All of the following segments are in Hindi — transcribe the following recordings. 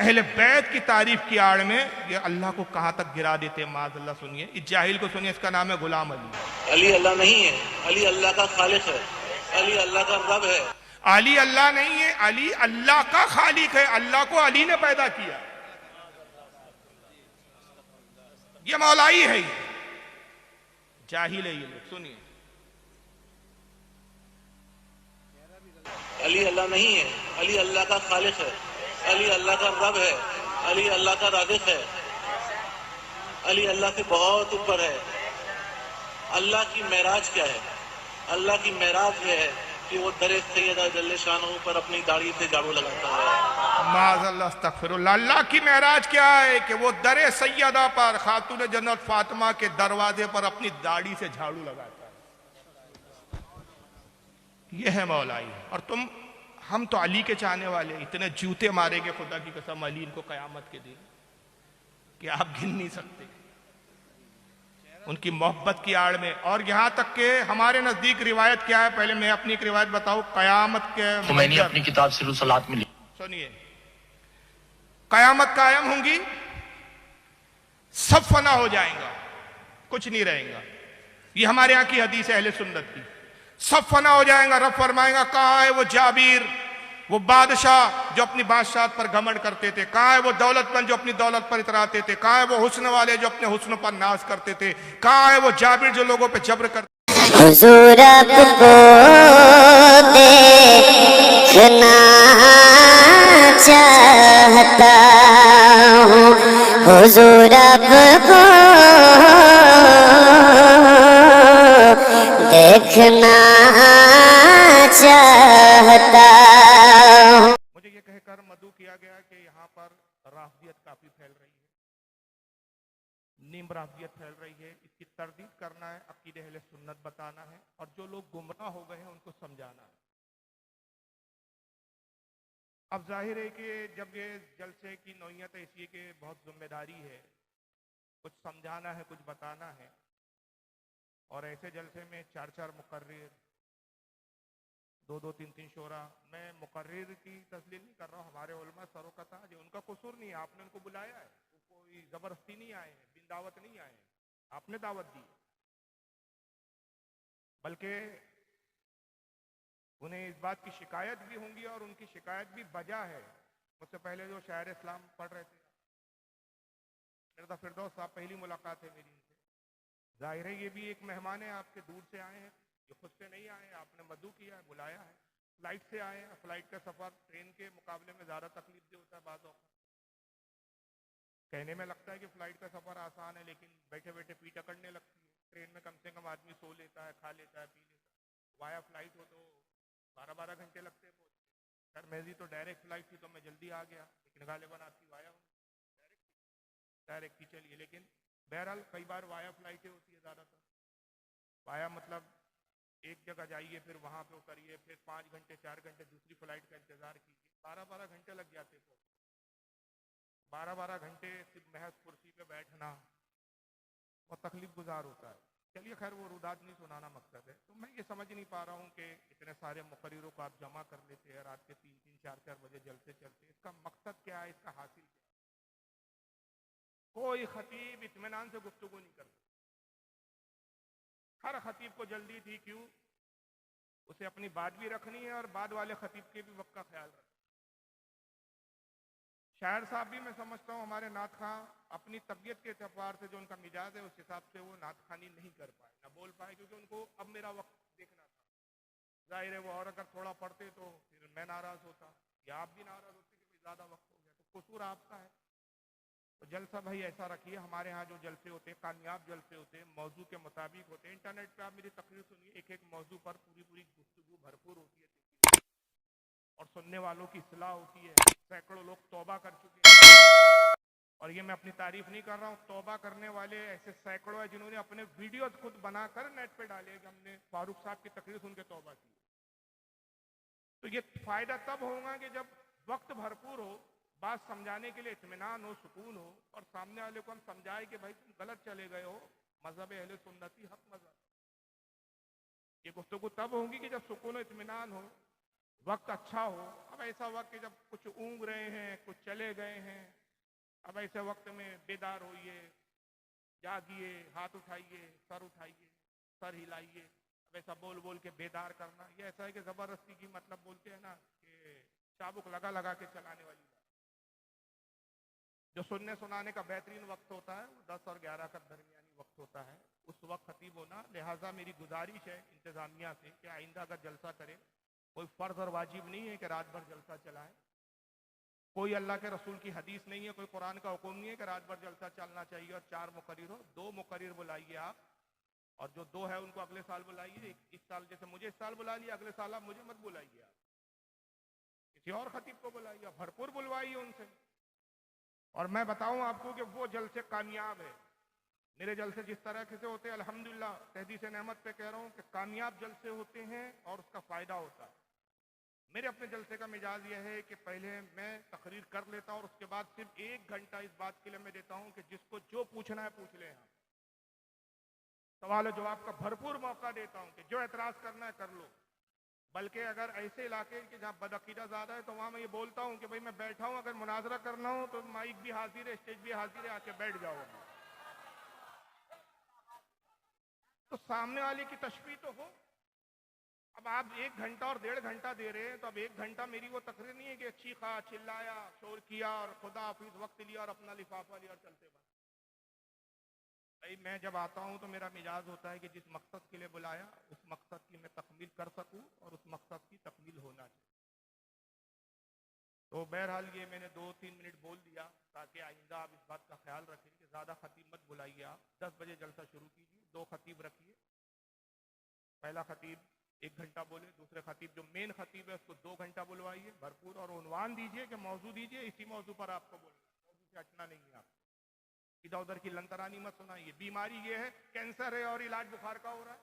अहले बैत की तारीफ की आड़ में ये अल्लाह को कहां तक गिरा देते हैं। माज़अल्लाह सुनिए, इस जाहिल को सुनिए, इसका नाम है गुलाम अली। अली अल्लाह नहीं है, अली अल्लाह का खालिक है, अली अल्लाह का रब है। अली अल्लाह नहीं है, अली अल्लाह का खालिक है। अल्लाह को अली ने पैदा किया। ये मौलाई है, ये जाहिल है ये लोग। सुनिए, अली अल्लाह नहीं है, अली अल्लाह का खालिक है, अली अल्लाह का रब है, अली अल्लाह का राज़िक़ है, अली अल्लाह से बहुत ऊपर है। अल्लाह की मेराज क्या है? अल्लाह की मेराज ये है कि वो दरे सैयदा जल्ले शानहू पर अपनी दाढ़ी से झाड़ू लगाता है। माज़अल्लाह, अस्तग़फिरुल्लाह। अल्लाह की मेराज क्या है कि वो दरे सैयदा पर खातून जन्नत फातिमा के दरवाजे पर अपनी दाढ़ी से झाड़ू लगाता है। ये है मौलाई। और हम तो अली के चाहने वाले, इतने जूते मारेंगे खुदा की कसम अली इनको कयामत के दिन कि आप गिन नहीं सकते उनकी मोहब्बत की आड़ में। और यहां तक के हमारे नजदीक रिवायत क्या है, पहले मैं अपनी एक रिवायत बताऊं। कयामत के तो मैंने अपनी किताब सिरुल सलात में लिखी, सुनिए, कयामत कायम होंगी, सब फना हो जाएगा, कुछ नहीं रहेगा। ये हमारे यहां की हदीस है अहले सुन्नत की। सब फना हो जाएगा। रब फरमाएगा, कहां है वो जाबिर, वो बादशाह जो अपनी बादशाह पर घमंड करते थे? कहां है वो दौलतमंद जो अपनी दौलत पर इतराते थे? कहां है वो हुस्न वाले जो अपने हुस्न पर नाज करते थे? कहां है वो जाबिर जो लोगों पे जब्र करते? हुजूर आपको देखना चाहता हूँ, हुजूर आपको देखना चाहता हूँ। मुझे ये कहकर मदू किया गया कि यहाँ पर राफियत काफी फैल रही है, नीम राफियत फैल रही है। इसकी तरदीद करना है, अकीदे अहले सुन्नत बताना है, और जो लोग गुमराह हो गए हैं उनको समझाना है। अब जाहिर है कि जब ये जलसे की नौइयत है, इसलिए कि बहुत जिम्मेदारी है, कुछ समझाना है, कुछ बताना है। और ऐसे जलसे में 4-4 मुकर्रिर, 2-2, 3-3 शोरा। मैं मुकर्रिर की तस्लील नहीं कर रहा हूँ, हमारे उलमा सरों का ताज है, उनका कसूर नहीं है। आपने उनको बुलाया है, वो कोई जबरदस्ती नहीं आए हैं, बिन दावत नहीं आए हैं, आपने दावत दी। बल्कि उन्हें इस बात की शिकायत भी होंगी, और उनकी शिकायत भी बजा है। मुझसे पहले जो शायर इस्लाम पढ़ रहे थे, मिर्ज़ा फिरदौस साहब, पहली मुलाकात है मेरी इनसे। जाहिर है ये भी एक मेहमान है, आपके दूर से आए हैं, ये खुद से नहीं आए हैं, आपने मदू किया है, बुलाया है। फ्लाइट से आए हैं, फ्लाइट का सफर ट्रेन के मुकाबले में ज्यादा तकलीफ दे होता है बाज़ औक़ात। कहने में लगता है कि फ्लाइट का सफर आसान है, लेकिन बैठे बैठे पीठ अकड़ने लगती है। ट्रेन में कम से कम आदमी सो लेता है, खा लेता है, पी लेता है। वाया फ्लाइट हो तो 12-12 घंटे लगते हैं पहुंचते। सर मेरी तो डायरेक्ट फ्लाइट थी तो मैं जल्दी आ गया, लेकिन गालिबन आपकी वाया हो डायरेक्ट ही चलिए। लेकिन बहरहाल कई बार वाया फ्लाइटें होती है ज्यादातर। वाया मतलब एक जगह जाइए, फिर वहां पे उतरिए, फिर 5 घंटे 4 घंटे दूसरी फ्लाइट का इंतजार कीजिए, 12-12 घंटे लग जाते हैं। 12-12 घंटे सिर्फ महज कुर्सी पे बैठना और तकलीफ गुजार होता है। चलिए खैर, वो रुदात नहीं सुनाना मकसद है। तो मैं ये समझ नहीं पा रहा हूँ कि इतने सारे मुकर्रिरों को आप जमा कर लेते हैं रात के 3-3, 4-4 बजे जलसे चलते, इसका मकसद क्या है, इसका हासिल क्या है? कोई खतीब इत्मीनान से गुफ्तगू नहीं करता। हर खतीब को जल्दी थी, क्यों? उसे अपनी बात भी रखनी है और बाद वाले खतीब के भी वक्त का ख्याल रखना। शायर साहब भी मैं समझता हूँ हमारे नात खां अपनी तबीयत के एतबार से, जो उनका मिजाज है, उस हिसाब से वो नात खानी नहीं कर पाए, ना बोल पाए, क्योंकि उनको अब मेरा वक्त देखना था। जाहिर है वो और अगर थोड़ा पढ़ते तो फिर मैं नाराज होता, या आप भी नाराज होते कि ज्यादा वक्त हो गया। तो कसूर आपका है। तो जलसा भाई ऐसा रखिए, हमारे यहाँ जो जलसे होते हैं कामयाब जलसे होते हैं, मौजू के मुताबिक होते हैं। इंटरनेट पे आप मेरी तकरीर सुनिए, एक एक मौजू पर पूरी पूरी गुफ्तगू भरपूर होती है और सुनने वालों की इस्लाह होती है। सैकड़ों लोग तौबा कर चुके हैं, और ये मैं अपनी तारीफ नहीं कर रहा हूँ, तौबा करने वाले ऐसे सैकड़ों हैं जिन्होंने अपने वीडियो खुद बनाकर नेट पे डाले कि हमने फारूक साहब की तकरीर सुन के तौबा की। तो ये फायदा तब होगा कि जब वक्त भरपूर हो, बात समझाने के लिए इत्मीनान हो, सुकून हो, और सामने वाले को हम समझाए कि भाई तुम गलत चले गए हो, मजहब अहले सुन्नती हक मजहब। ये गुफ्तगू तब होगी कि जब सुकून और इत्मीनान हो। वक्त अच्छा हो। अब ऐसा वक्त कि जब कुछ ऊँग रहे हैं, कुछ चले गए हैं, अब ऐसे वक्त में बेदार होइए, जागिए, हाथ उठाइए, सर उठाइए, सर हिलाइए। अब ऐसा बोल बोल के बेदार करना, ये ऐसा है कि ज़बरदस्ती की, मतलब बोलते हैं ना कि चाबुक लगा लगा के चलाने वाली बात। जो सुनने सुनाने का बेहतरीन वक्त होता है वो 10 और 11 का दरमियानी वक्त होता है, उस वक्त खतीब होना। लिहाजा मेरी गुजारिश है इंतज़ामिया से कि आइंदा अगर जलसा करे, कोई फ़र्ज और वाजिब नहीं है कि रात भर जलसा चलाए, कोई अल्लाह के रसूल की हदीस नहीं है, कोई कुरान का हुक्म नहीं है कि रात भर जलसा चलना चाहिए और 4 मुकर्रिर हो। 2 मुकर्रिर बुलाइए आप, और जो 2 है उनको अगले साल बुलाइए। इस साल जैसे मुझे इस साल बुला लिया, अगले साल आप मुझे मत बुलाइए, आप किसी और खतीब को बुलाइए, भरपूर बुलवाइए उनसे। और मैं बताऊं आपको कि वो जलसे कामयाब है। मेरे जलसे जिस तरह से होते हैं, अल्हम्दुलिल्लाह तहदीस नेमत पे कह रहा हूं कि कामयाब जलसे होते हैं और उसका फायदा होता है। मेरे अपने जलसे का मिजाज यह है कि पहले मैं तकरीर कर लेता हूं और उसके बाद सिर्फ 1 घंटा इस बात के लिए मैं देता हूं कि जिसको जो पूछना है पूछ ले। हम सवाल जवाब का भरपूर मौका देता हूं कि जो एतराज करना है कर लो। बल्कि अगर ऐसे इलाके कि जहाँ बदअकीदा ज़्यादा है तो वहाँ मैं ये बोलता हूँ कि भाई मैं बैठा हूँ, अगर मुनाजरा करना हो तो माइक भी हाजिर है, स्टेज भी हाजिर है, आके बैठ जाओ। तो सामने वाले की तशबीह तो हो। अब आप 1 घंटा और 1.5 घंटा दे रहे हैं, तो अब 1 घंटा मेरी वो तकरीर नहीं है कि चीखा, चिल्लाया, शोर किया और खुदा हाफिज वक्त लिया और अपना लिफाफा लिया और चलते बस। भाई मैं जब आता हूँ तो मेरा मिजाज होता है कि जिस मकसद के लिए बुलाया उस मकसद की मैं तकमील कर सकूँ और उस मकसद की तकमील होना चाहिए। तो बहरहाल ये मैंने 2-3 मिनट बोल दिया ताकि आइंदा आप इस बात का ख्याल रखें कि ज़्यादा खतीब मत बुलाइए। आप 10 बजे जलसा शुरू कीजिए, 2 खतीब रखिए। पहला खतीब 1 घंटा बोले, दूसरे खतीब जो मेन खतीब है उसको 2 घंटा बुलवाइए भरपूर, और उन्वान दीजिए कि मौजू दीजिए, इसी मौजू पर आपको बोलना, मौजू से हटना नहीं है। आप इधर उधर की लंतरानी मत सुनाइए। बीमारी ये है, कैंसर है और इलाज बुखार का हो रहा है,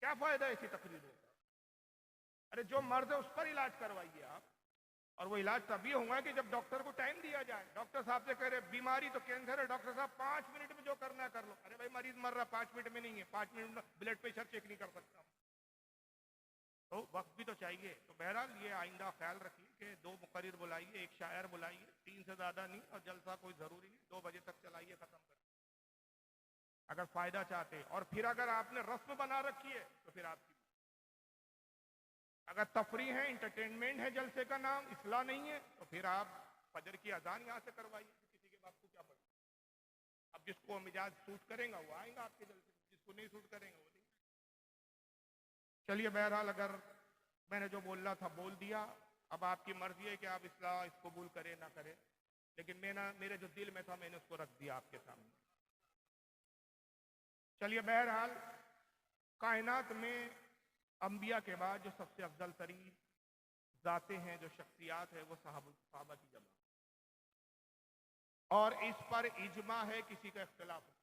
क्या फायदा ऐसी तकरीरों का? अरे जो मर्ज है उस पर इलाज करवाइए आप, और वो इलाज तभी होगा कि जब डॉक्टर को टाइम दिया जाए। डॉक्टर साहब से कह रहे बीमारी तो कैंसर है, डॉक्टर साहब 5 मिनट में जो करना है कर लो। अरे भाई मरीज मर रहा, 5 मिनट में नहीं है, 5 मिनट में ब्लड प्रेशर चेक नहीं कर सकता, तो वक्त भी तो चाहिए। तो बहरहाल ये आइंदा ख्याल रखिए कि 2 मुकर्रिर बुलाइए, 1 शायर बुलाइए, 3 से ज़्यादा नहीं, और जलसा कोई ज़रूरी नहीं 2 बजे तक चलाइए, ख़त्म कर अगर फ़ायदा चाहते हैं। और फिर अगर आपने रस्म बना रखी है तो फिर आपकी, अगर तफरी है, इंटरटेनमेंट है, जलसे का नाम इस्लाह नहीं है, तो फिर आप फजर की अजान यहाँ से करवाइए, किसी के बाप को क्या पड़े। अब जिसको मिजाज सूट करेगा वो आएगा आपके जलसे, जिसको नहीं सूट करेगा वो नहीं। चलिए बहरहाल अगर मैंने जो बोलना था बोल दिया। अब आपकी मर्जी है कि आप इस्लाह इसको कबूल करें ना करें, लेकिन मेरे जो दिल में था मैंने उसको रख दिया आपके सामने। चलिए बहरहाल कायनात में अंबिया के बाद जो सबसे अफजल तरीन जाते हैं, जो शख्सियात है, वो सहाबा की जमा, और इस पर इजमा है, किसी का इख्तिलाफ नहीं।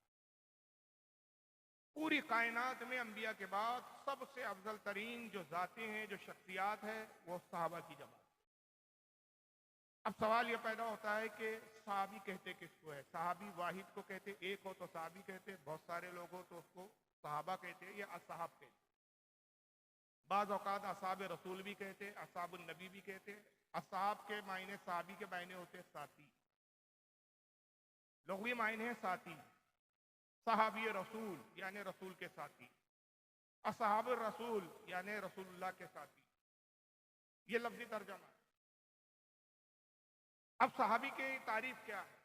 पूरी कायनात में अंबिया के बाद सबसे अफजल तरीन जो जाते हैं, जो शख्सियात है, वो सहाबा की जमा। अब सवाल यह पैदा होता है कि सहाबी कहते किसको है? सहाबी वाहिद को कहते, एक हो तो सहाबी कहते, बहुत सारे लोग हो तो उसको सहाबा कहते या असहाब कहते। बाज़ औक़ात असहाब रसूल भी कहते, असहाबुन नबी भी कहते। असहाब के मायने, सहाबी के मायने होते साथी, लुग़वी मायने है साथी। सहाबी रसूल यानी रसूल के साथी, असहाब रसूल यानी रसूलुल्लाह के साथी, ये लफ्ज़ी तर्जमा। अब सहाबी की तारीफ क्या है?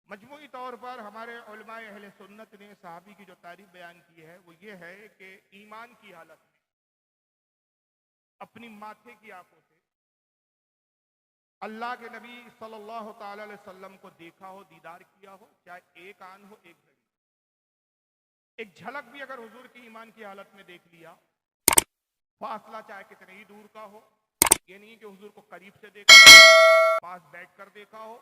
मजमूई तौर पर हमारे उलमाए अहले सुन्नत ने सहाबी की जो तारीफ बयान की है वो ये है कि ईमान की हालत में अपनी माथे की आंखों से अल्लाह के नबी सल्लल्लाहु ताला अलैहि वसल्लम को देखा हो, दीदार किया हो, चाहे एक आन हो, एक घड़ी, एक झलक भी अगर हुजूर की ईमान की हालत में देख लिया, फासला चाहे कितने ही दूर का हो, ये नहीं कि हुजूर को करीब से देखा हो, पास बैठकर देखा हो,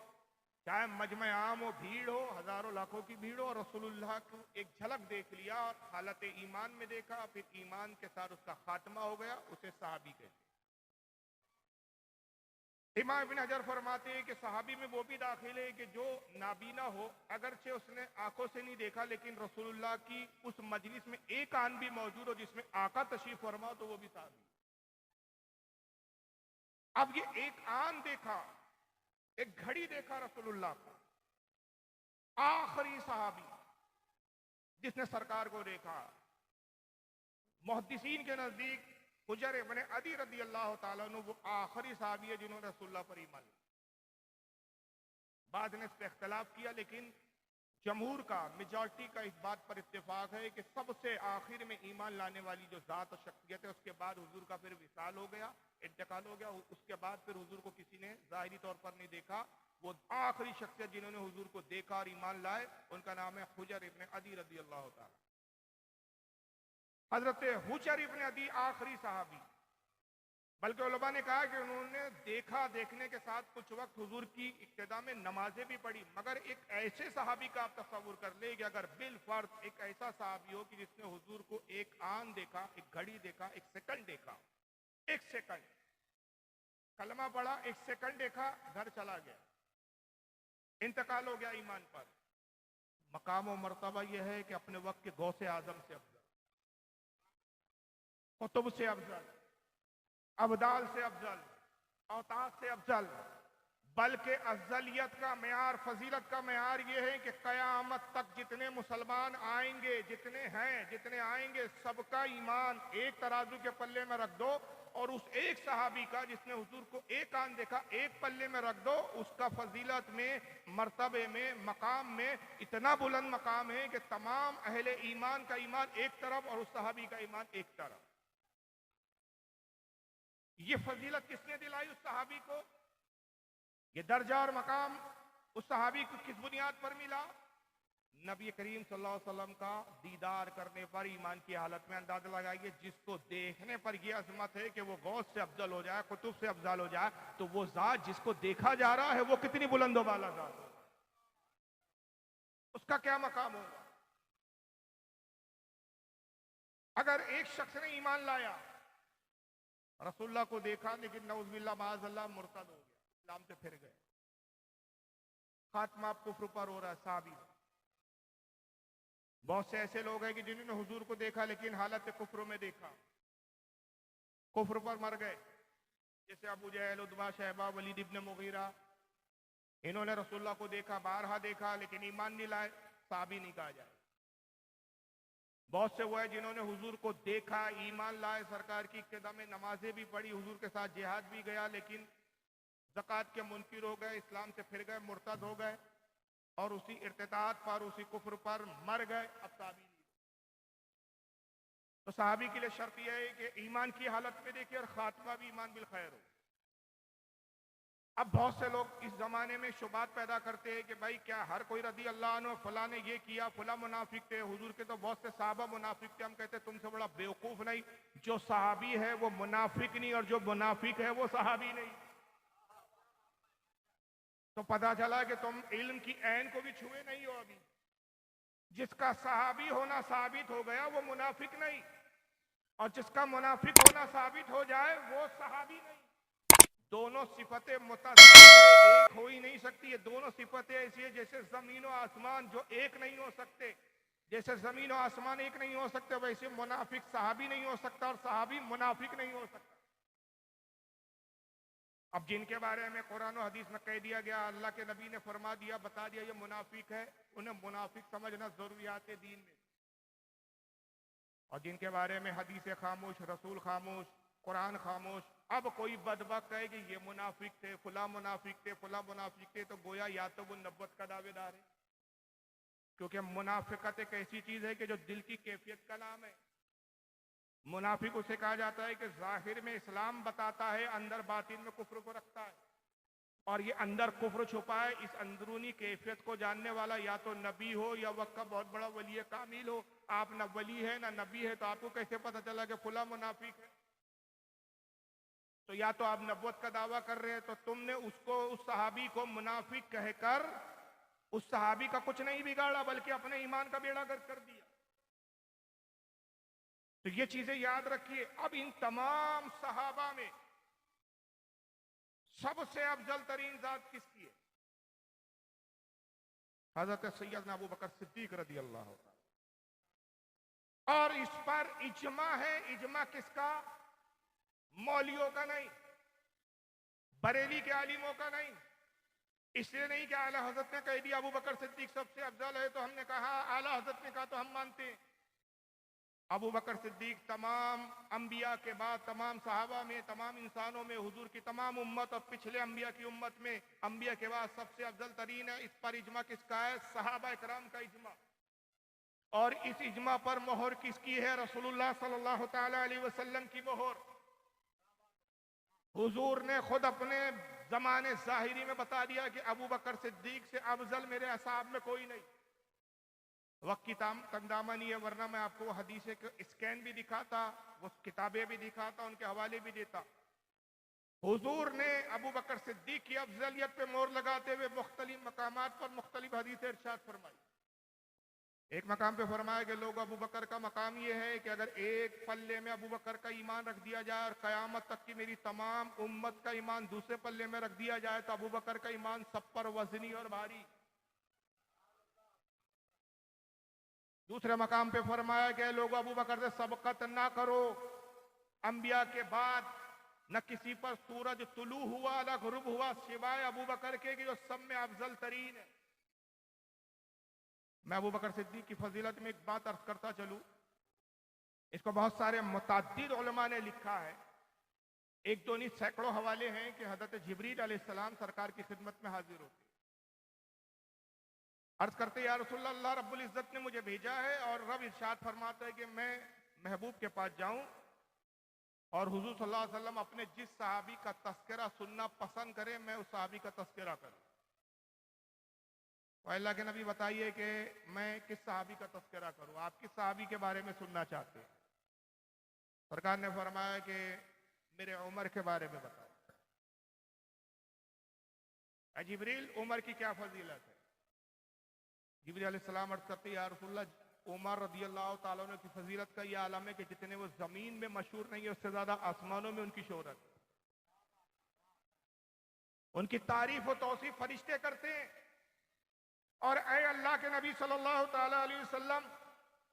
चाहे मजमे आम हो, भीड़ हो, हजारों लाखों की भीड़ हो, और रसूलुल्लाह को एक झलक देख लिया और हालत ईमान में देखा, फिर ईमान के साथ उसका खात्मा हो गया, उसे सहाबी कहते हैं। इमाम इब्न हजर फरमाते हैं कि सहाबी में वो भी दाखिल है कि जो नाबीना हो, अगरचे उसने आंखों से नहीं देखा, लेकिन रसूलुल्लाह की उस मजलिस में एक आन भी मौजूद हो जिसमें आका तशरीफ फरमा, तो वो भी सहाबी। अब ये एक आन देखा, एक घड़ी देखा रसूलुल्लाह को, आखिरी सहाबी जिसने सरकार को देखा। मुहद्दिसीन के नजदीक हुजर इब्न अदी रदी अल्लाह ताला अन्हु वो आखिरी सहाबी है जिन्होंने रसूलुल्लाह पर ईमान लाया। बाद ने इस पर इख्तलाफ किया, लेकिन जमहूर का, मेजॉरिटी का इस बात पर इत्तेफाक है कि सबसे आखिर में ईमान लाने वाली जो जात और शख्सियत है, उसके बाद हुजूर का फिर विसाल हो गया, इंतकाल हो गया। उसके बाद फिर हुजूर को किसी ने जाहिरी तौर पर नहीं देखा। वो आखिरी शख्सियत जिन्होंने हुजूर को देखा और ईमान लाए, उनका नाम है हुजर इब्न अदी रदी अल्लाह ताला। हजरत हुजर इब्न अदी आखिरी सहाबी, बल्कि उलमा ने कहा कि उन्होंने देखा, देखने के साथ कुछ वक्त हुजूर की इब्तिदा में नमाजें भी पढ़ी। मगर एक ऐसे सहाबी का आप तस्वुर कर ले कि अगर बिल फर्ज एक ऐसा सहाबी हो कि जिसने हुजूर को एक आन देखा, एक घड़ी देखा, एक सेकंड देखा, एक सेकंड कलमा पढ़ा, एक सेकंड देखा, घर चला गया, इंतकाल हो गया ईमान पर। मकाम और मर्तबा यह है कि अपने वक्त के गौसे आजम से अफजल, कुतुब से अफजल, अबदाल से अफजल, औताद से अफजल, बल्कि अफजलियत का मेयार, फजीलत का मेयार यह है कि कयामत तक जितने मुसलमान आएंगे, जितने हैं, जितने आएंगे, सबका ईमान एक तराजू के पल्ले में रख दो और उस एक सहाबी का जिसने हुजूर को एक आन देखा, एक पल्ले में रख दो। उसका फजीलत में, मर्तबे में, मकाम में इतना बुलंद मकाम है कि तमाम अहले ईमान का ईमान एक तरफ और उस सहाबी का ईमान एक तरफ। ये फजीलत किसने दिलाई उस सहाबी को? ये दर्जा और मकाम उस सहाबी को किस बुनियाद पर मिला? नबी करीम सल्लल्लाहु अलैहि वसल्लम का दीदार करने पर। ईमान की हालत में अंदाजा लगाइए, जिसको देखने पर यह अजमत है कि वो गौस से अफजल हो जाए, कुतुब से अफजल हो जाए, तो वो जात जिसको देखा जा रहा है वो कितनी बुलंदो बाला जात है, उसका क्या मकाम होगा? अगर एक शख्स ने ईमान लाया, रसूलुल्लाह को देखा, लेकिन नऊज़ुबिल्लाह माअज़ल्लाह मुर्तद हो गया, इस्लाम से फिर गए, खात्मा कुफ्र पर हो रहा है साहबी। बहुत से ऐसे लोग हैं कि जिन्होंने हुजूर को देखा लेकिन हालत कुफ्र में देखा, कुफ्र पर मर गए, जैसे अबू जहल, उतबा, शैबा, वलीद इब्न मुगीरा। इन्होंने रसूलुल्लाह को देखा, बारहा देखा, लेकिन ईमान नहीं लाए, साहबी नहीं कहा जाए। बहुत से वो है जिन्होंने हुजूर को देखा, ईमान लाए, सरकार की इक्तदा में नमाजें भी पढ़ी, हुजूर के साथ जिहाद भी गया, लेकिन ज़कात के मुनकिर हो गए, इस्लाम से फिर गए, मुर्तद हो गए और उसी इर्तिदाद पर, उसी कुफ्र पर मर गए, अब साहबी नहीं। तो साहबी के लिए शर्त यह है कि ईमान की हालत में देखिए और खात्मा भी ईमान बिल खैर हो। अब बहुत से लोग इस जमाने में शुबात पैदा करते हैं कि भाई क्या हर कोई रदी अल्लाह अन्हु फला ने ये किया, फला मुनाफिक थे, हुजूर के तो बहुत से साहबा मुनाफिक थे। हम कहते हैं तुमसे बड़ा बेवकूफ नहीं, जो सहाबी है वो मुनाफिक नहीं और जो मुनाफिक है वो सहाबी नहीं। तो पता चला कि तुम इल्म की ऐन को भी छुए नहीं हो अभी। जिसका सहाबी होना साबित हो गया वो मुनाफिक नहीं, और जिसका मुनाफिक होना साबित हो जाए वो सहाबी नहीं। दोनों सिफतें मुतसाविय एक हो ही नहीं सकती। ये दोनों सिफतें ऐसी है जैसे जमीन और आसमान जो एक नहीं हो सकते। जैसे जमीन और आसमान एक नहीं हो सकते, वैसे मुनाफिक सहाबी नहीं हो सकता और सहाबी मुनाफिक नहीं हो सकता। अब जिनके बारे में कुरान और हदीस में कह दिया गया, अल्लाह के नबी ने फरमा दिया, बता दिया ये मुनाफिक है, उन्हें मुनाफिक समझना जरूरियात दीन में। और जिनके बारे में हदीस खामोश, रसूल खामोश, कुरान खामोश, अब कोई बदबक कहे कि ये मुनाफिक थे, फुला मुनाफिक थे, फुला मुनाफिक थे, तो गोया या तो वो नब्वत का दावेदार है, क्योंकि मुनाफिकत एक ऐसी चीज है कि जो दिल की कैफियत का नाम है। मुनाफिक उसे कहा जाता है कि जाहिर में इस्लाम बताता है, अंदर बातिन में कुफ्र को रखता है, और ये अंदर कुफ्र छुपा है। इस अंदरूनी कैफियत को जानने वाला या तो नबी हो या वक्त का बहुत बड़ा वली कामिल हो। आप न वली है न नबी है, तो आपको कैसे पता चला कि फुला मुनाफिक है? तो या तो आप नबुव्वत का दावा कर रहे हैं, तो तुमने उसको, उस सहाबी को मुनाफिक कहकर उस सहाबी का कुछ नहीं बिगाड़ा, बल्कि अपने ईमान का बेड़ा गर्क कर दिया। तो ये चीजें याद रखिए। अब इन तमाम सहाबा में सबसे अफजल तरीन जात किसकी है? हजरत सैयदना अबू बकर सिद्दीक रदी अल्लाह ताला। और इस पर इजमा है। इजमा किसका? मौलियों का नहीं, बरेली के आलिमों का नहीं। इसलिए नहीं कि आला हजरत ने कह दिया अबू बकर सिद्दीक सबसे अफजल है तो हमने कहा, आला हजरत ने कहा तो हम मानते हैं। अबू बकर सिद्दीक तमाम अंबिया के बाद, तमाम सहाबा में, तमाम इंसानों में, हुजूर की तमाम उम्मत और पिछले अंबिया की उम्मत में अंबिया के बाद सबसे अफजल तरीन है। इस पर इजमा किसका है? सहाबा इकराम का इजमा। और इस इजमा पर मोहर किसकी है? रसूलुल्लाह सल्लल्लाहु तआला अलैहि वसल्लम की मोहर। हुजूर ने खुद अपने जमाने जाहिरी में बता दिया कि अबू बकर सिद्दीक से अफजल मेरे असहाब में कोई नहीं। वक्त की तंगदामा नहीं है, वरना मैं आपको वो हदीस स्कैन भी दिखाता, वो किताबें भी दिखाता, उनके हवाले भी देता। हुजूर ने अबू बकर सिद्दीक की अफजलियत पे मोहर लगाते हुए मुख्तलिफ मकामात पर मुख्तलिफ हदीसें इरशाद फरमाई। एक मकाम पे फरमाया कि लोग, अबू बकर का मकाम ये है कि अगर एक पल्ले में अबू बकर का ईमान रख दिया जाए और कयामत तक की मेरी तमाम उम्मत का ईमान दूसरे पल्ले में रख दिया जाए तो अबू बकर का ईमान सब पर वजनी और भारी। दूसरे मकाम पे फरमाया कि लोग अबू बकर से सबकत ना करो। अंबिया के बाद न किसी पर सूरज तुलू हुआ न गुरूब हुआ सिवाय अबू बकर के, कि जो सब में अफजल तरीन है। मैं अबू बकर सिद्दीक की फजीलत में एक बात अर्ज करता चलूं। इसको बहुत सारे मुतअद्दिद उलमा ने लिखा है। एक दो नहीं, सैकड़ों हवाले हैं कि हजरत जिब्रील अलैहिस्सलाम सरकार की खिदमत में हाजिर होते, अर्ज करते या रसूलल्लाह, अल्लाह रब्बुल इज्जत ने मुझे भेजा है और रब इरशाद फरमाता है कि मैं महबूब के पास जाऊं और हुजूर सल्लल्लाहु अलैहि वसल्लम अपने जिस सहाबी का तस्करा सुनना पसंद करें मैं उस सहाबी का तस्करा करूं। तो अल्लाह के नबी बताइए कि मैं किस सहाबी का तस्करा करूं, आप किस सहाबी के बारे में सुनना चाहते हैं? सरकार ने फरमाया कि मेरे उमर के बारे में बताओ। जिब्रील, उमर की क्या फजीलत है? जिब्रील अलैहिस्सलाम अर्ज करते या रसूलल्लाह, उमर रदी अल्लाह तआला अन्हु की फजीलत का यह आलम है कि जितने वो जमीन में मशहूर नहीं है उससे ज्यादा आसमानों में उनकी शोहरत। उनकी तारीफ और तौसीफ फरिश्ते करते हैं। और ऐ अल्लाह के नबी सल्लल्लाहु तआला अलैहि वसल्लम,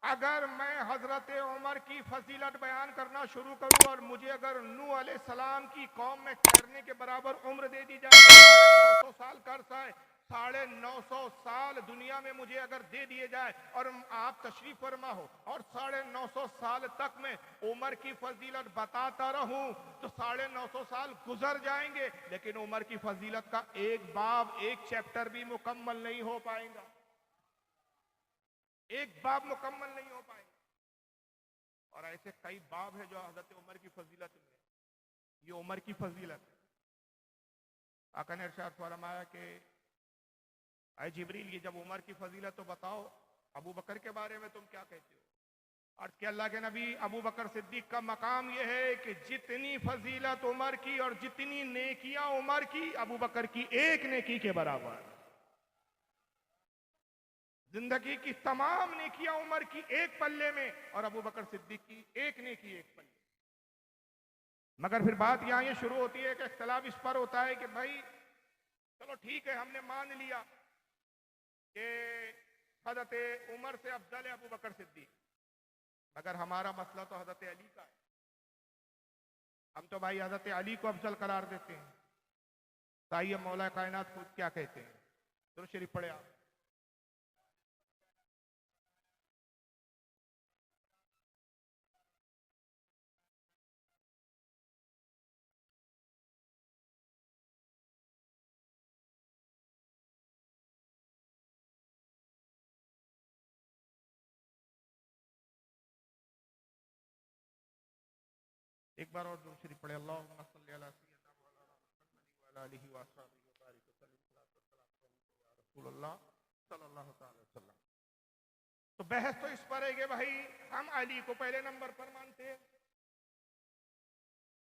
अगर मैं हजरत उमर की फजीलत बयान करना शुरू करूं और मुझे अगर नूह अलैहिस्सलाम की कौम में ठहरने के बराबर उम्र दे दी जाए, 900 साल का अरसा है, 950 साल दुनिया में मुझे अगर दे दिए जाए और आप तशरीफ फरमा हो और 950 साल तक मैं उमर की फजीलत बताता रहूं तो 950 साल गुजर जाएंगे, लेकिन उमर की फजीलत का एक बाब, एक चैप्टर भी मुकम्मल नहीं हो पाएगा। एक बाब मुकम्मल नहीं हो पाएगा। और ऐसे कई बाब है जो हजरत उमर की फजीलत में, ये उमर की फजीलत है। आका ने इरशाद फरमाया कि ऐ जिब्रील, ये जब उमर की फजीलत तो बताओ, अबू बकर के बारे में तुम क्या कहते हो? अर्ज के अल्लाह के नबी, अबू बकर सिद्दीक का मकाम यह है कि जितनी फजीलत उमर की और जितनी नेकियां उमर की, अबू बकर की एक नेकी के बराबर। जिंदगी की तमाम नेकियां उमर की एक पल्ले में और अबू बकर सिद्दीक की एक नेकी एक पल्ले। मगर फिर बात यहां ये शुरू होती है कि इख्तिलाफ इस पर होता है कि भाई चलो ठीक है, हमने मान लिया कि हजरत उमर से अफजल है अबू बकर सिद्दीक, मगर हमारा मसला तो हजरत अली का है। हम तो भाई हजरत अली को अफजल करार देते हैं। ताइए मौला कायनात खुद क्या कहते हैं, तो शरीफ पढ़े आप। एक बार और दुरूद शरीफ पढ़े। अल्लाहुम्मा सल्ली अला सय्यिदिना मुहम्मद व अला आलिहि व अस्हाबिहि व बारिक वसल्लम या रसूलल्लाह सल्लल्लाहु अलैहि वसल्लम। तो बहस तो इस पर है कि भाई हम अली को पहले नंबर पर मानते हैं।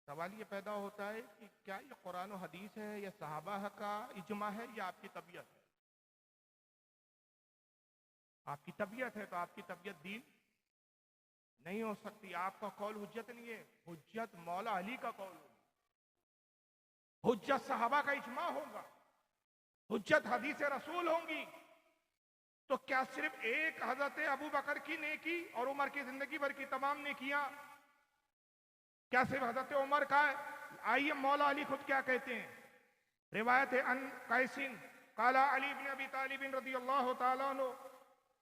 सवाल ये पैदा होता है कि क्या ये कुरान और हदीस है या सहाबा का इजमा है या आपकी तबीयत है? आपकी तबीयत है तो आपकी तबीयत दीन नहीं हो सकती। आपका कौल हुज्जत नहीं है, हुज्जत मौला अली का कौल है। हुज्जत सहाबा का इजमा होगा, हुज्जत हदीस रसूल होंगी। तो क्या सिर्फ एक हजरत अबू बकर की नेकी और उमर की जिंदगी भर की तमाम नेकियां क्या सिर्फ हजरत उमर का है? आइए मौला अली खुद क्या कहते हैं। रिवायत है अन कैसिन काला अली बिन अबी तालिब रदी अल्लाह तआला अन्हु,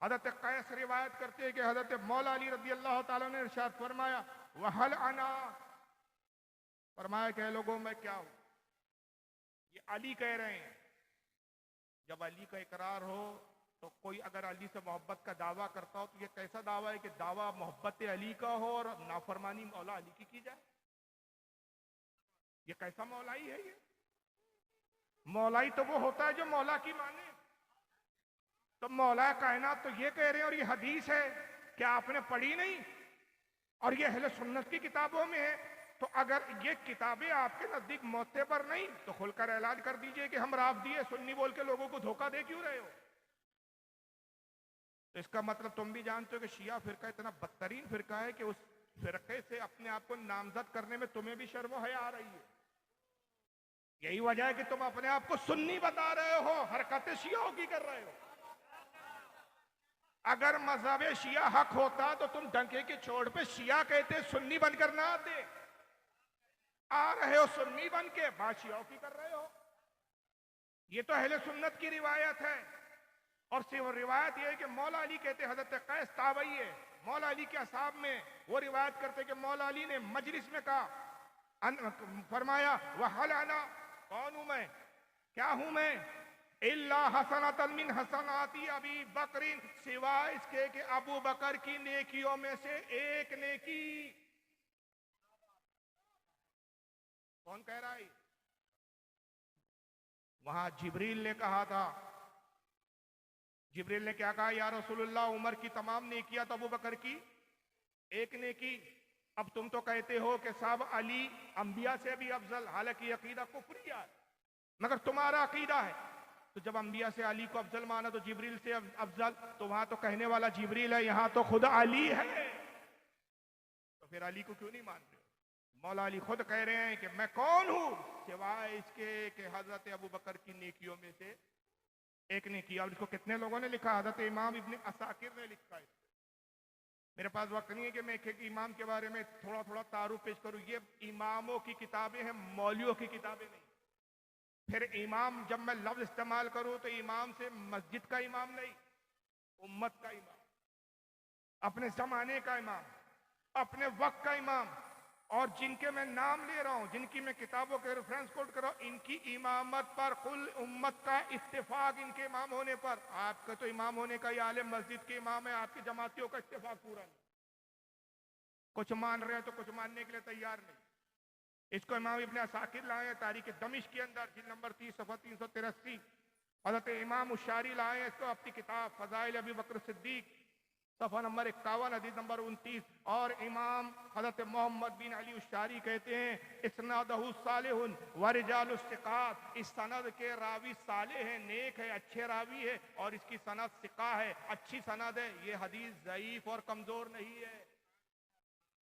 हजरत कैस रिवायत करते हैं कि हजरत मौला अली रदी अल्लाह तआला ने इरशाद फरमाया वहल अना, फरमाया कि लोगों मैं क्या हूं। ये अली कह रहे हैं। जब अली का इकरार हो तो कोई अगर अली से मोहब्बत का दावा करता हो तो ये कैसा दावा है कि दावा मोहब्बत अली का हो और नाफरमानी मौला अली की जाए? ये कैसा मौलाई है? ये मौलाई तो वो होता है जो मौला की माने। तो मौला कायनात तो ये कह रहे हैं, और ये हदीस है, क्या आपने पढ़ी नहीं? और ये अहले सुन्नत की किताबों में है। तो अगर ये किताबें आपके नजदीक मोतबर नहीं तो खुलकर ऐलान कर दीजिए कि हम राफदी सुन्नी बोल के लोगों को धोखा दे क्यों रहे हो? तो इसका मतलब तुम भी जानते हो कि शिया फिरका इतना बदतरीन फिरका है कि उस फिरके से अपने आप को नामजद करने में तुम्हें भी शर्म हया आ रही है। यही वजह है कि तुम अपने आप को सुन्नी बता रहे हो, हरकतें शियाओं की कर रहे हो। अगर मजहब शिया हक होता तो तुम डंके के छोड़ पे शिया कहते, सुन्नी बनकर ना आते। आ रहे हो सुन्नी बन के, बात शियाओं की कर रहे हो। ये तो अहले सुन्नत की रिवायत है। और सिर्फ रिवायत ये है कि मौला अली कहते, हजरत कैस ताबई है, मौला अली के असाब में वो रिवायत करते कि मौला अली ने मजलिस में कहा, फरमाया वहल अना, कौन हूं मैं, क्या हूं मैं, इल्ला हसनतन मिन हसनाती अबी बकरिन, सिवाय इसके कि अबू बकर की नेकियों में से एक नेकी। कौन कह रहा है? वहां जिब्रील ने कहा था। जिब्रील ने क्या कहा? या रसूलुल्लाह, उमर की तमाम नेकियां तो अबू बकर की एक नेकी। अब तुम तो कहते हो कि साहब अली अंबिया से भी अफजल, हालांकि अकीदा कुफरिया है, मगर तुम्हारा अकीदा है। तो जब अंबिया से अली को अफजल माना तो जिब्रील से अफजल, तो वहां तो कहने वाला जिब्रील है, यहां तो खुद अली है। तो फिर अली को क्यों नहीं मान रहे हो? मौला अली खुद कह रहे हैं कि मैं कौन हूं सिवाय इसके कि हजरत अबू बकर की नेकियों में से एक ने किया। और इसको कितने लोगों ने लिखा? हजरत इमाम इब्ने असाकिर ने लिखा है। मेरे पास वक्त नहीं है कि मैं एक इमाम के बारे में थोड़ा थोड़ा तारुफ पेश करूं। ये इमामों की किताबें हैं, मौलियों की किताबें नहीं। फिर इमाम जब मैं लफ्ज इस्तेमाल करूं तो इमाम से मस्जिद का इमाम नहीं, उम्मत का इमाम, अपने जमाने का इमाम, अपने वक्त का इमाम। और जिनके मैं नाम ले रहा हूं, जिनकी मैं किताबों के रेफरेंस कोट कर रहा हूं, इनकी इमामत पर कुल उम्मत का इत्तेफाक इनके इमाम होने पर। आपका तो इमाम होने का ये आलिम मस्जिद के इमाम है, आपकी जमातियों का इत्तेफाक पूरा नहीं। कुछ मान रहे हैं तो कुछ मानने के लिए तैयार नहीं। इसको इमाम इब्ने असाकिर लाए तारीख दमिश्क के अंदर, जिल्द नंबर 30 सफ़ा 383। हज़रत इमाम उशारी लाए इसको अपनी किताब फज़ाइल अबी बकर सिद्दीक सफ़ा नंबर 51 हदीस नंबर 29। और इमाम हज़रत मोहम्मद बिन अली उशारी कहते हैं इस्नादहु सालिहुन व रिजालुस सिक़ात, इस सनद के रावी साले हैं, नेक है, अच्छे रावी है, और इसकी सनद सिका है, अच्छी सनद है। ये हदीस ज़ईफ और कमजोर नहीं है,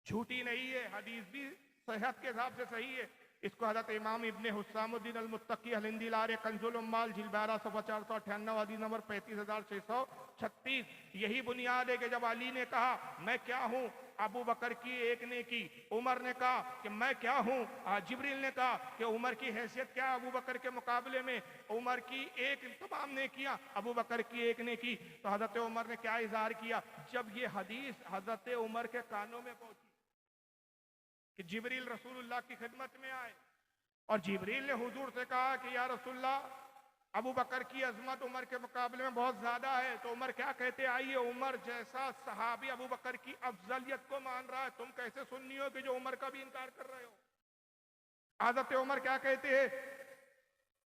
झूठी नहीं है, हदीस भी सेहत के हिसाब से सही है। इसको हज़रत इमाम इब्ने हुस्सामुद्दीन अल मुत्तकी अल हिंदी लारे कंजुल उम्माल जिल्द 12 सफ़ा 498 हदीस नंबर 35636। यही बुनियाद है कि जब अली ने कहा मैं क्या हूं, अबू बकर की एक ने की, उमर ने कहा कि मैं क्या हूं, जिब्रील ने कहा कि उमर की हैसियत क्या है अबू बकर के मुकाबले में, उमर की एक तमाम ने किया, अबू बकर की एक ने की। तो हज़रत उमर ने क्या इजहार किया? जब ये हदीस हज़रत उमर के कानों में पहुंची कि जिब्रील रसूलुल्लाह की खिदमत में आए और जिब्रील ने हुजूर से कहा कि या रसूलुल्लाह, अबू बकर की अजमत उमर के मुकाबले में बहुत ज्यादा है। तो उमर क्या कहते? आइए, उमर जैसा सहाबी अबू बकर की अफजलियत को मान रहा है, तुम कैसे सुन्नी हो कि जो उमर का भी इनकार कर रहे हो? हज़रत उमर क्या कहते हैं?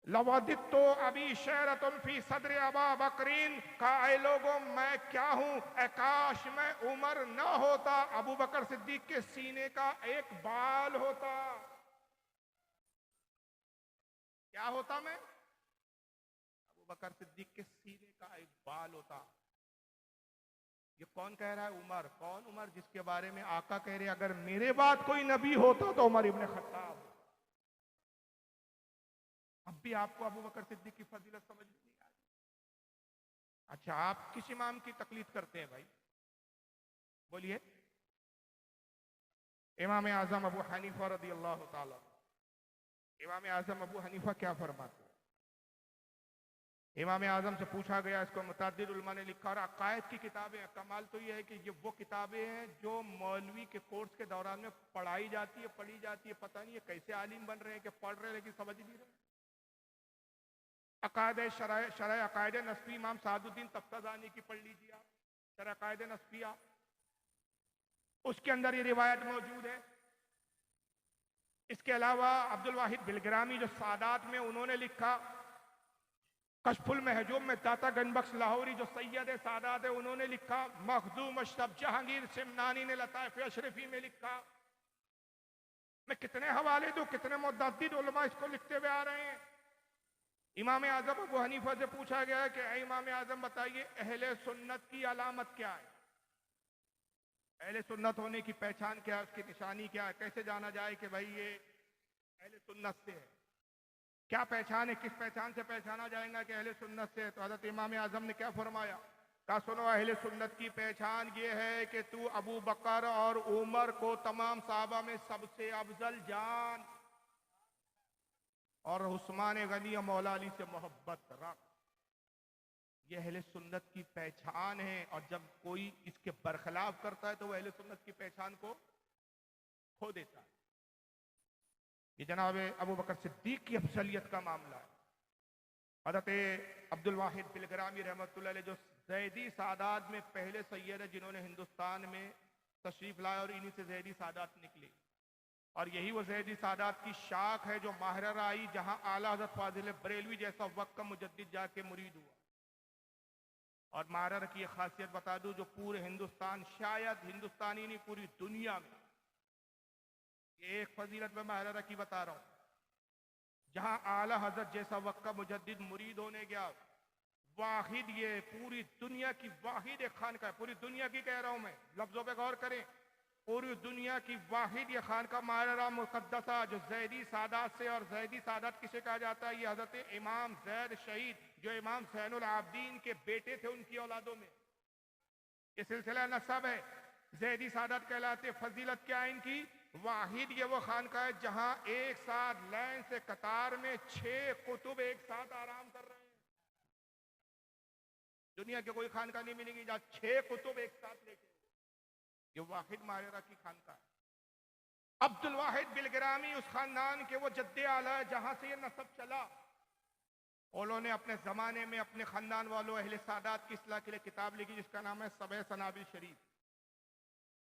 लवादित्तो अभी शहरतुन फी सदर अबा बकरीन, का ऐ लोगों मैं क्या हूं, काश मैं उमर न होता, अबू बकर सिद्दीक के सीने का एक बाल होता। क्या होता मैं? अबू बकर सिद्दीक के सीने का एक बाल होता। ये कौन कह रहा है? उमर। कौन उमर? जिसके बारे में आका कह रहे अगर मेरे बाद कोई नबी होता तो उमर इब्ने खत्ताब। अब भी आपको अबू बकर सिद्दीक की फजीलत समझ में नहीं आ रही? अच्छा, आप किस इमाम की तकलीद करते हैं भाई? बोलिए। इमाम आजम अबू हनीफा रदी अल्लाह ताला। इमाम आजम अबू हनीफा क्या फरमाते हैं? इमाम आजम से पूछा गया, इसको मुतअद्दिद उलमा ने लिखा, और अकायद की किताबें हैं। कमाल तो ये है कि ये वो किताबें हैं जो मौलवी के कोर्स के दौरान में पढ़ाई जाती है, पढ़ी जाती है। पता नहीं ये कैसे आलिम बन रहे हैं कि पढ़ रहे हैं लेकिन समझ नहीं रहे। अकायद शरह अकायद नस्फी इमाम सादुद्दीन तफ्ताजानी की पढ़ लीजिए आप, शरह अकायद नस्फिया, उसके अंदर ये रिवायत मौजूद है। इसके अलावा अब्दुल वाहिद बिलग्रामी जो सादात में उन्होंने लिखा, कशफुल महजूम में दाता गनबख्श लाहौरी जो सैयद सादात है उन्होंने लिखा, मखदूम अशरफ जहांगीर सिमनानी ने लताइफ अशरफी में लिखा। मैं कितने हवाले दूं, कितने मुतअद्दिद उलमा इसको लिखते हुए आ रहे हैं। इमाम आजम अबू हनीफा से पूछा गया है कि इमाम आजम बताइए अहले सुन्नत की अलामत क्या है, अहले सुन्नत होने की पहचान क्या है, उसकी निशानी क्या है, कैसे जाना जाए कि भाई ये अहले सुन्नत से है, क्या पहचान है, किस पहचान से पहचाना जाएगा कि अहले सुन्नत से है? तो हज़रत इमाम आजम ने क्या फरमाया? कहा सुनो, अहले सुन्नत की पहचान ये है कि तू अबू बकर और उमर को तमाम साहबा में सबसे अफजल जान, और उस्मान गनी और मौला अली से मोहब्बत रख। ये अहले सुन्नत की पहचान है। और जब कोई इसके बरखिलाफ करता है तो वह अहले सुन्नत की पहचान को खो देता है। ये जनाब अबू बकर सिद्दीक की अफजलियत का मामला है। हज़रत अब्दुल वाहिद बिलग्रामी रहमतुल्लाह अलैह जो ज़ैदी सादात में पहले सैयद है जिन्होंने हिंदुस्तान में तशरीफ लाया, और इन्हीं से ज़ैदी सादात निकले। और यही वो ज़ैदी सादात की शाख है जो माहरा आई, जहां आला हज़रत फाजिल बरेलवी जैसा वक्त का मुजद्दिद जाके मुरीद हुआ। और माहरा की एक खासियत बता दूं, जो पूरे हिंदुस्तान, शायद हिंदुस्तान ही नहीं पूरी दुनिया में, एक फजीलत में माहरा की बता रहा हूं, जहां आला हजरत जैसा वक्त का मुजद्दिद मुरीद होने गया, वाहिद, ये पूरी दुनिया की वाहिद एक खान का है, पूरी दुनिया की कह रहा हूं मैं, लफ्जों पे गौर करें, पूरी दुनिया की वाहिद ये खान का माहरा मुकद्दसा जो ज़ैदी सादात से, और ज़ैदी सादात किसे कहा जाता है? ये हजरत इमाम ज़ैद शहीद जो इमाम ज़ैनुल आबदीन के बेटे थे, उनकी औलादों में ये सिलसिला नसब है। ज़ैदी सादात कहलाते। फजीलत क्या है इनकी? वाहिद ये वो खानका है जहां एक साथ लाइन से कतार में 6 कुतुब एक साथ आराम कर रहे हैं। दुनिया के कोई खानका नहीं मिलेगी जहां 6 कुतुब एक साथ लेके, ये वाहिद माहरा की खानका है। अब्दुल वाहिद बिलग्रामी उस खानदान के वो जद्दे आला है जहां से ये नसब चला। उन्होंने अपने जमाने में अपने खानदान वालों अहले सादात की इस्लाह के लिए किताब लिखी जिसका नाम है सबह सनाबिल शरीफ।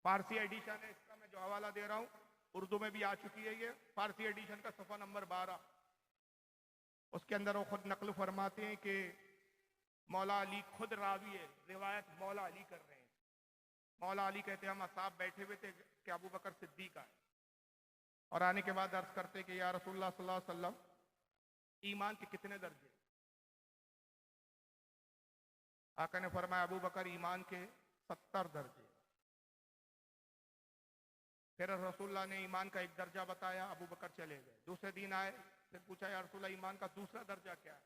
फारसी एडिशन है इसका, मैं जो हवाला दे रहा हूं, उर्दू में भी आ चुकी है ये, फारसी एडिशन का सफ़ा नंबर 12। उसके अंदर वो खुद नकल फरमाते हैं कि मौला अली खुद रावी है, रिवायत मौला अली कर रहे हैं। मौला अली कहते हैं हम असाब बैठे हुए थे कि अबू बकर सिद्दीक आए, और आने के बाद अर्ज करते कि या रसूलुल्लाह सल्लल्लाहु अलैहि वसल्लम, ईमान के कितने दर्जे? आका ने फरमाया अबू बकर ईमान के 70 दर्जे। फिर रसूलुल्लाह ने ईमान का एक दर्जा बताया, अबू बकर चले गए। दूसरे दिन आए, फिर पूछा या रसूलुल्लाह ईमान का दूसरा दर्जा क्या है?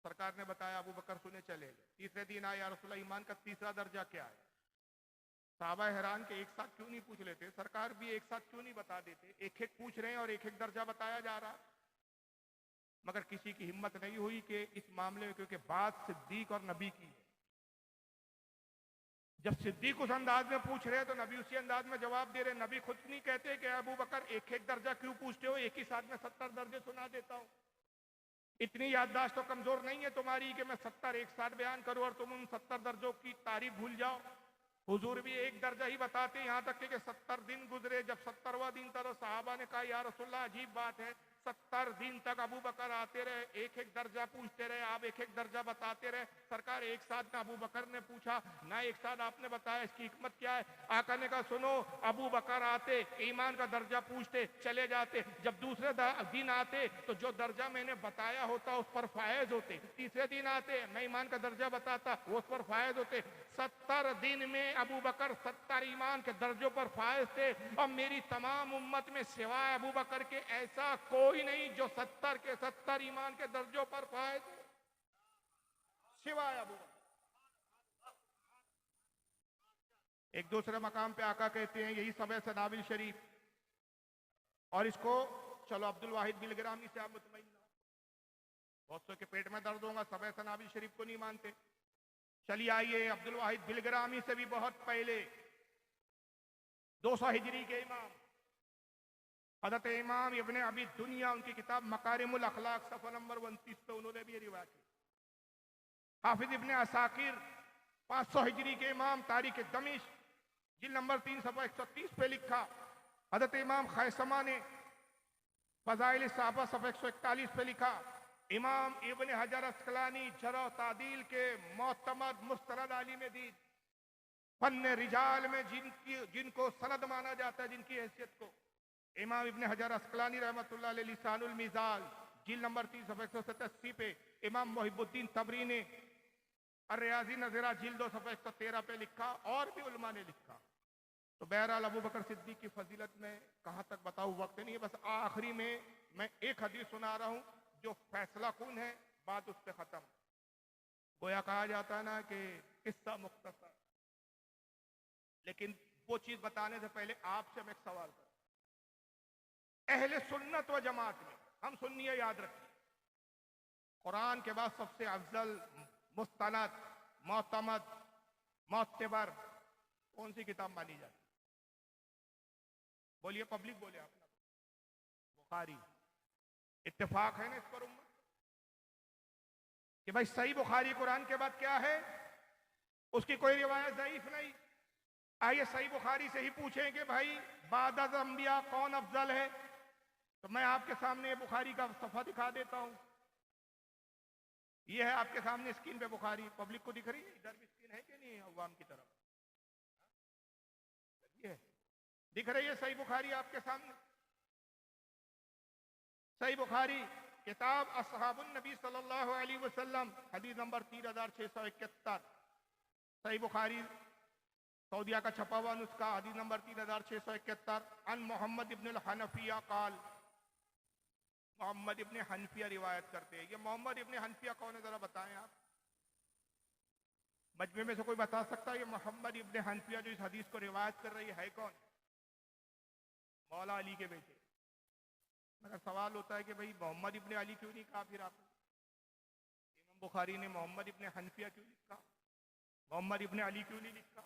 सरकार ने बताया, अबू बकर सुने चले गए। तीसरे दिन आए, या रसूलुल्लाह ईमान का तीसरा दर्जा क्या है? साहबा हैरान के एक साथ क्यों नहीं पूछ लेते, सरकार भी एक साथ क्यों नहीं बता देते? एक एक पूछ रहे हैं और एक एक दर्जा बताया जा रहा, मगर किसी की हिम्मत नहीं हुई कि इस मामले में, क्योंकि बात सिद्दीक और नबी की है। जब सिद्दीक उस अंदाज में पूछ रहे हैं तो नबी उसी अंदाज में जवाब दे रहे। नबी खुद नहीं कहते कि अबू बकर एक एक दर्जा क्यों पूछते हो, एक ही साथ में 70 दर्जे सुना देता हूं। इतनी याददाश्त तो कमजोर नहीं है तुम्हारी कि मैं 70 एक साथ बयान करूं और तुम उन 70 दर्जों की तारीफ भूल जाओ। हुजूर भी एक दर्जा ही बताते, यहां तक कि 70 दिन गुजरे। जब 70वां दिन था तो साहबा ने कहा या रसूलल्लाह अजीब बात है, 70 दिन तक अबू बकर आते रहे, एक एक दर्जा पूछते रहे, आप एक एक दर्जा बताते रहे। सरकार एक साथ में अबू बकर ने पूछा ना, एक साथ आपने बताया, इसकी हिकमत क्या है? आका ने कहा सुनो, अबू बकर आते, ईमान का दर्जा पूछते, चले जाते। जब दूसरे दिन आते तो जो दर्जा मैंने बताया होता उस पर फायज होते। तीसरे दिन आते, मैं ईमान का दर्जा बताता, वो उस पर फायज होते। 70 दिन में अबू बकर 70 ईमान के दर्जों पर फायज थे। और मेरी तमाम उम्मत में सिवाय अबू बकर के ऐसा कोई कोई नहीं जो 70 के 70 ईमान के दर्जों पर फायज है सिवाय अबू बकर। एक दूसरे मकाम पे आका कहते हैं यही सब है सनाबिल शरीफ, और इसको चलो अब्दुल वाहिद बिलग्रामी से आप मुतमईन ना हो। बहुत सौ के पेट में दर्द होगा, सब है सनाबिल शरीफ को नहीं मानते। चलिए आइए अब्दुल वाहिद बिलग्रामी से भी बहुत पहले 200 हिजरी के इमाम हज़रत इमाम इब्ने अबी दुनिया, उनकी किताब मकारिमुल अखलाक सफ़ा नंबर 29 पे उन्होंने भी रिवायत की। हाफिज इब्ने असाकिर 500 हिजरी के इमाम तारीख दमिश्क जिल्द नंबर 3 सफ़ा 130 पे लिखा। हज़रत इमाम खैसमा ने फ़ज़ाइल सहाबा सफ़ा 141 पे लिखा। इमाम इब्ने हजर अस्कलानी जरा तादील के मोतमद मुस्तनद आलिम दीन फन्ने रिजाल में जिनको सनद माना जाता है, जिनकी हैसियत को इमाम इब्ने हजर अस्कलानी रहमतुल्लाह अलैह लिसानुल मिजाज जिल्द नंबर 3 सफ़ा 187 पे, इमाम मुहिबुद्दीन तबरी ने अर्रियाज़ी नज़ीरा जिल्द 2 सफ़ा 113 पे लिखा, और भी उलमा ने लिखा। तो बहरहाल अबू बकर सिद्दीक की फजीलत में कहाँ तक बताऊँ, वक्त नहीं है। बस आखिरी में मैं एक हदीस सुना रहा हूँ जो फैसला कौन है, बात उस पर खत्म। गोया कहा जाता है ना कि किस्सा मुख्तसर, लेकिन वो चीज बताने से पहले आपसे हम एक सवाल करूं। अहले सुन्नत व जमात में हम सुन्नी है, याद रखिए, कुरान के बाद सबसे अफजल मुस्तनद मोतमद मोतबर कौन सी किताब मानी जाती? बोलिए, पब्लिक बोले आप ना। बुखारी। इत्तेफाक है ना इस पर उम्मत कि भाई सही बुखारी कुरान के बाद क्या है, उसकी कोई रिवायत ज़ईफ नहीं। आइए सही बुखारी से ही पूछें कि भाई बादअज़ अंबिया कौन अफजल है, तो मैं आपके सामने बुखारी का सफ़ा दिखा देता हूं। यह है आपके सामने स्क्रीन पे बुखारी, पब्लिक को दिख रही है, इधर भी स्क्रीन है कि नहीं अवाम की तरफ? ये दिख रही है सही बुखारी आपके सामने। सही बुखारी किताब असहाबुन नबी सल्लल्लाहु अलैहि वसल्लम हदीस नंबर 3671। सही बुखारी सऊदिया का छपा हुआ नुस्खा हदीस नंबर 3671। अन मोहम्मद इब्न हनफिया काल, मोहम्मद इब्न हनफिया रिवायत करते हैं। ये मोहम्मद इब्न हनफिया कौन है, जरा बताएं आप। मजमे में से कोई बता सकता है ये मोहम्मद इब्न हनफिया जो इस हदीस को रिवायत कर रही है कौन? मौला अली के बेटे। मगर सवाल होता है कि भाई मोहम्मद इब्न अली क्यों नहीं कहा फिर आपने? इमाम बुखारी ने मोहम्मद इब्न हनफिया क्यों लिखा, मोहम्मद इब्न अली क्यों नहीं लिखा?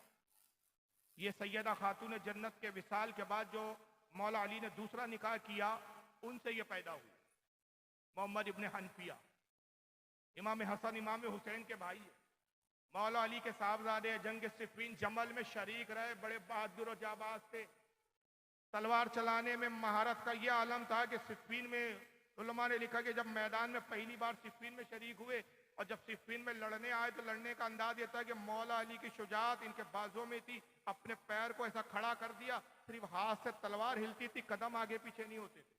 ये सैयदा खातून जन्नत के विसाल के बाद जो मौला अली ने दूसरा निकाह किया, उनसे ये पैदा हुआ मोहम्मद इब्न हनफिया। इमाम हसन इमाम हुसैन के भाई है, मौला अली के साहबजादे, जंग सिफ़ीन जमल में शरीक रहे, बड़े बहादुर और जाबाज थे। तलवार चलाने में महारत का यह आलम था कि सिफ़ीन में उलमा ने लिखा कि जब मैदान में पहली बार सिफ़ीन में शरीक हुए और जब सिफ़ीन में लड़ने आए तो लड़ने का अंदाज ये था कि मौला अली की शुजाअत इनके बाजों में थी। अपने पैर को ऐसा खड़ा कर दिया, सिर्फ हाथ से तलवार हिलती थी, कदम आगे पीछे नहीं होते थे,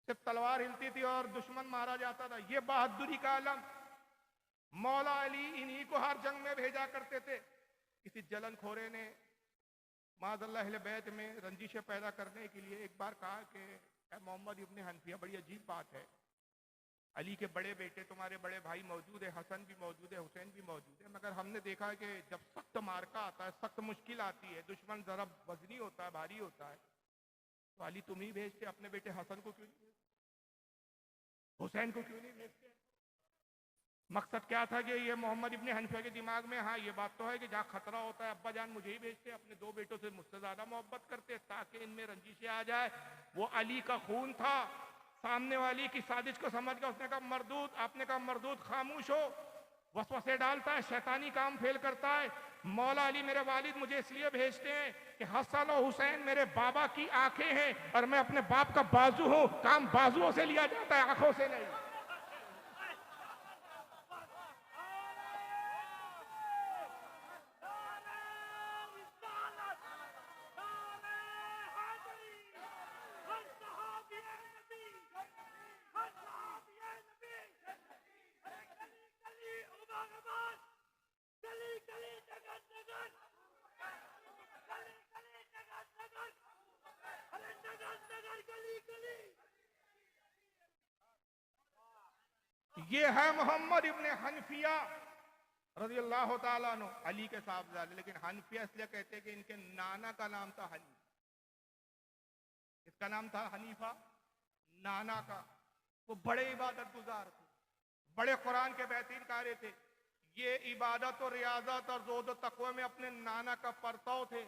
सिर्फ तलवार हिलती थी और दुश्मन मारा जाता था। ये बहादुरी का आलम। मौला अली इन्हीं को हर जंग में भेजा करते थे। किसी जलन खोरे ने माज़अल्लाह अहले बैत में रंजिशें पैदा करने के लिए एक बार कहा कि मोहम्मद इब्न हनफिया, बड़ी अजीब बात है, अली के बड़े बेटे तुम्हारे बड़े भाई मौजूद है, हसन भी मौजूद है, हुसैन भी मौजूद है, मगर हमने देखा है कि जब सख्त मार्का आता है, सख्त मुश्किल आती है, दुश्मन जरा वजनी होता है, भारी होता है, तो अली तुम ही भेजते, अपने बेटे हसन को क्यों नहीं भेजते, हुसैन को क्यों नहीं भेजते? मकसद क्या था कि ये मोहम्मद इब्न हनफिया के दिमाग में, हाँ ये बात तो है कि जहाँ खतरा होता है अब्बा जान मुझे ही भेजते, अपने दो बेटों से मुझसे ज्यादा मोहब्बत करते ताकि इनमें रंजिशें आ जाए। वो अली का खून था। सामने वाली की साजिश को समझ कर उसने कहा मरदूद, आपने कहा मरदूद खामोश हो, वसवसे डालता है, शैतानी काम फेल करता है। मौला अली मेरे वालिद मुझे इसलिए भेजते हैं कि हसन और हुसैन मेरे बाबा की आंखें हैं और मैं अपने बाप का बाजू हूं, काम बाजुओं से लिया जाता है, आंखों से नहीं। गली ये है मोहम्मद इब्ने हनफिया रज़ी अल्लाह ताला अन्हु, अली के साहबजादे। लेकिन हनफिया इसलिए कहते हैं कि इनके नाना का नाम था हनी। इसका नाम था हनीफा, नाना का। वो बड़े इबादत गुजार थे, बड़े कुरान के बेहतरीन कारी थे। ये इबादत और रियाजत और ज़ोद और तक़वा में अपने नाना का परताव थे।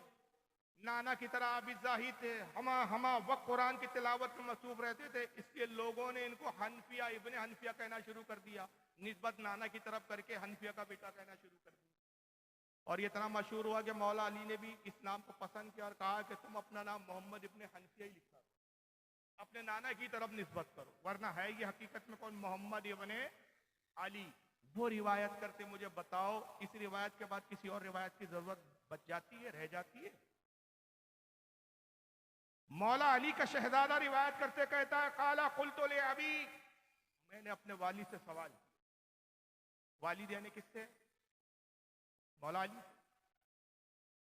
नाना की तरह आबिद ज़ाहिद थे, हमा वक्त कुरान की तिलावत में मसरूफ रहते थे। इसलिए लोगों ने इनको हनफिया, इब्ने हनफिया कहना शुरू कर दिया, निस्बत नाना की तरफ करके हनफिया का बेटा कहना शुरू कर दिया। और ये इतना मशहूर हुआ कि मौला अली ने भी इस नाम को पसंद किया और कहा कि तुम अपना नाम मोहम्मद इब्ने हनफिया ही लिखा, अपने नाना की तरफ निस्बत करो, वरना है ये हकीकत में कौन? मोहम्मद इब्ने अली। वो रिवायत करते मुझे बताओ, इस रिवायत के बाद किसी और रिवायत की जरूरत बच जाती है, रह जाती है? मौला अली का शहजादा रिवायत करते कहता है, काला कुल्तु ले अबी, मैंने अपने वालिद से सवाल किया। वालिद यानी किससे? मौला अली।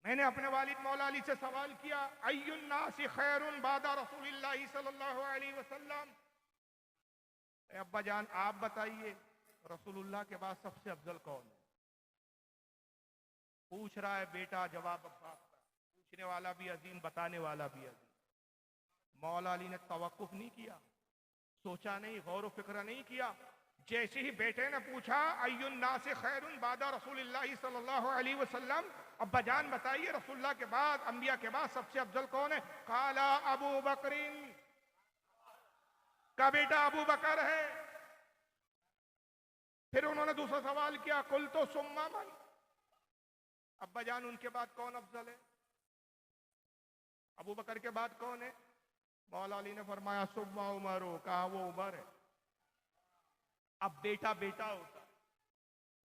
मैंने अपने वालिद मौला अली से सवाल किया, अय्युन नासी खैरुन बादा रसूलिल्लाहि सल्लल्लाहु अलैहि वसल्लम। अब्बा जान आप बताइए, रसूलुल्लाह के बाद सबसे अफजल कौन है? पूछ रहा है बेटा, जवाब अब्बा का। पूछने वाला भी अजीम, बताने वाला भी अजीम। मौला अली ने तवक्कुफ नहीं किया, सोचा नहीं, गौर व फिक्र नहीं किया। जैसे ही बेटे ने पूछा, अय्युन नासी खैरुन बादा रसूलिल्लाहि सल्लल्लाहु अलैहि वसल्लम, अब्बा जान बताइए रसूलुल्लाह के बाद, अंबिया के बाद सबसे अफजल कौन है? काला अबू बकरिन, का बेटा अबू बकर है। फिर उन्होंने दूसरा सवाल किया, कुल तो सुम्मा मन, अब्बा जान उनके बाद कौन अफजल है? अबू बकर के बाद कौन है? मौला अली ने फरमाया सुम्मा उमर हो, कहा वो उमर है। अब बेटा बेटा होता,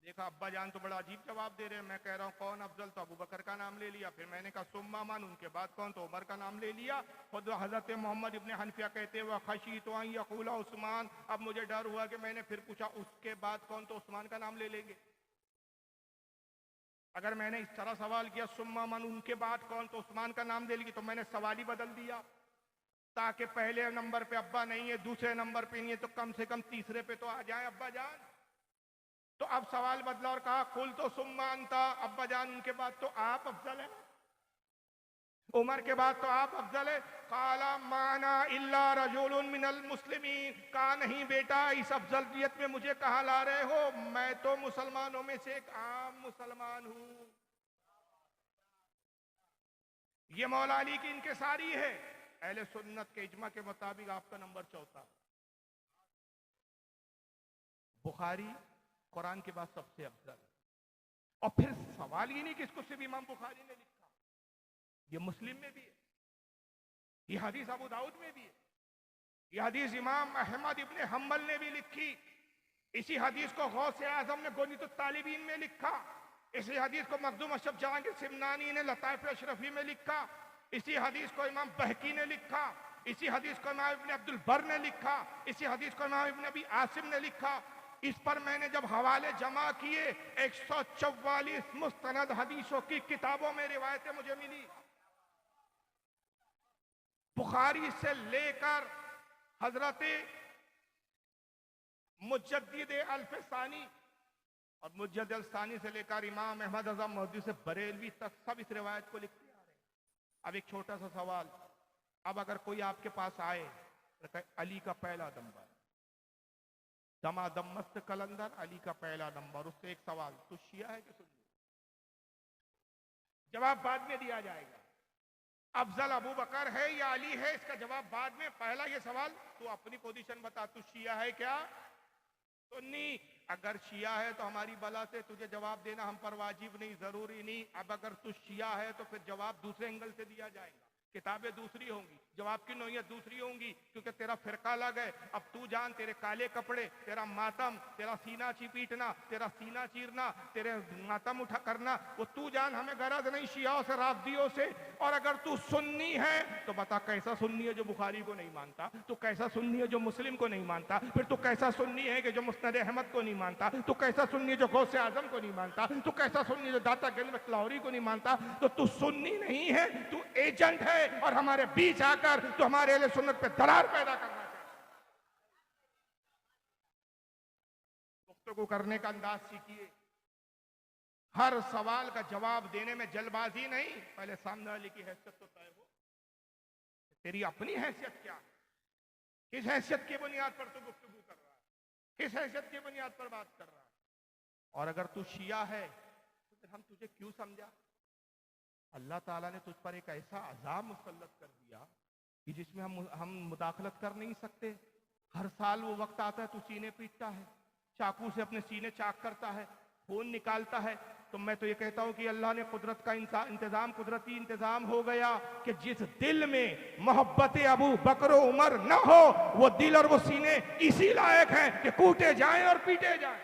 देखा अब्बा जान तो बड़ा अजीब जवाब दे रहे हैं। मैं कह रहा हूं कौन अफजल, तो अबू बकर का नाम ले लिया। फिर मैंने कहा सुम्मा मन, उनके बाद कौन, तो उमर का नाम ले लिया। खुद हजरत मोहम्मद इब्ने हनफिया कहते हुए खशी तो यकूला उस्मान, अब मुझे डर हुआ कि मैंने फिर पूछा उसके बाद कौन, तो उस्मान का नाम ले लेंगे। अगर मैंने इस तरह सवाल किया सुम्मा मन, उनके बाद कौन, तो उस्मान का नाम ले लेगी, तो मैंने सवाल ही बदल दिया, ताकि पहले नंबर पे अब्बा नहीं है, दूसरे नंबर पे नहीं है, तो कम से कम तीसरे पे तो आ जाए अब्बा जान। तो अब सवाल बदला और कहा कुल तो सुम्मान था, अब्बा जान उनके बाद तो आप अफजल है, उमर के बाद तो आप अफजल है। काला माना इल्ला रजूलुन मिनल मुस्लिमीन, कहा नहीं बेटा इस अफजलियत में मुझे कहाँ ला रहे हो, मैं तो मुसलमानों में से एक आम मुसलमान हूं। ये मौला अली की इनकिसारी है। अहले सुन्नत के इजमा के मुताबिक आपका नंबर चौथा। बुखारी कुरान के बाद सबसे अफजल। और फिर सवाल ही नहीं कि इसको सिर्फ इमाम बुखारी ने लिखा, ये मुस्लिम में भी है, ये हदीस अबू दाऊद में भी है, ये हदीस इमाम अहमद इब्ने हम्बल ने भी लिखी। इसी हदीस को गौसे आजम ने गुनीतुत तालिबीन में लिखा। इसी हदीस को मखदूम अशरफ जहांगीर सिमनानी ने लताइफ अशरफी में लिखा। इसी हदीस को इमाम बहकी ने लिखा। इसी हदीस को इमाम इब्ने अब्दुल बर ने लिखा। इसी हदीस को इमाम इब्ने अबी आसिम ने लिखा। इस पर मैंने जब हवाले जमा किए 144 मुस्तनद हदीसों की किताबों में रिवायतें मुझे मिली। बुखारी से लेकर हजरत मुजद्दिद अल्फसानी और मुजद्दिद अल्फसानी से लेकर इमाम अहमद अज़म मुहद्दिस बरेलवी तक सब इस रिवायत को लिखते आ रहे हैं। अब एक छोटा सा सवाल, अब अगर कोई आपके पास आए तो कहे अली का पहला नंबर, दमादम मस्त कलंदर अली का पहला नंबर, उससे एक सवाल, तो शिया है कि सुन्नी? जवाब बाद में दिया जाएगा। अफजल अबू बकर है या अली है, इसका जवाब बाद में। पहला ये सवाल, तू अपनी पोजीशन बता, तू शिया है क्या सुन्नी? अगर शिया है तो हमारी बला से तुझे जवाब देना हम पर वाजिब नहीं, जरूरी नहीं। अब अगर तू शिया है तो फिर जवाब दूसरे एंगल से दिया जाएगा, किताबें दूसरी होंगी, जवाब की नौयत दूसरी होंगी, क्योंकि तेरा फिरका अलग है। अब तू जान, तेरे काले कपड़े, तेरा मातम, तेरा सीना पीटना, तेरा सीना चीरना, तेरे मातम उठा करना, वो तू जान, हमें गरज नहीं शियाओं से, राफदियों से। और अगर तू सुन्नी है तो बता कैसा सुन्नी है जो बुखारी को नहीं मानता, तू कैसा सुन्नी है जो मुस्लिम को नहीं मानता, फिर तू कैसा सुन्नी है कि जो मुस्नद अहमद को नहीं मानता, तू कैसा सुन्नी है जो गौसे आजम को नहीं मानता, तू कैसा सुन्नी है जो दाता गंज लाहौरी को नहीं मानता। तो तू सुन्नी नहीं है, तू एजेंट है, और हमारे बीच आकर तो हमारे अहले सुन्नत पे दरार पैदा करना गुफ्तगू करने का अंदाज सीखिए। हर सवाल का जवाब देने में जल्दबाजी नहीं, पहले सामने वाले की हैसियत तो तय हो। तेरी अपनी हैसियत क्या है? किस हैसियत की बुनियाद पर तू गुफ्तगू कर रहा है? किस हैसियत की बुनियाद पर बात कर रहा है? और अगर तू शिया है तो फिर हम तुझे क्यों समझा? अल्लाह ताला ने तुझ पर एक ऐसा अजाब मुसल्लत कर दिया कि जिसमें हम मुदाखलत कर नहीं सकते। हर साल वो वक्त आता है, तू सीने पीटता है, चाकू से अपने सीने चाक करता है, खून निकालता है। तो मैं तो ये कहता हूं कि अल्लाह ने कुदरत का इंतजाम, कुदरती इंतजाम हो गया कि जिस दिल में मोहब्बत अबू बकर उमर न हो, वो दिल और वो सीने इसी लायक हैं कि कूटे जाएं और पीटे जाएं।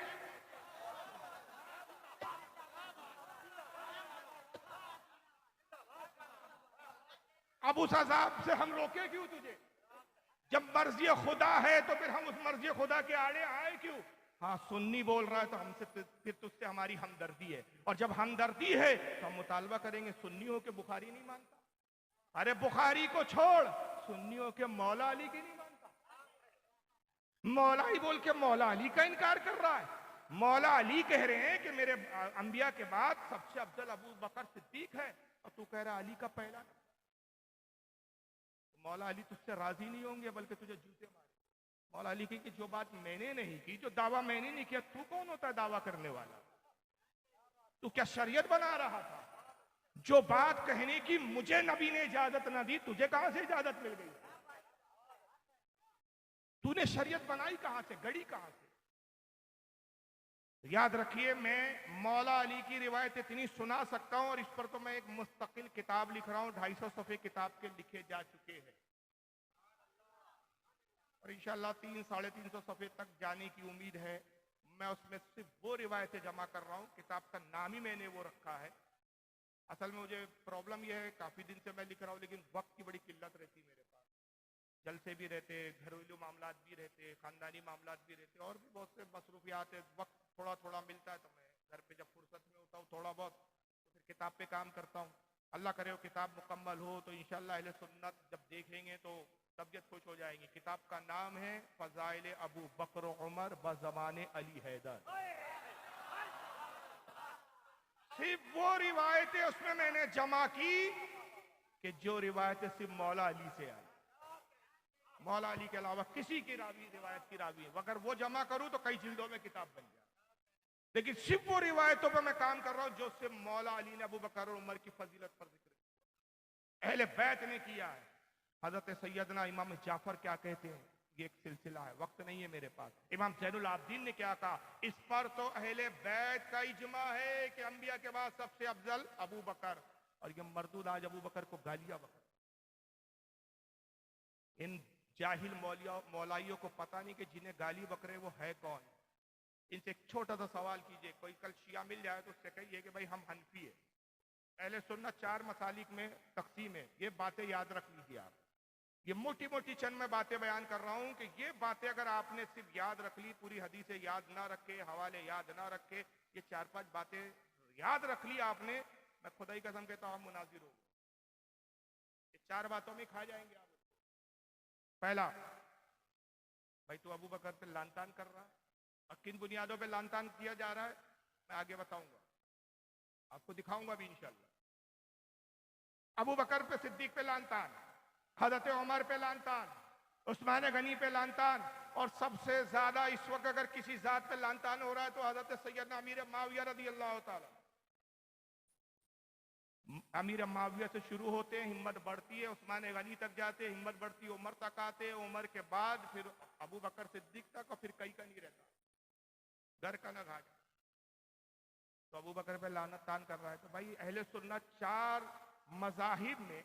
अब उस अजाब से हम रोके क्यों तुझे? जब मर्जी खुदा है तो फिर हम उस मर्जी खुदा के आड़े आए क्यों? हाँ, सुन्नी बोल रहा है तो हमसे फिर तुझसे हमारी हमदर्दी है, और जब हमदर्दी है तो हम मुतालबा करेंगे। सुन्नी हो के बुखारी नहीं मानता? अरे बुखारी को छोड़, सुन्नी हो के मौला अली की नहीं मानता? मौला ही बोल के मौला अली का इनकार कर रहा है। मौला अली कह रहे हैं कि मेरे अंबिया के बाद सबसे अफजल अबू बकर सिद्दीक है, और तू कह रहा अली का पहला। मौला अली तुझसे राजी नहीं होंगे, बल्कि तुझे जूते मारे। मौला अली की जो बात मैंने नहीं की, जो दावा मैंने नहीं किया, तू कौन होता है दावा करने वाला? तू क्या शरीयत बना रहा था? जो बात कहने की मुझे नबी ने इजाजत ना दी, तुझे कहां से इजाजत मिल गई? तूने शरीयत बनाई कहां से, गढ़ी कहां से? याद रखिए, मैं मौला अली की रिवायत इतनी सुना सकता हूं, और इस पर तो मैं एक मुस्तकिल किताब लिख रहा हूं। 250 सफ़े किताब के लिखे जा चुके हैं, और इंशाल्लाह 300-350 सफ़े तक जाने की उम्मीद है। मैं उसमें सिर्फ वो रिवायतें जमा कर रहा हूं। किताब का नाम ही मैंने वो रखा है। असल में मुझे प्रॉब्लम यह है, काफी दिन से मैं लिख रहा हूं, लेकिन वक्त की बड़ी किल्लत रहती मेरे पास। जलसे भी रहते, घरेलू मामलात भी रहते, खानदानी मामलात भी रहते, और भी बहुत से मसरूफियात है। वक्त थोड़ा थोड़ा मिलता है तो मैं घर पे जब फुर्सत में होता हूँ थोड़ा बहुत, तो फिर किताब पे काम करता हूँ। अल्लाह करे वो किताब मुकम्मल हो तो इंशाअल्लाह अहले सुन्नत जब देखेंगे तो तबीयत खुश हो जाएगी। किताब का नाम है फज़ाइल अबू बकर उमर बज़माने अली हैदर। सिर्फ वो रिवायतें उसमें मैंने जमा की कि जो रिवायतें सिर्फ मौला अली से आई। मौला अली के अलावा किसी की रिवायत की रावी है, अगर वो जमा करूं तो कई जिल्दों में किताब बन जाए। लेकिन सिर्फ वो रिवायतों पे मैं काम कर रहा हूं जो सिर्फ मौला अली ने अबू बकर और उमर की फजीलत पर जिक्र अहले बैत ने किया है। हजरत सैयदना इमाम जाफर क्या कहते हैं, ये एक सिलसिला है, वक्त नहीं है मेरे पास। इमाम ज़ैनुल आबिदीन ने क्या कहा, इस पर तो अहले बैत का इजमा है कि अंबिया के बाद सबसे अफजल अबू बकर, और ये मर्दूद आज अबू बकर को गालिया बकर। इन जाहिल मौलाइयों को पता नहीं कि जिन्हें गाली बकरे वो है कौन। इनसे एक छोटा सा सवाल कीजिए, कोई कल शिया मिल जाए तो उससे कहिए कि भाई हम हनफी है। अहले सुन्नत 4 मसालिक में तकसीम है। ये बातें याद रख लीजिए आप। ये मोटी मोटी चंद मैं बातें बयान कर रहा हूं कि ये बातें अगर आपने सिर्फ याद रख ली, पूरी हदीसें याद ना रखे, हवाले याद ना रखे, ये 4-5 बातें याद रख ली आपने, मैं खुदा की कसम कहता हूं आप मुनाजिर हो। ये 4 बातों में खा जाएंगे आप। पहला, भाई तू अबू बकर पे लानतान कर रहा है, और किन बुनियादों पे लानतान किया जा रहा है मैं आगे बताऊंगा, आपको दिखाऊंगा भी इंशाल्लाह। अबू बकर पे सिद्दीक पे लानतान, हजरत उमर पे लानतान, उस्मान गनी पे लानतान, और सबसे ज्यादा इस वक्त अगर किसी जात पे लानतान हो रहा है तो हजरत सैयदना अमीर मुआविया रज़ी अल्लाह ताला। अमीर मुआविया से शुरू होते हैं, हिम्मत बढ़ती है, उस्मान गनी तक जाते हैं, हिम्मत बढ़ती है, उमर तक आते हैं, उमर के बाद फिर अबू बकर सिद्दीक तक, और फिर कहीं का नहीं रहता, घर का न घाट। तो अबू बकर पे लानत तान कर रहा है। तो भाई अहले सुन्नत 4 मज़ाहिब में,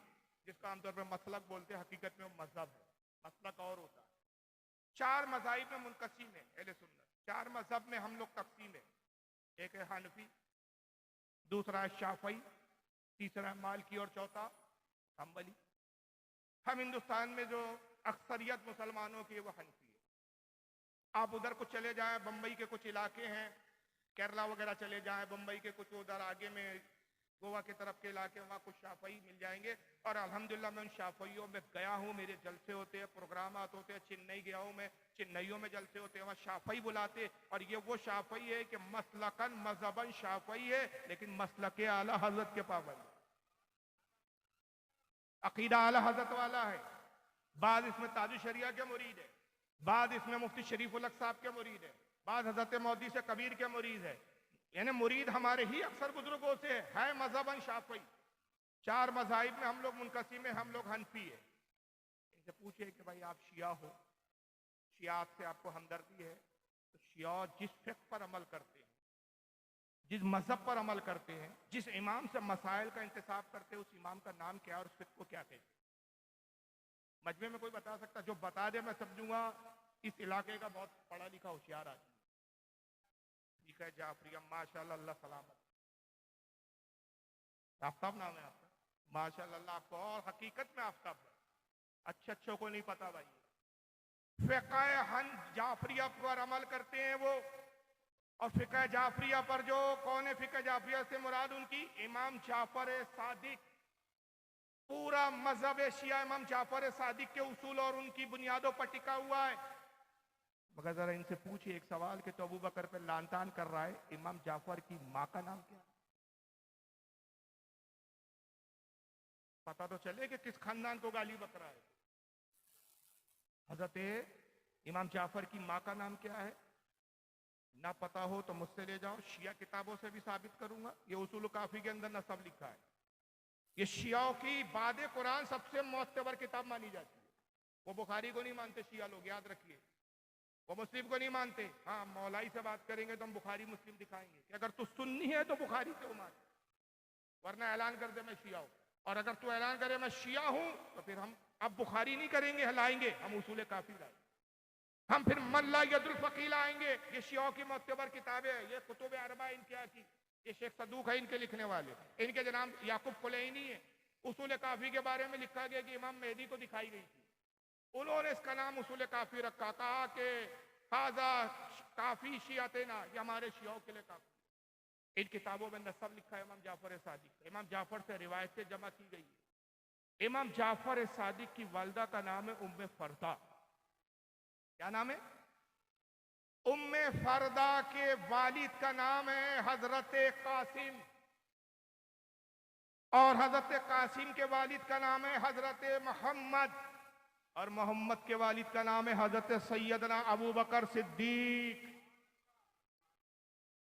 जिसका आमतौर पर मसलक बोलते हैं, हकीकत में वो मजहब है, मसलक और होता है। 4 मज़ाहिब में मुनक़सिम है अहले सुन्नत। 4 मजहब में हम लोग तकसीम है। एक है हनफी, दूसरा है शाफई, तीसरा है मालिकी, और चौथा हम्बली। हम हिंदुस्तान में जो अक्सरियत मुसलमानों की वो हनफी है। आप उधर को चले जाएं, बंबई के कुछ इलाके हैं, केरला वगैरह चले जाएं, बंबई के कुछ उधर आगे में गोवा की तरफ के इलाके, वहाँ कुछ शाफई मिल जाएंगे। और अल्हम्दुलिल्लाह मैं उन शाफइयों में गया हूँ, मेरे जलसे होते हैं, प्रोग्रामात होते हैं। चेन्नई गया हूँ मैं, चेन्नईयों में जलसे होते हैं, वहाँ शाफई बुलाते। और ये वो शाफई है कि मसलकन मजहबन शाफई है, लेकिन मसलक आला हजरत के पाबंद, अकीदा आला हजरत वाला है। बाद इसमें ताजु शरिया के मुरीद है, बाद इसमें मुफ्ती शरीफुल हक साहब के मुरीद है, बाद हजरत मौदी से कबीर के मुरीद है। यानी मुरीद हमारे ही अक्सर बुजुर्गों से है मजहबन शाफई। 4 मज़ाहिब में हम लोग मुनकसिम है, हम लोग हनफी है। इनसे पूछे कि भाई आप शिया हो, शियात से आपको हमदर्दी है, तो शिया जिस फिक्र पर अमल करते हैं, जिस मजहब पर अमल करते हैं, जिस इमाम से मसाइल का इंतसाब करते हैं, उस इमाम का नाम क्या है और उस फिक्र को क्या कहते हैं? मजमे में कोई बता सकता? जो बता दे मैं समझूंगा इस इलाके का बहुत पढ़ा लिखा होशियार आदमी। ठीक है, जाफरिया माशाल्लाह, अल्लाह सलामत। आफ्ताब नाम है आपका, माशाल्लाह आपको और हकीकत में आफ्ताब है। अच्छों को नहीं पता भाई। फ़िक़्ह हन जाफरिया पर अमल करते हैं वो, और फ़िक़्ह जाफरिया पर जो कौन है, फ़िक़्ह जाफरिया से मुराद उनकी इमाम जाफर सादिक, पूरा मजहब शिया इमाम जाफर सादिक के उसूल और उनकी बुनियादों पर टिका हुआ है। मगर जरा इनसे पूछिए एक सवाल कि तो अबू बकर पे लानतान कर रहा है, इमाम जाफर की माँ का नाम क्या है? पता तो चले कि किस खानदान को गाली बक रहा है। हजरत इमाम जाफर की माँ का नाम क्या है? ना पता हो तो मुझसे ले जाओ, शिया किताबों से भी साबित करूंगा। ये उसूल काफी के अंदर नसब लिखा है। ये शियाओं की बाद कुरान सबसे मोतबर किताब मानी जाती है। वो बुखारी को नहीं मानते शिया लोग, याद रखिए। वो मुस्लिम को नहीं मानते। हाँ, मौलाई से बात करेंगे तो हम बुखारी मुस्लिम दिखाएंगे कि अगर तू सुन्नी है तो बुखारी से मान, वरना ऐलान कर दे मैं शिया हूं। और अगर तू ऐलान करे मैं शिया हूं तो फिर हम अब बुखारी नहीं करेंगे, हिलाएंगे, हम उसूल काफी लाएंगे। हम फिर मल्ला यदुल फकील आएंगे। ये शियाओं की मोतबर किताबें है, ये कुतुब अरबा इनके की, ये शेख सदूक है इनके लिखने वाले, इनके जनाब याकूब कुलैनी है। उसूल काफी के बारे में लिखा गया कि इमाम मेहदी को दिखाई गई थी, उन्होंने इसका नाम उसूल काफी रखा, कहा कि हाजा काफी शियातेना, ये हमारे शियाओं के लिए काफी। इन किताबों में नसब लिखा है इमाम जाफर सादिक। इमाम जाफर से रिवायतें जमा की गई है। इमाम जाफर सादिक की वालिदा का नाम है उम्मे फरदा। क्या नाम है? उम्मे फरदा के वालिद का नाम है हजरत कासिम, और हजरत कासिम के वालिद का नाम है हजरत मोहम्मद, और मोहम्मद के वालिद का नाम है हजरत सैयदना अबू बकर सिद्दीक।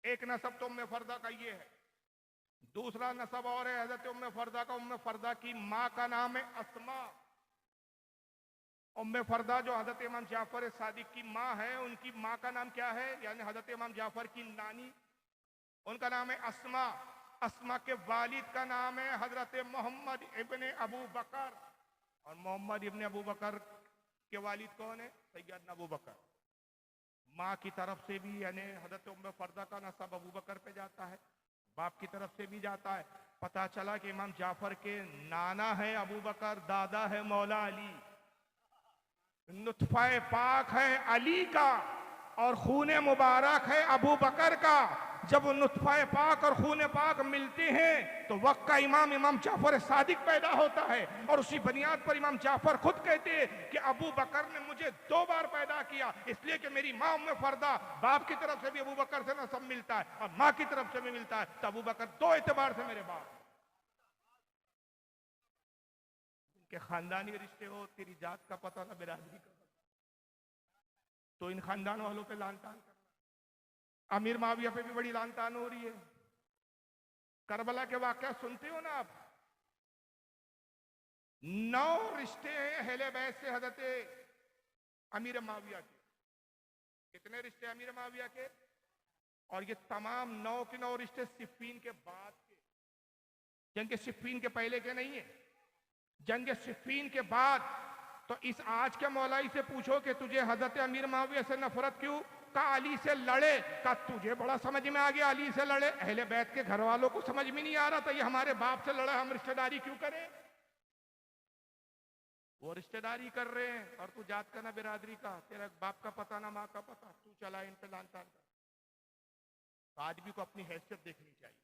एक नसब तो उम्मे फरदा का ये है। दूसरा नसब और है हजरत उम्मे फरदा का, उम्मे फरदा की माँ का नाम है अस्मा। उम्मे फरदा जो हजरत इमाम जाफर सादिक की माँ है, उनकी माँ का नाम क्या है? यानी हजरत इमाम जाफर की नानी, उनका नाम है अस्मा। अस्मा के वालिद का नाम है हजरत मोहम्मद इब्ने अबू बकर, और मोहम्मद इब्ने अबू बकर के वालिद कौन है? सैयदना अबू बकर। माँ की तरफ से भी यानी हजरत उम्मे फरदा का नसब अबू बकर पे जाता है, बाप की तरफ से भी जाता है। पता चला कि इमाम जाफर के नाना है अबू बकर, दादा है मौला अली, नुतफा पाक है अली का और खून मुबारक है अबू बकर का। जब वो नुतफा पाक और खून पाक मिलते हैं तो वक्त का इमाम इमाम जाफर सादिक पैदा होता है। और उसी बुनियाद पर इमाम जाफर खुद कहते हैं कि अबू बकर ने मुझे 2 बार पैदा किया, इसलिए कि मेरी माँ उम्मे फरदा, बाप की तरफ से भी अबू बकर से नसब मिलता है और माँ की तरफ से भी मिलता है, तो अबू बकर 2 एतबार से मेरे बाप। उनके खानदानी रिश्ते हो, तेरी जात का पता ना बिरादरी का, तो इन खानदान वालों पे लानतान करना। अमीर माविया पे भी बड़ी लानतान हो रही है। करबला के वाकया सुनते हो ना आप? 9 रिश्ते हैं अहले बैत से हजरत अमीर माविया के। कितने रिश्ते अमीर माविया के? और ये तमाम 9 के 9 रिश्ते सिफ़ीन के बाद के, जंग सिफ़ीन के पहले के नहीं है, जंग सिफ़ीन के बाद। तो इस आज के मौलाई से पूछो कि तुझे हजरत अमीर माविया से नफरत क्यों? का अली से लड़े, का तुझे बड़ा समझ में आ गया अली से लड़े। अहले बैत के घर वालों को समझ में नहीं आ रहा था ये हमारे बाप से लड़ा, हम रिश्तेदारी क्यों करें? वो रिश्तेदारी कर रहे हैं और तू जात का ना बिरादरी का, तेरा बाप का पता ना माँ का पता, तू चला इन पे लानतान कर। आदमी को अपनी हैसियत देखनी चाहिए।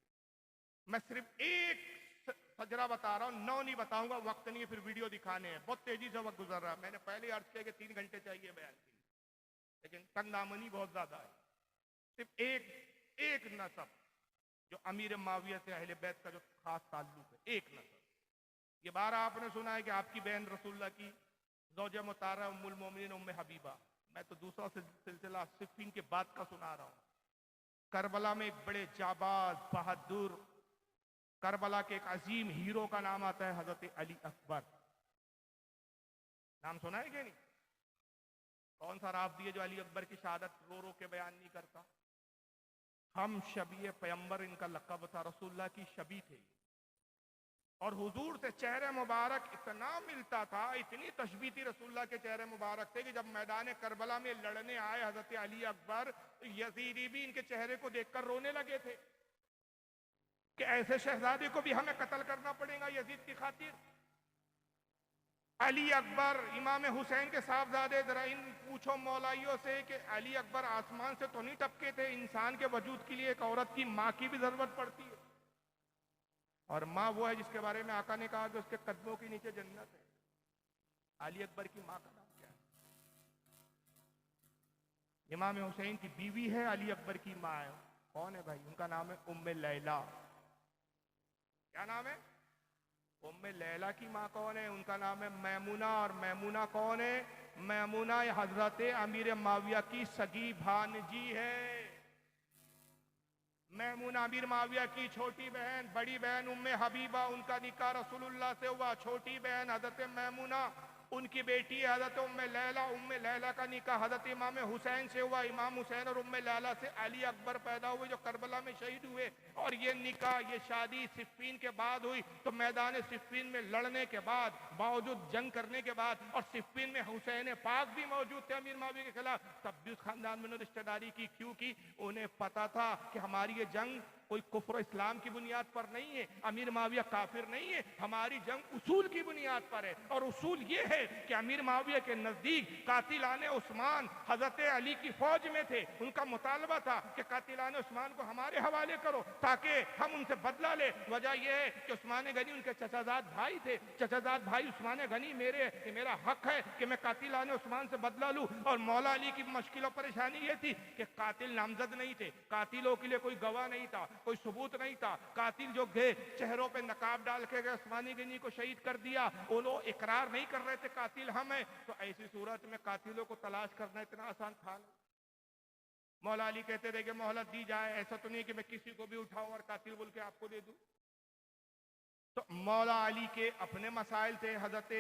मैं सिर्फ एक सजरा बता रहा हूं, 9 नहीं बताऊंगा, वक्त नहीं है, फिर वीडियो दिखाने हैं, बहुत तेजी से वक्त गुजर रहा है। मैंने पहले अर्ज किया कि 3 घंटे चाहिए बयान के लिए, लेकिन तंगदामनी बहुत ज्यादा है। सिर्फ एक नसब जो अमीर माविया से अहले बैत का जो खास ताल्लुक है, एक नसब। ये बार आपने सुना है कि आपकी बहन रसूलुल्लाह की ज़ौजा मुताहरा उम्मुल मोमिनीन उम्मे हबीबा। मैं तो दूसरा सिलसिला सिफ़ीन के बाद का सुना रहा हूं। करबला में एक बड़े जाबाज बहादुर, करबला के एक अजीम हीरो का नाम आता है हजरत अली अकबर। नाम सुना है कि नहीं? कौन सा राफ़दी है जो अली अकबर की शहादत रो रो के बयान नहीं करता? हम शबीए पैगंबर इनका लक़ब था, रसूलुल्लाह की शबी थे, और हुजूर से चेहरे मुबारक इतना मिलता था, इतनी तशबीह थी रसूलुल्लाह के चेहरे मुबारक थे कि जब मैदान करबला में लड़ने आए हजरत अली अकबर, यजीदी भी इनके चेहरे को देखकर रोने लगे थे कि ऐसे शहजादे को भी हमें कत्ल करना पड़ेगा यजीद की खातिर। अली अकबर इमाम हुसैन के साहबजादे, जरा इन पूछो मौलाइयों से कि अली अकबर आसमान से तो नहीं टपके थे, इंसान के वजूद के लिए एक औरत की माँ की भी जरूरत पड़ती है, और माँ वो है जिसके बारे में आका ने कहा कि उसके कदमों के नीचे जन्नत है। अली अकबर की माँ का नाम क्या है? इमाम हुसैन की बीवी है, अली अकबर की माँ है। कौन है भाई? उनका नाम है उम्मे लैला। क्या नाम है? उम्मे लैला की माँ कौन है? उनका नाम है मैमुना। और मैमुना कौन है? मैमुना हजरत अमीर माविया की सगी भानजी है। मैमुना अमीर माविया की छोटी बहन, बड़ी बहन उम्मे हबीबा, उनका निकाह रसूलुल्लाह से हुआ। छोटी बहन हजरत मैमुना, उनकी बेटी है हजरत उम्मे लैला। उम्मे लैला का निकाह हजरत इमाम हुसैन से हुआ। इमाम हुसैन और उम्मे लैला से अली अकबर पैदा हुए जो करबला में शहीद हुए। और ये निकाह, ये शादी सिफ़ीन के बाद हुई। तो मैदान सिफ़ीन में लड़ने के बाद, बावजूद जंग करने के बाद, और सिफ़ीन में हुसैन पाक भी मौजूद थे अमीर माविया के खिलाफ, तब भी उस खानदान में रिश्तेदारी की। क्यों की? उन्हें पता था कि हमारी ये जंग कोई कुफ्र इस्लाम की बुनियाद पर नहीं है, अमीर माविया काफिर नहीं है, हमारी जंग उसूल की बुनियाद पर है। और उसूल ये है कि अमीर माविया के नजदीक कातिलाने उस्मान हजरत अली की फौज में थे। उनका मुतालबा था कि कातिलाने उस्मान को हमारे हवाले करो ताकि हम उनसे बदला ले। वजह यह है कि उस्मान गनी उनके चचाजाद भाई थे। चचाजाद भाई उस्मान गनी मेरा हक है कि मैं कातिलाने उस्मान से बदला लूं। और मौला अली की मुश्किल और परेशानी ये थी कि कातिल नामजद नहीं थे, कातिलों के लिए कोई गवाह नहीं था, कोई सबूत नहीं था। कातिल जो गए चेहरों पे नकाब डाल के गए, उस्मानी गनी को शहीद कर दिया। वो लोग इकरार नहीं कर रहे थे कातिल हम हैं। तो ऐसी सूरत में कातिलों को तलाश करना इतना आसान था नहीं। मौला अली कहते थे कि मोहलत दी जाए, ऐसा तो नहीं कि मैं किसी को भी उठाऊं और कातिल बोल के आपको दे दूं। तो मौला अली के अपने मसाइल थे, हजरत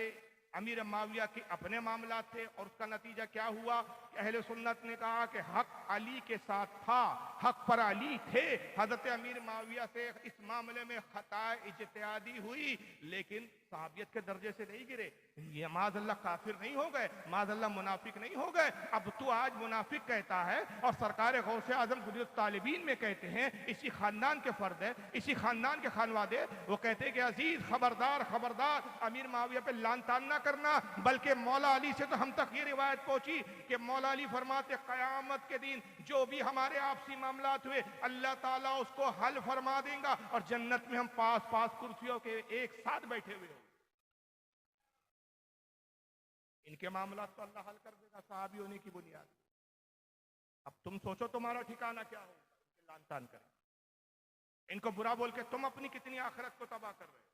अमीर माविया के अपने मामला थे। और उसका नतीजा क्या हुआ कि अहले सुन्नत ने कहा कि हक अली के साथ था, हक पर अली थे। हजरत अमीर माविया से इस मामले में खता इज्तिहादी हुई, लेकिन साहबियत के दर्जे से नहीं गिरे। ये माज़अल्लाह काफिर नहीं हो गए, माज़अल्लाह मुनाफिक नहीं हो गए। अब तो आज मुनाफिक कहता है और सरकार गौसे आजम खुदियत तालिबीन में कहते हैं, इसी खानदान के फर्द है, इसी खानदान के खानवादे, वो कहते हैं कि अजीज खबरदार खबरदार, अमीर माविया पे लान तान ना करना। बल्कि मौला अली से तो हम तक ये रिवायत पहुंची कि मौला अली फरमाते क़यामत के दिन जो भी हमारे आपसी मामलात हुए अल्लाह ताला उसको हल फरमा देगा और जन्नत में हम पास पास कुर्सियों के एक साथ बैठे हुए होंगे। इनके मामला तो अल्लाह हल कर देगा साहबी होने की बुनियाद। अब तुम सोचो तुम्हारा ठिकाना क्या होगा? लान तान करें, इनको बुरा बोल के तुम अपनी कितनी आखिरत को तबाह कर रहे हो।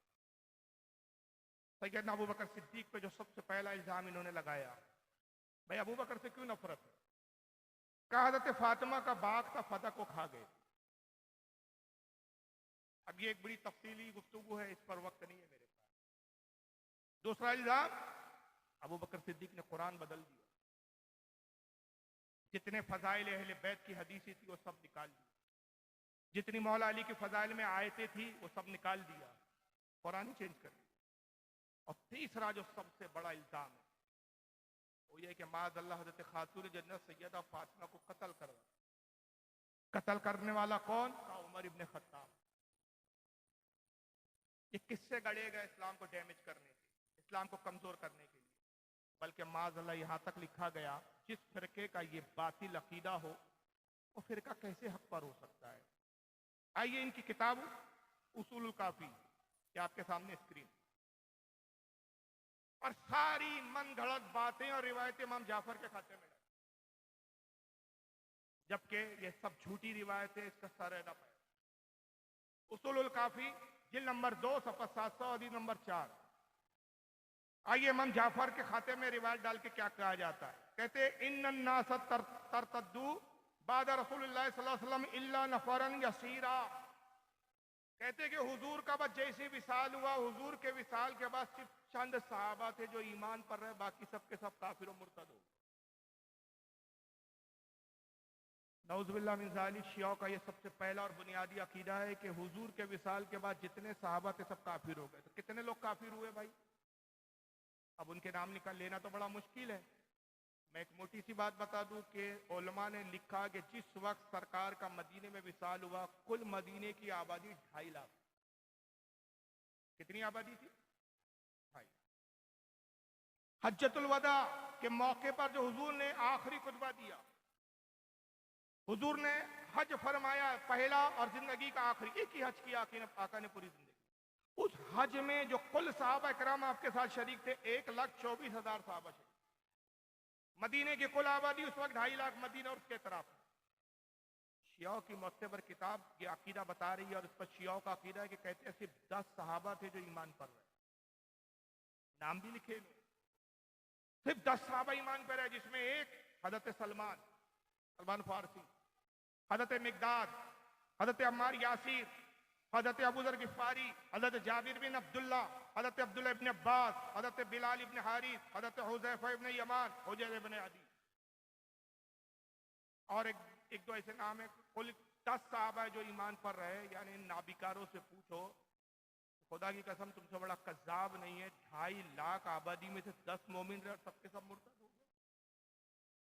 सैयदना अबू बकर सिद्दीक पे जो सबसे पहला इल्जाम इन्होंने लगाया, भाई अबू बकर से क्यों नफरत है? कहा हज़रत फातिमा का बाग था, फदा को खा गए। अब ये एक बड़ी तफसीली गुफ्तगू है, इस पर वक्त नहीं है मेरे पास। दूसरा इल्जाम, अबू बकर सिद्दीक ने कुरान बदल दिया, जितने फजाइल अहले बैत की हदीसें थी वो सब निकाल दी, जितनी मौला अली की फजाइल में आयतें थी वो सब निकाल दिया, कुरान चेंज कर दिया। और तीसरा जो सबसे बड़ा इल्जाम है वो ये कि माज़अल्लाह हज़रत खातून जन्नत सैयदा फातिमा को कत्ल कर दिया। कत्ल करने वाला कौन? उमर इब्ने खत्ताब। ये किससे गढ़े गए? इस्लाम को डैमेज करने के, इस्लाम को कमजोर करने के लिए। बल्कि माज़अल्लाह यहां तक लिखा गया, जिस फिरके का ये बातिल अकीदा हो वो फिरका कैसे हक पर हो सकता है? आइए इनकी किताब उसूलुल काफी, ये आपके सामने स्क्रीन, और सारी मन गढ़ंत बातें और रिवायतें इमाम जाफर के खाते में, जबकि ये सब झूठी रिवायतें, इसका सर न पाए। उसूलुल काफी जिल्द नंबर 2 सफ़ा 700 हदीस नंबर 4। आइए इमाम जाफर के खाते में रिवायत डाल के क्या कहा जाता है। कहते इन्नन नास तरतद्दू बाद रसूलुल्लाह सल्लल्लाहु अलैहि वसल्लम इल्ला नफरन यसीरा। कहते कि हुजूर का बस जैसे विसाल हुआ, हुजूर के विसाल के बाद सिर्फ चंद सहाबा थे जो ईमान पर रहे, बाकी सब के सब काफिर और मुर्तद हो गए। नऊज़ुबिल्लाह मिन ज़ालिक, शिया का ये सबसे पहला और बुनियादी अकीदा है कि हुजूर के विसाल के बाद जितने सहाबा थे सब काफिर हो गए। तो कितने लोग काफिर हुए भाई? अब उनके नाम निकाल लेना तो बड़ा मुश्किल है। मैं एक मोटी सी बात बता दूं कि उलमा ने लिखा कि जिस वक्त सरकार का मदीने में विसाल हुआ, कुल मदीने की आबादी 2.5 लाख। कितनी आबादी थी? 2.5। हज्जतुल वदा के मौके पर जो हुजूर ने आखिरी खुतबा दिया, हुजूर ने हज फरमाया पहला और जिंदगी का आखिरी, एक ही हज किया आका ने पूरी जिंदगी। उस हज में जो कुल सहाबा इकराम आपके साथ शरीक थे, 1,24,000 सहाबा शरीक। मदीने की कुल आबादी उस वक्त 2.5 लाख मदीना और उसके तरफ। शियाओं की मुअत्तबर किताब ये अकीदा बता रही है, और इस पर शियाओं का अकीदा है कि कहते हैं सिर्फ 10 सहाबा थे जो ईमान पर रहे, नाम भी लिखे नहीं। सिर्फ 10 सहाबा ईमान पर है, जिसमें एक हजरत सलमान फारसी, हजरत मिकदाद, हजरत अम्मार यासिर, हजरत अबू ज़र गिफ़ारी, हजरत जाबिर बिन अब्दुल्ला, हजरत अब्दुल्ला इब्न अब्बास, हजरत बिलाल इब्न हारिस, हजरत हुज़ैफा इब्न यमान, हुजैर इब्न अदी, और एक दो ऐसे नाम है। कुल 10 सहाबा है जो ईमान पर रहे। यानी इन नाबिकारों से पूछो, खुदा की कसम तुमसे बड़ा कज़्ज़ाब नहीं है, 2.5 लाख आबादी में से 10 मोमिन रहे और सबके सब मुर्तद हो गए।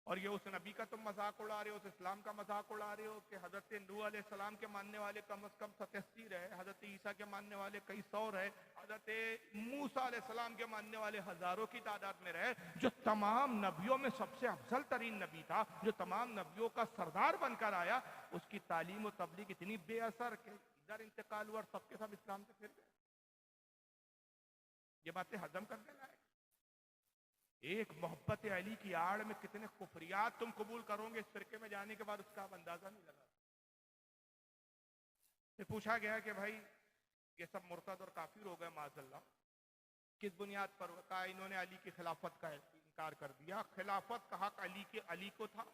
और ये उस नबी का तुम मजाक उड़ा रहे हो, उस इस्लाम का मजाक उड़ा रहे हो कि हजरत नूह अलैहिस्सलाम के मानने वाले कम से कम 87 रहे, हजरत ईसा के मानने वाले कई 100 रहे, हजरत मूसा अलैहिस्सलाम के मानने वाले हजारों की तादाद में रहे। जो तमाम नबियों में सबसे अफजल तरीन नबी था, जो तमाम नबियों का सरदार बनकर आया, उसकी तालीम और तबलीग इतनी बेअसर कि इधर इंतकाल हुआ और सबके सब इस्लाम से फिर गए। ये बातें हजम करने लायक। एक मोहब्बत अली की आड़ में कितने कुफरियात तुम कबूल करोगे इस फिरके में जाने के बाद, उसका अब अंदाजा नहीं लगा। फिर पूछा गया कि भाई ये सब मुर्तद और काफिर हो गए माज़अल्लाह, किस बुनियाद पर? कहा इन्होंने अली की खिलाफत का इनकार कर दिया। खिलाफत का हक अली को था।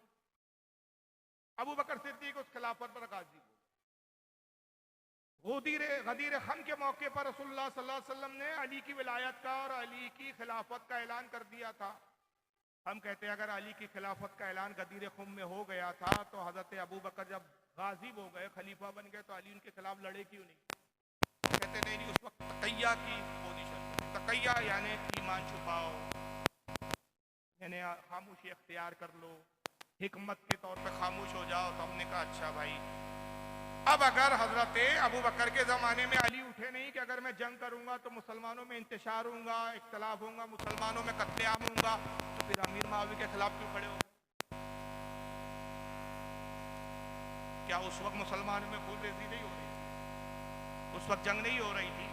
अबू बकर सिद्दीक उस खिलाफत पर गाजी हुए। गदीर खम के मौके पर रसूलुल्लाह सल्लल्लाहु अलैहि वसल्लम ने अली की विलायत का और अली की खिलाफत का ऐलान कर दिया था। हम कहते हैं अगर अली की खिलाफत का ऐलान गदीर खुम में हो गया था, तो हजरत अबू बकर जब गाजिब हो गए, खलीफा बन गए, तो अली उनके खिलाफ लड़े क्यों नहीं? कहते नहीं, उस वक्त तकैया की पोजीशन, तकैया यानी ईमान छुपाओ, यानी खामोशी अख्तियार कर लो, हिकमत के तौर पे खामोश हो जाओ। तो हमने कहा अच्छा भाई, अब अगर हजरत अबू बकर के ज़माने में अली उठे नहीं कि अगर मैं जंग करूंगा तो मुसलमानों में इंतशार होगा, इख्तलाफ होगा, मुसलमानों में कत्लेआम होगा, तो फिर अमीर माविया के खिलाफ क्यों खड़े हो? क्या उस वक्त मुसलमानों में खून रेजी नहीं हो रही थी? उस वक्त जंग नहीं हो रही थी?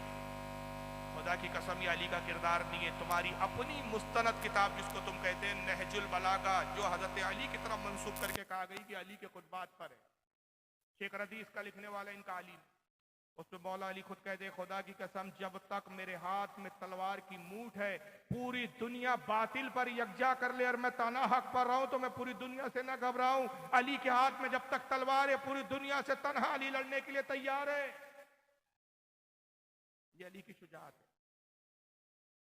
खुदा की कसम ये अली का किरदार नहीं है। तुम्हारी अपनी मुस्तनद किताब जिसको तुम कहते हैं नहजुल बलागा, जो हजरत अली की तरफ मंसूब करके कहा गई कि अली के खुतबात पर है, शेख रदीस का लिखने वाला इनका अली, उसमें मौला अली खुद कहते हैं खुदा की कसम जब तक मेरे हाथ में तलवार की मूठ है, पूरी दुनिया बातिल पर यकजा कर ले और मैं तना हक पर रहूं तो मैं पूरी दुनिया से न घबराऊं। अली के हाथ में जब तक तलवार है, पूरी दुनिया से तन्हा अली लड़ने के लिए तैयार है। ये अली की शुजाअत है।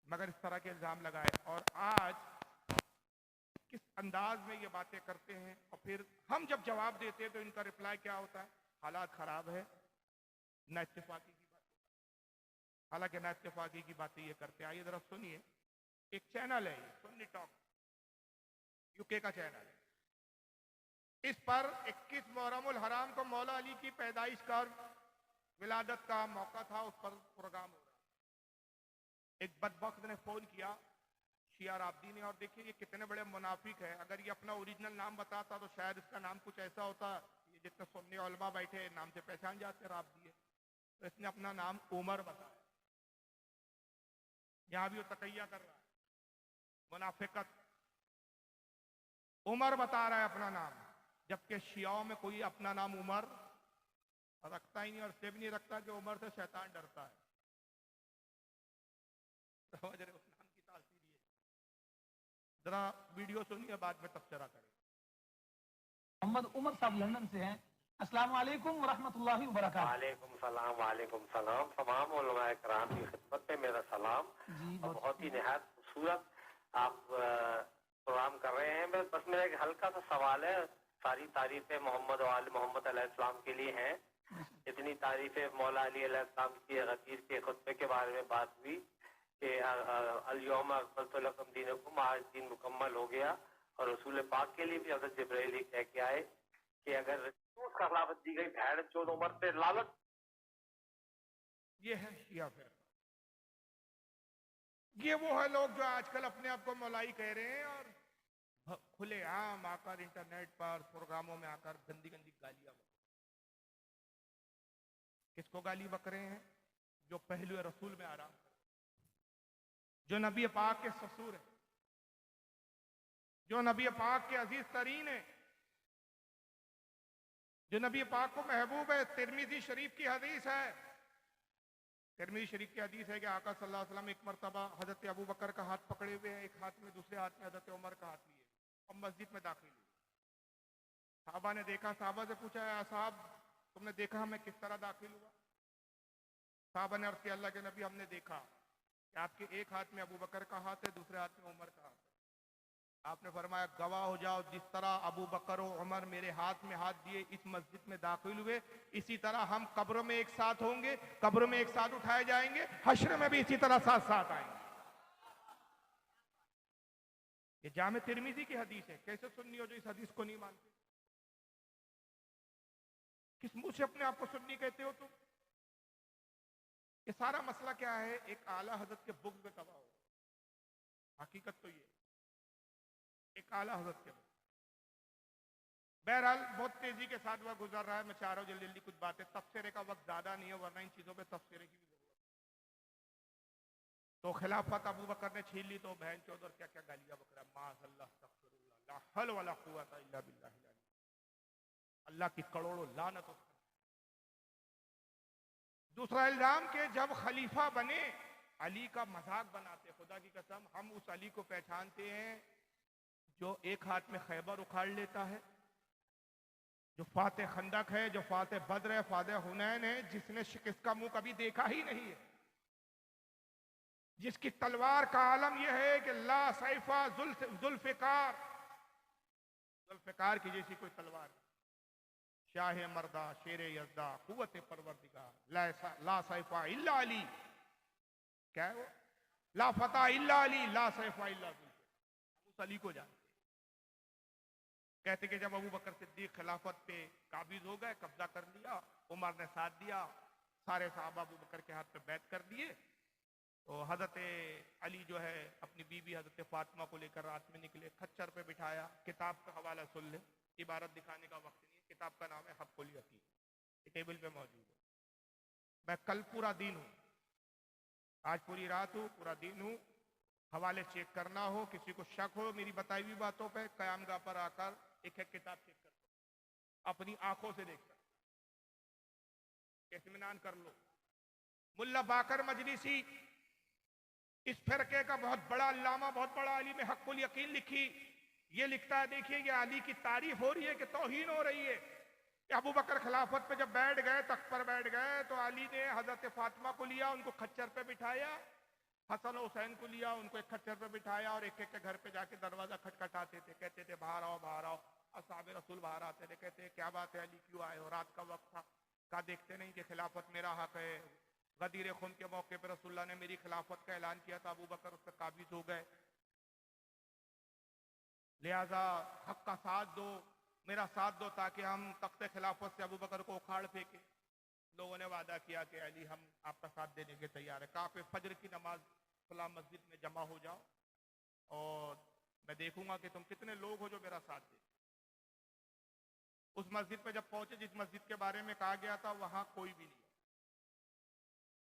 मगर इस तरह के इल्जाम लगाए और आज किस अंदाज में ये बातें करते हैं, और फिर हम जब जवाब देते हैं तो इनका रिप्लाई क्या होता है? हालात खराब है, ना इत्तेफाकी की बातें। हालांकि ना इत्तेफाकी की बातें ये करते हैं। आइए जरा सुनिए, एक चैनल है सुन्नी टॉक, यूके का चैनल है, इस पर 21 मुहर्रमुल हराम को मौला अली की पैदाइश का और विलादत का मौका था, उस पर प्रोग्राम हो रहा। एक बदबख्त ने फोन किया, शिया राब्दी ने, और देखिए ये कितने बड़े मुनाफिक है। अगर ये अपना ओरिजिनल नाम बताता तो शायद इसका नाम कुछ ऐसा होता, ये जितने सुन्नी उलमा बैठे नाम से पहचान जाते राब्दी है। तो इसने अपना नाम उमर बताया। यहां भी वो तकैया कर रहा है, मुनाफिकत। उमर बता रहा है अपना नाम, जबकि शियाओं में कोई अपना नाम उमर रखता ही नहीं, और इसलिए भी नहीं रखता कि उमर से शैतान डरता है। समझ रहे हो उस नाम की तासीर ये। जरा वीडियो सुनिए, बाद में तबसरा करें। मोहम्मद उमर साहब लंदन से हैं। अस्सलाम वालेकुम वरहमतुल्लाहि वबरकातुहू। वालेकुम सलाम, वालेकुम सलाम। तमाम उलमाए कराम की खिदमत में मेरा सलाम। जी और बहुत ही निहायत खूबसूरत आप प्रोग्राम कर रहे हैं। बस मेरा एक हल्का सा सवाल है। सारी तारीफें मोहम्मद और आल मोहम्मद अलैहिस्सलाम के लिए हैं। इतनी तारीफें मौला अली अलैहिस्सलाम की गदीर के खुतबे के बारे में बात हुई कि अल-यौम अकमलतु लकुम दीनकुम, आज दिन मुकम्मल हो गया। और रसूल पाक के लिए भी हज़रत जिब्राइल कह के आए कि अगर उसका खिलाफत दी गई भैड़ चोद उमर पे लालत। ये है शिया फिर। ये वो है लोग जो आजकल अपने आप को मौलाई कह रहे हैं और खुले आम आकर इंटरनेट पर प्रोग्रामों में आकर गंदी गंदी गालियां बक। किसको गाली बक रहे हैं? जो पहलू रसूल में आराम करे, जो नबी पाक के ससुर है, जो नबी पाक के अजीज तरीन है, जो नबी पाक को महबूब है। तिरमिजी शरीफ की हदीस है, तिरमिजी शरीफ की हदीस है कि आका सल्लल्लाहु अलैहि वसल्लम एक मरतबा हजरत अबू बकर का हाथ पकड़े हुए हैं, एक हाथ में, दूसरे हाथ में हजरत उमर का हाथ लिए, और मस्जिद में दाखिल हुए। साहबा ने देखा, साहबा से पूछा, है साहब तुमने देखा मैं किस तरह दाखिल हुआ? साहबा ने अर्ज़ किया, अल्लाह के नबी हमने देखा कि आपके एक हाथ में अबू बकर का हाथ है, दूसरे हाथ में उमर का हाथ है। आपने फरमाया, गवाह हो जाओ, जिस तरह अबू बकर और उमर मेरे हाथ में हाथ दिए इस मस्जिद में दाखिल हुए, इसी तरह हम कब्र में एक साथ होंगे, कब्र में एक साथ उठाए जाएंगे, हश्र में भी इसी तरह साथ साथ आएंगे। ये जामे तिरमिजी की हदीस है। कैसे सुन्नी हो जो इस हदीस को नहीं मानते? किस मुंह से अपने आप को सुन्नी कहते हो तुम? ये सारा मसला क्या है? एक आला हजरत के बुग़्ज़ में तबाह हो। हकीकत तो ये एक आला हजरत के बुग़्ज़। बहरहाल बहुत तेजी के साथ वक्त गुजर रहा है। मैं चाह रहा हूँ जल्दी जल्दी कुछ बातें, तफसीरे का वक्त ज्यादा नहीं है, वरना इन चीजों पे तफसीरे की भी जरूरत है। तो खिलाफत अबू बकर ने छीन ली तो बहन चौध और क्या क्या गालियां बकरा, माज़अल्लाह अस्तग़फिरुल्लाह, ला हौल वला कुव्वता इल्ला बिल्लाह। अल्लाह की करोड़ों लानत उस पर। दूसरा इल्जाम के जब खलीफा बने अली का मजाक बनाते। खुदा की कसम हम उस अली को पहचानते हैं जो एक हाथ में खैबर उखाड़ लेता है, जो फाते खंदक है, जो फाते बद्र है, फाते हुनैन है, जिसने शिकस्त का मुंह कभी देखा ही नहीं है, जिसकी तलवार का आलम यह है कि ला सैफा जुल्फिकार, जुल्फिकार की जैसी कोई तलवार, शाह मर्दा शेर यज़दा कुव्वत परवरदिगार, ला सैफा इल्ला अली। क्या है वो? ला फता इल्ला अली, ला सैफा इल्ला जुल्फिकार। उस अली को जानते। कहते कि जब अबू बकर सिद्दीक खिलाफत पे काबिज हो गए, कब्जा कर लिया, उमर ने साथ दिया, सारे साहबा अबू बकर के हाथ पे बैत कर दिए, तो हजरत अली जो है अपनी बीवी हजरत फातिमा को लेकर रात में निकले, खच्चर पे बिठाया। किताब का हवाला सुन ले, इबारत दिखाने का वक्त नहीं है। किताब का नाम है हक़्क़ुल यक़ीन, टेबल पे मौजूद है। मैं कल पूरा दिन हूँ, आज पूरी रात हूँ, पूरा दिन हूँ। हवाले चेक करना हो, किसी को शक हो मेरी बताई हुई बातों पे, क़यामगाह पर आकर एक एक किताब चेक कर लो, अपनी आंखों से देख कर इत्मीनान कर लो। मुल्ला बाकर मजलिसी इस फिरके का बहुत बड़ा अल्लामा, बहुत बड़ा आलिम हक़्क़ुल यक़ीन लिखी, ये लिखता है, देखिए ये अली की तारीफ हो रही है कि तौहीन हो रही है। अबू बकर खिलाफत पे जब बैठ गए, तख्त पर बैठ गए, तो अली ने हजरत फातिमा को लिया, उनको खच्चर पे बिठाया, हसन हुसैन को लिया, उनको एक खच्चर पे बिठाया, और एक एक के घर पे जाके दरवाजा खटखटाते थे, कहते थे बाहर आओ बाहर आओ। असहाबे रसूल बाहर आते थे, कहते क्या बात है अली क्यों आए हो? रात का वक्त था। कहा देखते नहीं कि खिलाफत मेरा हक है। गदीर खुन के मौके पर रसूलुल्लाह ने मेरी खिलाफत का ऐलान किया था, अबू बकर उस पर काबिज हो गए, लिहाजा हक का साथ दो, मेरा साथ दो, ताकि हम तख्ते खिलाफत से अबू बकर को उखाड़ फेंके। लोगों ने वादा किया कि अली हम आपका साथ देने के तैयार है। कहा कि फजर की नमाज फला मस्जिद में जमा हो जाओ और मैं देखूंगा कि तुम कितने लोग हो जो मेरा साथ दे। उस मस्जिद पे जब पहुंचे जिस मस्जिद के बारे में कहा गया था, वहां कोई भी नहीं।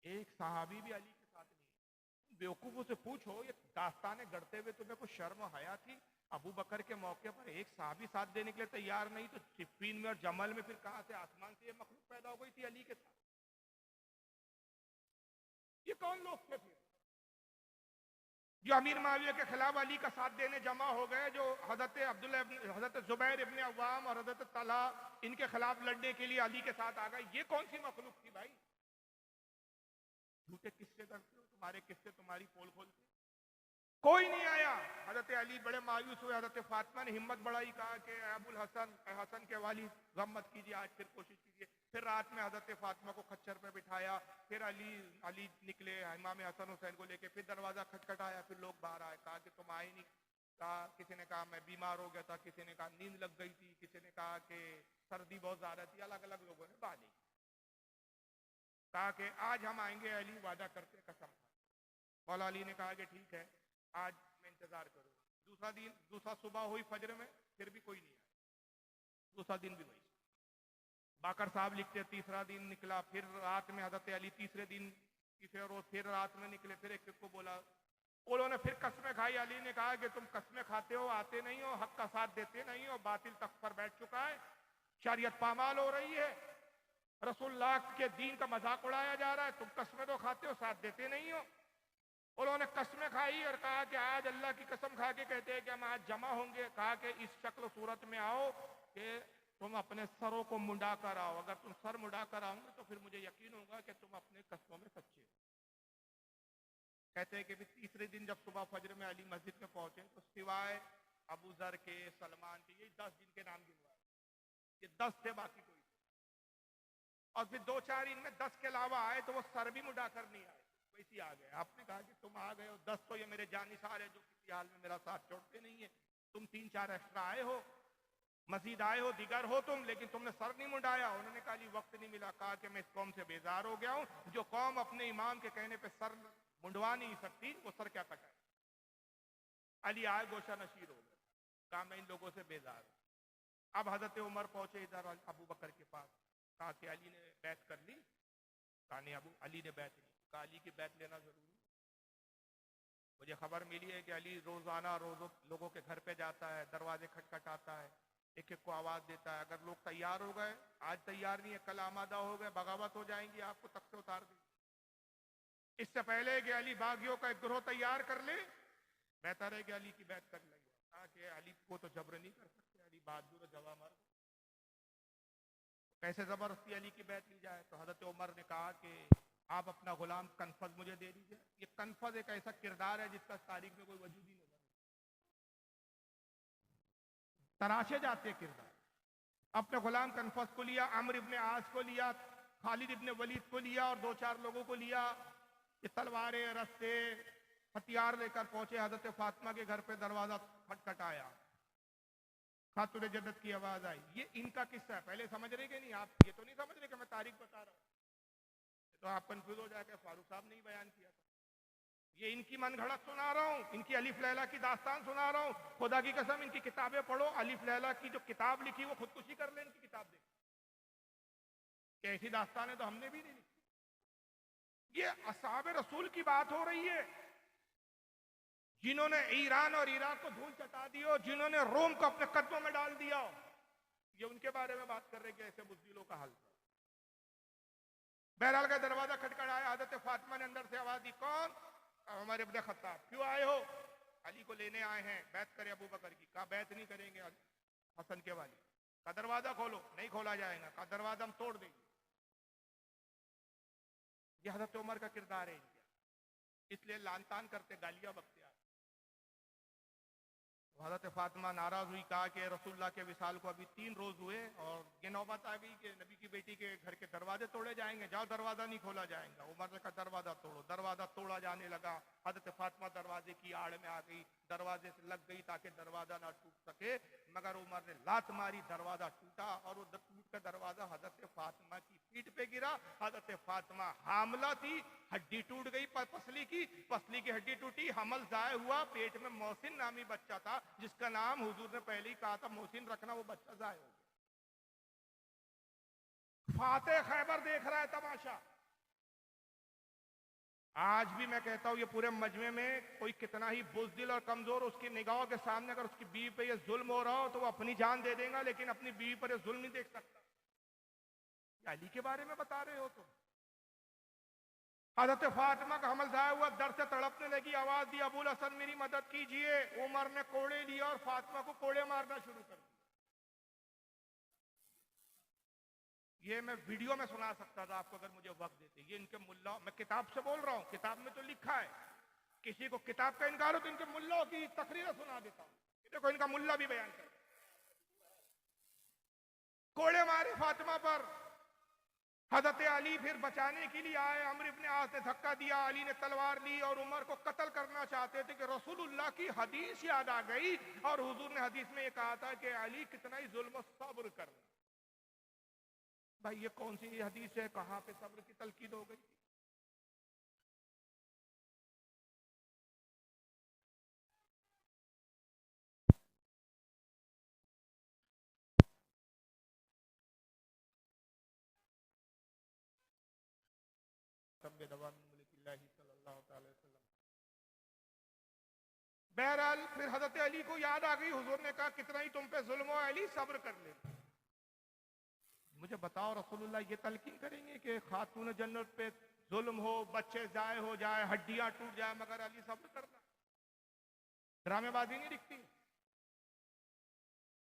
एक सहाबी भी अली के साथ नहीं। बेवकूफों से पूछो, ये दास्तानें गढ़ते हुए तुम्हें कुछ शर्म हया थी? अबू बकर के मौके पर एक सहाबी साथ देने के लिए तैयार नहीं, तो सिफ्फीन में और जमल में फिर कहां से आसमान से ये मखलूक पैदा हो गई थी अली के साथ? ये कौन लोग थे फिर जो अमीर माविया के खिलाफ अली का साथ देने जमा हो गए, जो हजरत जुबैर इब्ने अव्वाम और हजरत तलहा इनके खिलाफ लड़ने के लिए अली के साथ आ गए? ये कौन सी मखलूक थी भाई? झूठे किस्से करते हो, तुम्हारे किस्से तुम्हारी पोल खोलते। कोई नहीं आया। हजरत अली बड़े मायूस हुए। हजरत फातिमा ने हिम्मत बढ़ाई, कहा कि अबुल हसन, हसन के वाली गम मत कीजिए, आज फिर कोशिश कीजिए। फिर रात में हजरत फातिमा को खच्चर पे बिठाया, फिर अली निकले इमाम हसन हुसैन को लेके, फिर दरवाजा खटखटाया, फिर लोग बाहर आए, कहा कि तुम आए नहीं। कहा, किसी ने कहा मैं बीमार हो गया था, किसी ने कहा नींद लग गई थी, किसी ने कहा कि सर्दी बहुत ज्यादा थी। अलग अलग लोगों ने बात नहीं। कहा कि आज हम आएंगे, अली वादा करते कसम खा। मौला अली ने कहा कि ठीक है, आज मैं इंतजार करूंगा। दूसरा सुबह हुई फजर में, फिर भी कोई नहीं आया। दूसरा दिन भी वही। बाकर साहब लिखते तीसरा दिन निकला, फिर रात में हजरत अली तीसरे रोज फिर रात में निकले, फिर एक को बोला। उन्होंने फिर कस्में खाई। अली ने कहा कि तुम कस्में खाते हो, आते नहीं हो, हक का साथ देते नहीं हो, बातिल तख्त पर बैठ चुका है, शरीयत पामाल हो रही है, रसूलुल्लाह के दीन का मजाक उड़ाया जा रहा है, तुम कस्में तो खाते हो, साथ देते नहीं हो। उन्होंने कस्में खाई और कहा कि आज अल्लाह की कसम खा के कहते हैं कि हम आज जमा होंगे। कहा कि इस शक्ल सूरत में आओ कि तुम अपने सरों को मुंडा कर आओ। अगर तुम सर मुंडा कर आओगे तो फिर मुझे यकीन होगा कि तुम अपने कस्मों में सच्चे हो। कहते हैं कि भी तीसरे दिन जब सुबह फजर में अली मस्जिद में पहुंचे, तो सिवाय अबू जर के, सलमान के, ये 10 दिन के नाम गिनवाए। ये 10 थे, बाकी कोई नहीं। और फिर 2-4 इनमें 10 के अलावा आए तो वो सर भी मुंडा कर नहीं आए, वैसे आ गए। आपने कहा कि तुम आ गए हो, 10 तो ये मेरे जानिसार है जो किसी हाल में मेरा साथ छोड़ते नहीं है। तुम 3-4 एक्स्ट्रा आए हो, मजीद आए हो, दिगर हो तुम, लेकिन तुमने सर नहीं मुंडाया। उन्होंने कहा जी वक्त नहीं मिला। कहा कि मैं इस कौम से बेजार हो गया हूं। जो कौम अपने इमाम के कहने पे सर मुंडवा नहीं सकती, वो सर क्या कटाए। अली आए, गोशा नशीर हो गए। कहा मैं इन लोगों से बेजार हूं। अब हजरत उमर पहुंचे इधर अबू बकर के पास। कहा कि अली ने बैत कर ली? कहा नहीं, अली ने बैत नहीं। कहा अली की बैत लेना जरूरी। मुझे खबर मिली है कि अली रोजाना लोगों के घर पे जाता है, दरवाजे खटखटाता है, एक एक को आवाज देता है। अगर लोग तैयार हो गए, आज तैयार नहीं है, कल आमादा हो गए, बगावत हो जाएंगी, आपको तख्त से उतार देंगे। इससे पहले कि अली बागियों का एक ग्रोह तैयार कर ले, बेहतर है कि अली की बैत कर ले। कि अली को तो जबर नहीं कर सकते, अली बहादुर जवा मर्द, कैसे जबरदस्ती अली की बैत ली जाए। तो हजरत उमर ने कहा कि आप अपना गुलाम कनफज मुझे दे दीजिए। ये कनफज एक ऐसा किरदार है जिसका तारीख में कोई वजूद ही नहीं, तराशे जाते किरदार। अपने गुलाम कनफज को लिया, अमर इब्ने आस को लिया, खालिद इब्ने वलीद को लिया और 2-4 लोगों को लिया। ये तलवारें, रस्ते, हथियार लेकर पहुंचे। हजरत फातिमा के घर पे दरवाजा खटखटाया, खातून जन्नत की आवाज आई। ये इनका किस्सा है। पहले समझ रहे कि नहीं आप? ये तो नहीं समझ रहे कि मैं तारीख बता रहा हूं, तो आप कंफ्यूज हो जाएगा, फारूक साहब ने ही बयान किया था। ये इनकी मनगढ़ंत सुना रहा हूं, इनकी अलिफ लैला की दास्तान सुना रहा हूं। खुदा की कसम इनकी किताबें पढ़ो, अलिफ लैला की जो किताब लिखी वो खुदकुशी कर ले, इनकी किताब देख। कैसी दास्तानें तो हमने भी नहीं लिखी। ये असहाब रसूल की बात हो रही है, जिन्होंने ईरान और इराक को धूल चटा दी हो, जिन्होंने रोम को अपने कदमों में डाल दिया हो। ये उनके बारे में बात कर रहे कि ऐसे बुज़दिलों का हाल था। बहरहाल का दरवाजा खटखटाया। हजरत फातिमा ने अंदर से आवाज दी, कौन? उमर इब्ने खत्ताब। क्यों आए हो? अली को लेने आए हैं, बैत करे अबू बकर की। कहा बैत नहीं करेंगे हसन के वाली। का दरवाजा खोलो। नहीं खोला जाएगा। का दरवाजा हम तोड़ देंगे। ये हजरत उमर का किरदार है इनका, इसलिए लानतान करते, गालियां बकते। हजरत फातिमा नाराज हुई, कहा कि रसूलुल्लाह के विसाल को अभी 3 रोज हुए और ये नौबत आ गई कि नबी की बेटी के घर के दरवाजे तोड़े जाएंगे। जाओ, दरवाजा नहीं खोला जाएगा। उमर ने कहा दरवाजा तोड़ो। दरवाजा तोड़ा जाने लगा। हजरत फातिमा दरवाजे की आड़ में आ गई, दरवाजे से लग गई ताकि दरवाजा ना टूट सके, मगर उमर ने लात मारी, दरवाजा टूटा और वो टूट का दरवाजा हजरत फातिमा की पीठ पे गिरा। हजरत फातिमा हामला थी, हड्डी टूट गई पसली की हड्डी टूटी, हमल जाए हुआ। पेट में मोहसिन नामी बच्चा था जिसका नाम हुजूर ने पहले ही कहा था मोहसिन रखना, वो बच्चा जाए हो गया। फाते खैबर देख रहा है तमाशा। आज भी मैं कहता हूं ये पूरे मजमे में कोई कितना ही बुज़दिल और कमजोर उसकी निगाहों के सामने अगर उसकी बीवी पे ये जुल्म हो रहा हो तो वो अपनी जान दे देगा, लेकिन अपनी बीवी पर ये जुल्म नहीं देख सकता। अली के बारे में बता रहे हो तुम। हजरत फातिमा का हमल जाया हुआ दर से तड़पने लगी, आवाज दी अबुल हसन मेरी मदद कीजिए। उमर ने कोड़े लिया और फातिमा को कोड़े मारना शुरू कर दिया। ये मैं वीडियो में सुना सकता था आपको अगर मुझे वक्त देते। ये इनके मुल्ला, मैं किताब से बोल रहा हूं, किताब में तो लिखा है। किसी को किताब का इनकार हो तो इनके मुल्लाओं की तकरीरें सुना देता हूं। देखो इनका मुल्ला भी बयान कर, कोड़े मारे फातिमा पर। हजरत अली फिर बचाने के लिए आए, अमर इब्ने आस ने धक्का दिया, अली ने तलवार ली और उमर को कत्ल करना चाहते थे कि रसूलुल्लाह की हदीस याद आ गई और हुजूर ने हदीस में ये कहा था कि अली कितना ही जुल्म सब्र करना। भाई ये कौन सी हदीस है, कहां पे सब्र की तलकीद हो गई? बहरहाल फिर हजरत अली को याद आ गई, हुजूर ने कहा कितना ही तुम पे जुल्म हो अली, सब्र कर ले। मुझे बताओ रसूलुल्लाह ये तलकीन करेंगे कि खातून जन्नत पे जुल्म हो, बच्चे जाए हो जाए, हड्डियां टूट जाए, मगर अली सब्र करना? ड्रामेबाजी नहीं दिखती।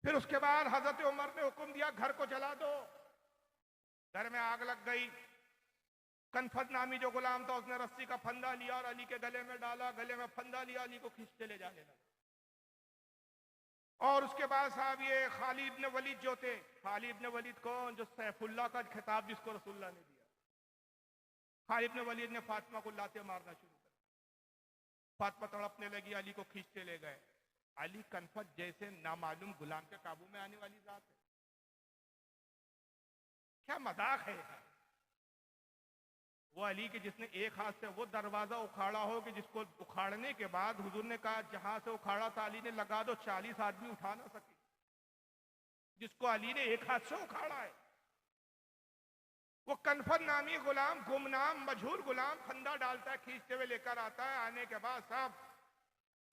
फिर उसके बाद हजरत उमर ने हुक्म दिया घर को जला दो। घर में आग लग गई। कनफद नामी जो गुलाम था उसने रस्सी का फंदा लिया और अली के गले में डाला, गले में फंदा लिया, अली को खींचते ले जाने लगा। और उसके बाद साहब ये खालिद इब्न वलीद जो थे, खालिद इब्न वलीद कौन? जो सैफुल्लाह का खिताब जिसको रसूलुल्लाह ने दिया। खालिद इब्न वलीद ने फातिमा को लाते मारना शुरू कर। फातिमा तड़पने लगी, अली को खींचते ले गए। अली कनफद जैसे नामालूम गुलाम के काबू में आने वाली जात है। क्या मजाक है? वो अली के जिसने एक हाथ से वो दरवाजा उखाड़ा हो कि जिसको उखाड़ने के बाद हुजूर ने कहा जहां से उखाड़ा था अली ने लगा दो, 40 आदमी उठा ना सके, जिसको अली ने एक हाथ से उखाड़ा है। वो कनफद नामी गुलाम, गुमनाम मजहूर गुलाम, फंदा डालता है, खींचते हुए लेकर आता है। आने के बाद सब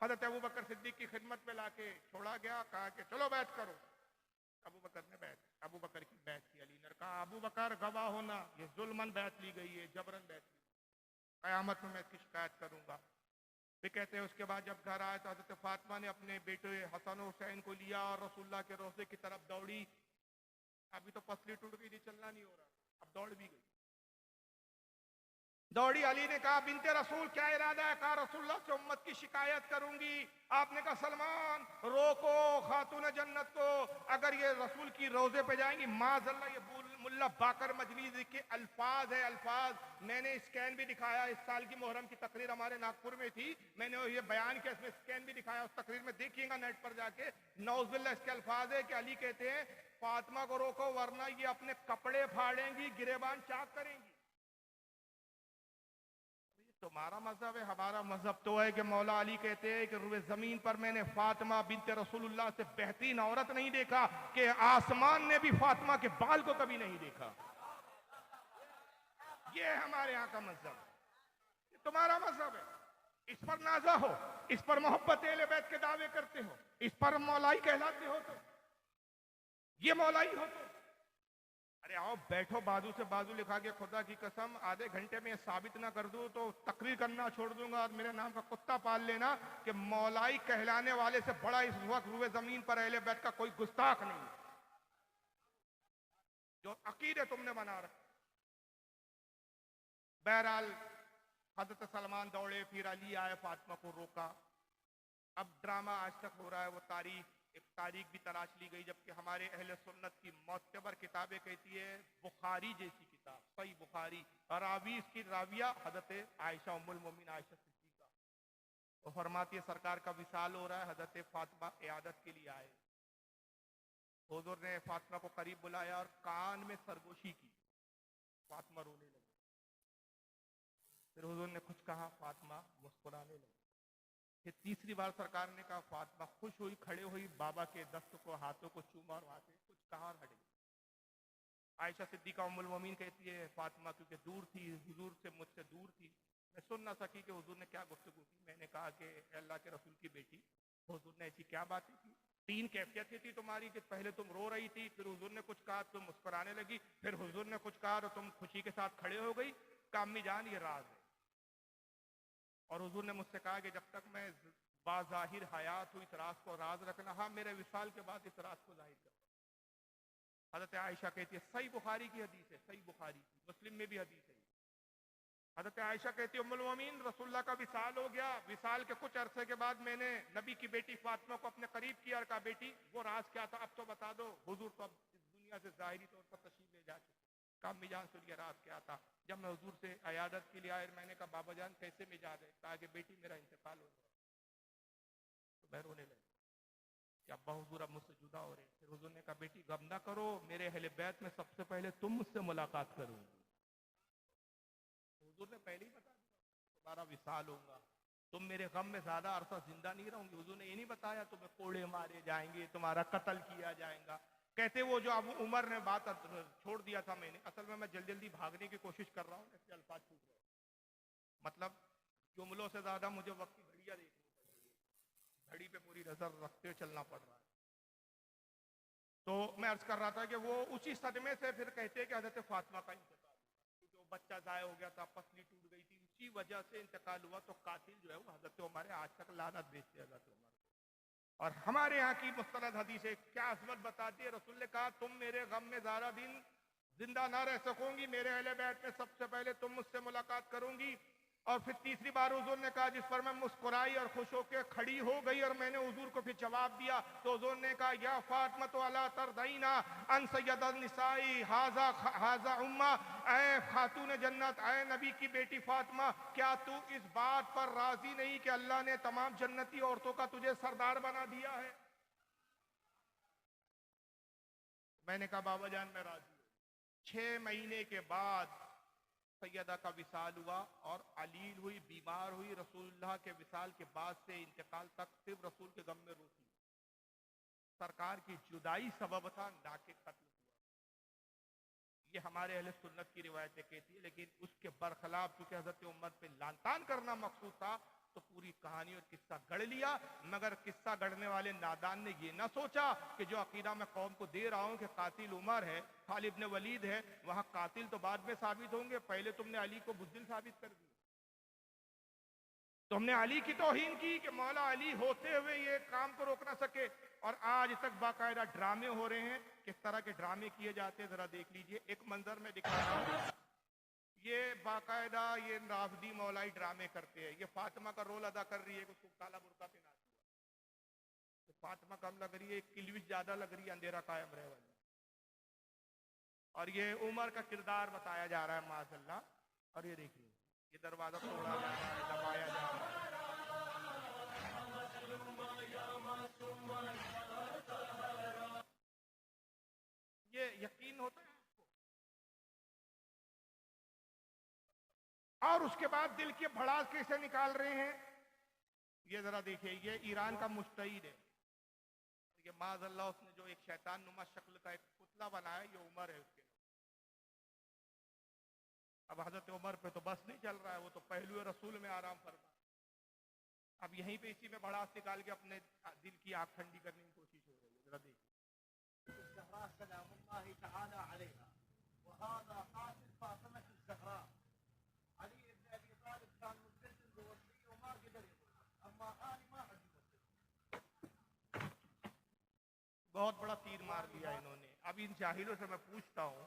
हजरत अबू बकर सिद्दीक की खिदमत में लाके छोड़ा गया। कहा कि चलो बैठ करो। अबू बकर ने बैठ, अबू बकर की बैठ की। अली ने कहा अबू बकर गवाह होना, ये जुल्मन बैठ ली गई है, जबरन बैठ ली, कयामत में मैं इसकी शिकायत करूंगा। वे कहते हैं उसके बाद जब घर आए तो हजरत फातिमा ने अपने बेटे हसन हुसैन को लिया और रसूलुल्लाह के रोज़े की तरफ दौड़ी। अभी तो पसली टूट गई थी, चलना नहीं हो रहा, अब दौड़ भी गई। दौड़ी। अली ने कहा बिनते रसूल क्या इरादा है? कहा रसूलुल्लाह से उम्मत की शिकायत करूंगी। आपने कहा सलमान रोको खातून जन्नत को, अगर ये रसूल की रोजे पे जाएंगी माज़अल्लाह। ये मुल्ला बाकर मजलिसी के अल्फाज है, अल्फाज। मैंने स्कैन भी दिखाया, इस साल की मुहर्रम की तकरीर हमारे नागपुर में थी, मैंने ये बयान किया, इसमें स्कैन भी दिखाया, उस तकरीर में देखिएगा नेट पर जाके। नौज़ुबिल्लाह इसके अल्फाज है कि अली कहते हैं फातिमा को रोको वरना ये अपने कपड़े फाड़ेंगी, गिरेबान चाक करेंगी। तुम्हारा मजहब है, हमारा मजहब तो है कि मौला अली कहते हैं कि रुए जमीन पर मैंने फातिमा बिनते रसूलुल्लाह से बेहतरीन औरत नहीं देखा कि आसमान ने भी फातिमा के बाल को कभी नहीं देखा। ये है हमारे यहाँ का मजहब, ये तुम्हारा मजहब है। इस पर नाजा हो, इस पर मोहब्बत अहले बैत के दावे करते हो, इस पर मौलाई कहलाते हो, तो ये मौलाई हो तो अरे आओ बैठो, बाजू से बाजू लिखा के खुदा की कसम आधे घंटे में साबित ना कर दूं तो तकरीर करना छोड़ दूंगा और मेरे नाम का कुत्ता पाल लेना कि मौलाई कहलाने वाले से बड़ा इस वक्त रुए जमीन पर अहले बैत का कोई गुस्ताख नहीं, जो अकीदे तुमने बना रखे। बहरहाल हजरत सलमान दौड़े, फिर अली आए, फातिमा को रोका। अब ड्रामा आज तक हो रहा है, वो एक तारीख भी तलाश ली गई, जबकि हमारे अहले सुन्नत की मोतबर किताबें कहती है बुखारी जैसी किताब, सही बुखारी, रावी इसकी राविया हजरत आयशा उम्मुल मोमिन आयशा सिद्दीका, वो फरमाती है सरकार का विसाल हो रहा है, हजरत फातिमा इयादत के लिए आए। हुजूर ने फातिमा को करीब बुलाया और कान में सरगोशी की। फातिमा रोने लगी। फिर हुजूर ने कुछ कहा, फातिमा मुस्कुराने लगी। फिर तीसरी बार सरकार ने कहा, फातिमा खुश हुई, खड़े हुई, बाबा के दस्त को, हाथों को चूमा और वहां से कुछ कहा और हट गई। आयशा सिद्दीका उम्मुल मोमिन कहती है फातिमा क्योंकि दूर थी, हुजूर से मुझसे दूर थी, मैं सुन ना सकी कि हुजूर ने क्या गुफ्तगू की। मैंने कहा कि अल्लाह के रसूल की बेटी, हुजूर ने ऐसी क्या बातें की? 3 कैफियतें थी तुम्हारी कि पहले तुम रो रही थी, फिर हुजूर ने कुछ कहा तुम मुस्कुराने लगी, फिर हुजूर ने कुछ कहा तो तुम खुशी के साथ खड़े हो गई। का अम्मी जान ये राज है। और हुजूर ने मुझसे कहा कि जब तक मैं बाज़ाहिर हयात हूँ इस राज को राज रखना। हाँ, मेरे विसाल के बाद इस राज को जाहिर कर। हजरत आयशा कहती है, सही बुखारी की हदीस है, सही बुखारी की, मुस्लिम में भी हदीस है। हजरत आयशा कहती है, उम्मुल मोमिनीन रसूलुल्लाह का विसाल हो गया। विसाल के कुछ अरसे के बाद मैंने नबी की बेटी फातिमा को अपने करीब किया और कहा, बेटी वो राज क्या था अब तो बता दो। हुजूर तो अब इस दुनिया से जाहिरी तौर पर तशरीफ ले जा चुके। कहा मिजान सुनिए राज क्या था। जब मैं हुजूर से अयादत के लिए आया, मैंने कहा बाबा जान कैसे मिजाज है? कहा कि बेटी मेरा इंतकाल हो गया। तो मैं रोने लगा कि अब्बा हुजूर अब मुझसे जुदा हो रहे हैं। फिर हुजूर ने कहा बेटी गम ना करो, मेरे अहले बैत में सबसे पहले तुम मुझसे मुलाकात करोगे। हुजूर ने पहले ही बता दिया तुम्हारा विसाल होगा, तुम मेरे गम में ज्यादा अरसा जिंदा नहीं रहोगे। हुजूर ने ये नहीं बताया तुम्हें कोड़े मारे जाएंगे, तुम्हारा कत्ल किया जाएगा। कहते वो जो अबू उमर ने बात छोड़ दिया था मैंने, असल में मैं जल्दी जल्दी भागने की कोशिश कर रहा हूँ, इसके अल्फाज छूट रहे। मतलब जुमलों से ज्यादा मुझे वक्त की घड़ियां देखनी पड़ रही है, घड़ी पे पूरी नजर रखते हुए चलना पड़ रहा है। तो मैं अर्ज कर रहा था कि वो उसी सदमे से फिर कहते कि हजरत फातिमा का इंतकाल, क्योंकि वो बच्चा जाया हो गया था, पसली टूट गई थी, उसी वजह से इंतकाल हुआ। तो कातिल जो है वो हजरत उमर है, आज तक लानत भेजते हैं हजरत उमर। और हमारे यहाँ की मुस्तनद हदीस है, क्या अजमत बताती है। रसूल ने कहा तुम मेरे गम में ज़्यादा दिन जिंदा ना रह सकोगी, मेरे अहले बैत में सबसे पहले तुम मुझसे मुलाकात करूंगी। और फिर तीसरी बार हुजूर ने कहा, जिस पर मैं मुस्कुराई और खुश होकर खड़ी हो गई और मैंने हुजूर को फिर जवाब दिया, तो हुजूर ने कहा या फातिमा तो अला तरदईना अन सय्यदन निसाई हाजा हाजा उम्मा, ऐ खातून जन्नत, ऐ नबी की बेटी फातिमा, क्या तू इस बात पर राजी नहीं कि अल्लाह ने तमाम जन्नती औरतों का तुझे सरदार बना दिया है? मैंने कहा बाबा जान मैं राजी हूं। 6 महीने के बाद सैयदा का विसाल हुआ और अलील हुई, बीमार हुई। रसूलुल्लाह के विसाल के बाद से इंतकाल तक सिर्फ रसूल के गम में रोती। सरकार की जुदाई सबब था, ना के कत्ल हुआ। ये हमारे अहले सुन्नत की रिवायतें कहती है। लेकिन उसके बरखिलाफ चूंकि हजरत उमर पे लानतान करना मकसूद था, तो पूरी कहानी और किस्सा गढ़ लिया। मगर किस्सा गढ़ने वाले नादान ने ये ना सोचा कि जो अकीदा मैं कौम को दे रहा हूं कि कातिल उमर है, खालिद इब्न वलीद है, वहां कातिल तो बाद में साबित होंगे, पहले तुमने अली को बुज़दिल साबित कर दिया। तुमने अली की तौहीन की कि मौला अली होते हुए ये काम को रोक ना सके। और आज तक बाकायदा ड्रामे हो रहे हैं। किस तरह के ड्रामे किए जाते हैं जरा देख लीजिए। एक मंजर में दिखा रहा हूं, ये बाकायदा ये राफदी मौलाई ड्रामे करते हैं। ये फातिमा का रोल अदा कर रही है, उसको काला बुर्का पहना दिया, तो फातिमा कम लग रही है, किलविश ज्यादा लग रही है, अंधेरा कायम रहे वाली। और ये उमर का किरदार बताया जा रहा है माशअल्लाह। और ये देखिए, ये दरवाजा तोड़ा जा रहा है, दबाया जा रहा है। ये यकीन होता है। और उसके बाद दिल की भड़ास कैसे निकाल रहे हैं, ये जरा देखिए। ये ईरान का मुश्तहिद है, ये माज़अल्लाह उसने जो एक शैतान नुमा शक्ल का एक पुतला बनाया, ये उमर है उसके। अब हजरत उमर पे तो बस नहीं चल रहा है, वो तो पहलू रसूल में आराम फरमा। अब यहीं पे इसी में भड़ास निकाल के अपने दिल की आग ठंडी करने की कोशिश हो रही है। जरा देखिए। बहुत बड़ा तीर मार दिया इन्होंने। अब इन जाहिलों से मैं पूछता हूं,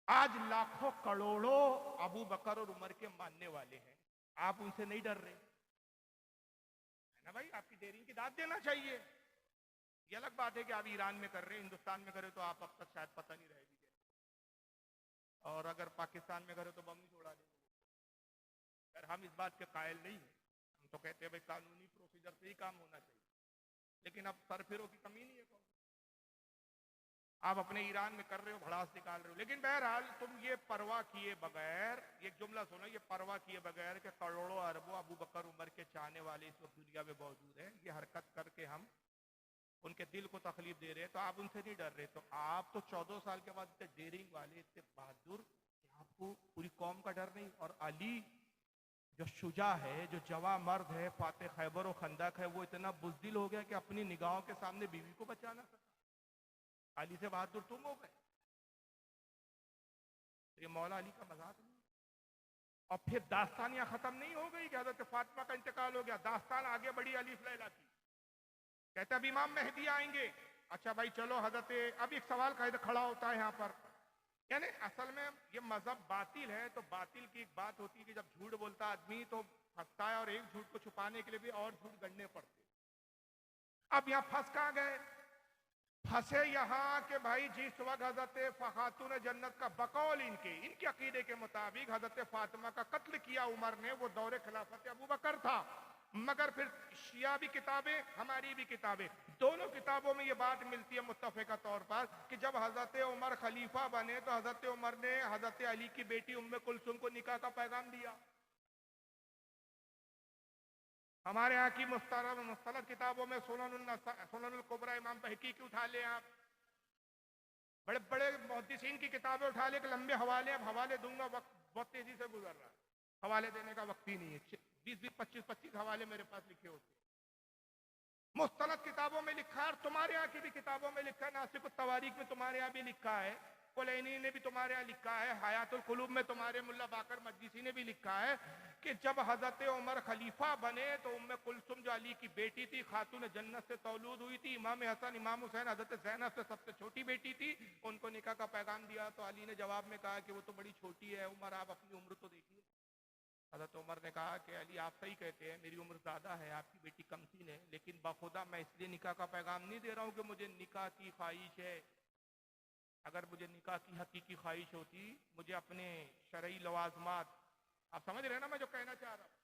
आज लाखों करोड़ों अबू बकर और उमर के मानने वाले हैं, आप उनसे नहीं डर रहे? है ना भाई, आपकी डेरिंग की दाद देना चाहिए। ये अलग बात है कि आप ईरान में कर रहे हैं, हिंदुस्तान में करे तो आप अब तक शायद पता नहीं रहेगी। और अगर पाकिस्तान में करे तो बम नहीं छोड़ा देंगे। अगर हम इस बात के कायल नहीं हैं, हम तो कहते हैं भाई कानूनी प्रोसीजर से ही काम होना चाहिए। लेकिन अब सरफिरों की कमी नहीं है कौन। आप अपने ईरान में कर रहे हो, भड़ास निकाल रहे हो। लेकिन बहरहाल तुम ये परवाह किए बगैर, एक जुमला सुनो, ये परवाह किए बगैर कि करोड़ों अरबों अबू बकर उमर के चाहने वाले इस वक्त दुनिया में मौजूद हैं, ये हरकत करके हम उनके दिल को तकलीफ दे रहे हैं, तो आप उनसे नहीं डर रहे। तो आप तो 14 साल के बाद इतने डेरिंग वाले, इतने बहादुर, आपको पूरी कौम का डर नहीं। और अली जो शुजा है, जो जवा मर्द है, फाते खैबर और खंदक है, वो इतना बुज़दिल हो गया कि अपनी निगाहों के सामने बीवी को बचा ना सका। अली से बहादुर तुम हो गए। ये मौला अली का मजाक नहीं। और फिर दास्तानियां खत्म नहीं हो गई कि हजरत फातिमा का इंतकाल हो गया, दास्तान आगे बढ़ी अली लैला की। कहते अब इमाम मेहदी आएंगे। अच्छा भाई चलो हजरत, अब एक सवाल खड़ा होता है यहाँ पर, यानी असल में ये मजहब बातिल है, तो बातिल की एक बात होती है कि जब झूठ बोलता आदमी तो फंसता है, और एक झूठ को छुपाने के लिए भी और झूठ गढ़ने पड़ते। अब यहाँ फंस कहाँ गए? फंसे यहाँ के भाई जिस वक्त हजरत खातून जन्नत का बकौल इनके अकीदे के मुताबिक हजरत फातिमा का कत्ल किया उमर ने, वो दौरे खिलाफत अबू बकर था। मगर फिर शिया भी किताबें, हमारी भी किताबें, दोनों किताबों में ये बात मिलती है मुत्तफ़िक़ा तौर पर कि जब हजरत उमर खलीफा बने तो हजरत उमर ने हजरत अली की बेटी उम्मे कुलसुम को निकाह का पैगाम दिया। हमारे यहाँ की मुस्तलद किताबों में सुननुल कुबरा इमाम बहकी की उठा ले आप, बड़े बड़े मुहद्दिसीन की किताबें उठा ले, लंबे हवाले, अब हवाले दूंगा, वक्त बहुत तेजी से गुजर रहा है, हवाले देने का वक्त ही नहीं है। 20-25 हवाले मेरे पास लिखे होते हैं। मुस्तलद किताबों में लिखा है, और तुम्हारे यहाँ की भी किताबों में लिखा है, नासिक तवारीख में तुम्हारे यहाँ भी लिखा है, कुलैनी ने भी तुम्हारे यहाँ लिखा है, हयातुल कुलूब में तुम्हारे मुल्ला बाकर मजलिसी ने भी लिखा है कि जब हजरत उमर खलीफा बने तो उम्मे कुलसुम जो अली की बेटी थी, खातून जन्नत से तौलूद हुई थी, इमाम हसन इमाम हुसैन हजरत ज़ैनब से सबसे छोटी बेटी थी, उनको निकाह का पैगाम दिया। तो अली ने जवाब में कहा कि वो तो बड़ी छोटी है, उमर आप अपनी उम्र तो देखिए। हजरत उमर ने कहा कि अली आप सही कहते हैं, मेरी उम्र ज़्यादा है, आपकी बेटी कमसीन है, लेकिन बाखुदा मैं इसलिए निकाह का पैगाम नहीं दे रहा हूँ कि मुझे निकाह की ख्वाहिश है। अगर मुझे निकाह की हकीकी ख्वाहिश होती, मुझे अपने शरई लवाजमात, आप समझ रहे हैं ना मैं जो कहना चाह रहा हूँ,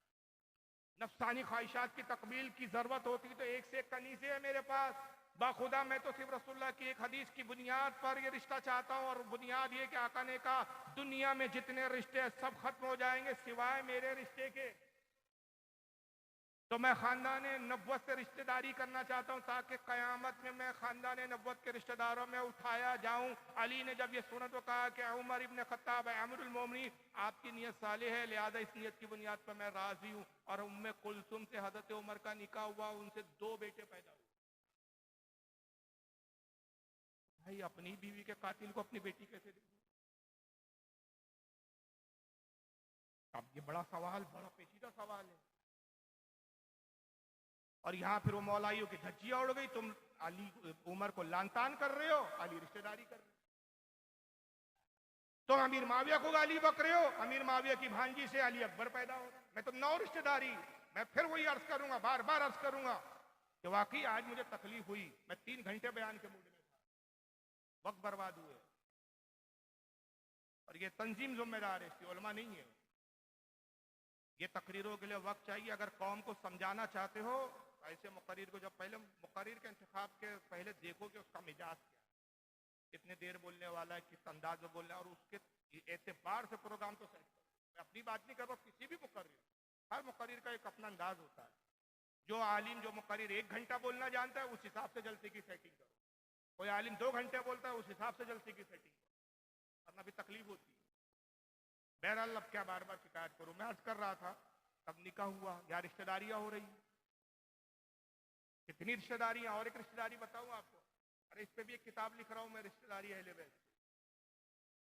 नफ्सानी ख्वाहिशात की तकमील की ज़रूरत होती तो एक से एक कनीज़े है मेरे पास। बाखुदा मैं तो सिर्फ रसूलुल्लाह की एक हदीस की बुनियाद पर ये रिश्ता चाहता हूँ, और बुनियाद ये कि आका ने कहा दुनिया में जितने रिश्ते सब खत्म हो जाएंगे सिवाय मेरे रिश्ते के। तो मैं खानदान नब्वत से रिश्तेदारी करना चाहता हूँ ताकि क़यामत में मैं खानदान नब्वत के रिश्तेदारों में उठाया जाऊँ। अली ने जब ये सुना तो कहा कि उमर इब्न खत्ताब अमीरुल मोमिनीन, आपकी नीयत सालिह है, लिहाजा इस नीयत की बुनियाद पर मैं राजी हूँ। और उम्मे कुलसुम से हजरत उमर का निकाह हुआ, उनसे 2 बेटे पैदा हुए। भाई अपनी बीवी के कातिल को अपनी बेटी कैसे दे? अब ये बड़ा सवाल, बड़ा पेचीदा सवाल है। और यहाँ फिर वो मौलाइयों की धज्जियां उड़ गई, तुम अली उमर को लानतान कर रहे हो, अली रिश्तेदारी कर रहे हो, तुम अमीर माविया को गाली बक रहे हो, अमीर माविया की भांजी से अली अकबर पैदा हो रहा है। मैं तो 9 रिश्तेदारी, मैं फिर वही अर्ज करूंगा, बार बार अर्ज करूंगा कि वाकई आज मुझे तकलीफ हुई, मैं 3 घंटे बयान के मूड में था, वक्त बर्बाद हुए। और ये तंजीम जिम्मेदार है, इसकी उलमा नहीं है। ये तकरीरों के लिए वक्त चाहिए। अगर कौम को समझाना चाहते हो ऐसे मुकर्रिर को, जब पहले मुकर्रिर के इंतखाब के पहले देखो कि उसका मिजाज क्या है, कितने देर बोलने वाला है, किस अंदाज में बोलना है, और उसके एतबार से प्रोग्राम तो सेट करो। मैं अपनी बात नहीं कर रहा, किसी भी मुकर्रिर, हर मुकर्रिर का एक अपना अंदाज होता है। जो आलिम, जो मुकर्रिर 1 घंटा बोलना जानता है, उस हिसाब से जलसे की सेटिंग करो। कोई आलिम 2 घंटे बोलता है, उस हिसाब से जलसे की सेटिंग करो, वरना भी तकलीफ होती है। बहरहाल अब क्या बार बार शिकायत करूं। मैं अर्ज कर रहा था, अब निकाह हुआ, या रिश्तेदारियां हो रही, कितनी रिश्तेदारियां। और एक रिश्तेदारी बताऊं आपको, अरे इस पे भी एक किताब लिख रहा हूं मैं, रिश्तेदारी अहले बैत से,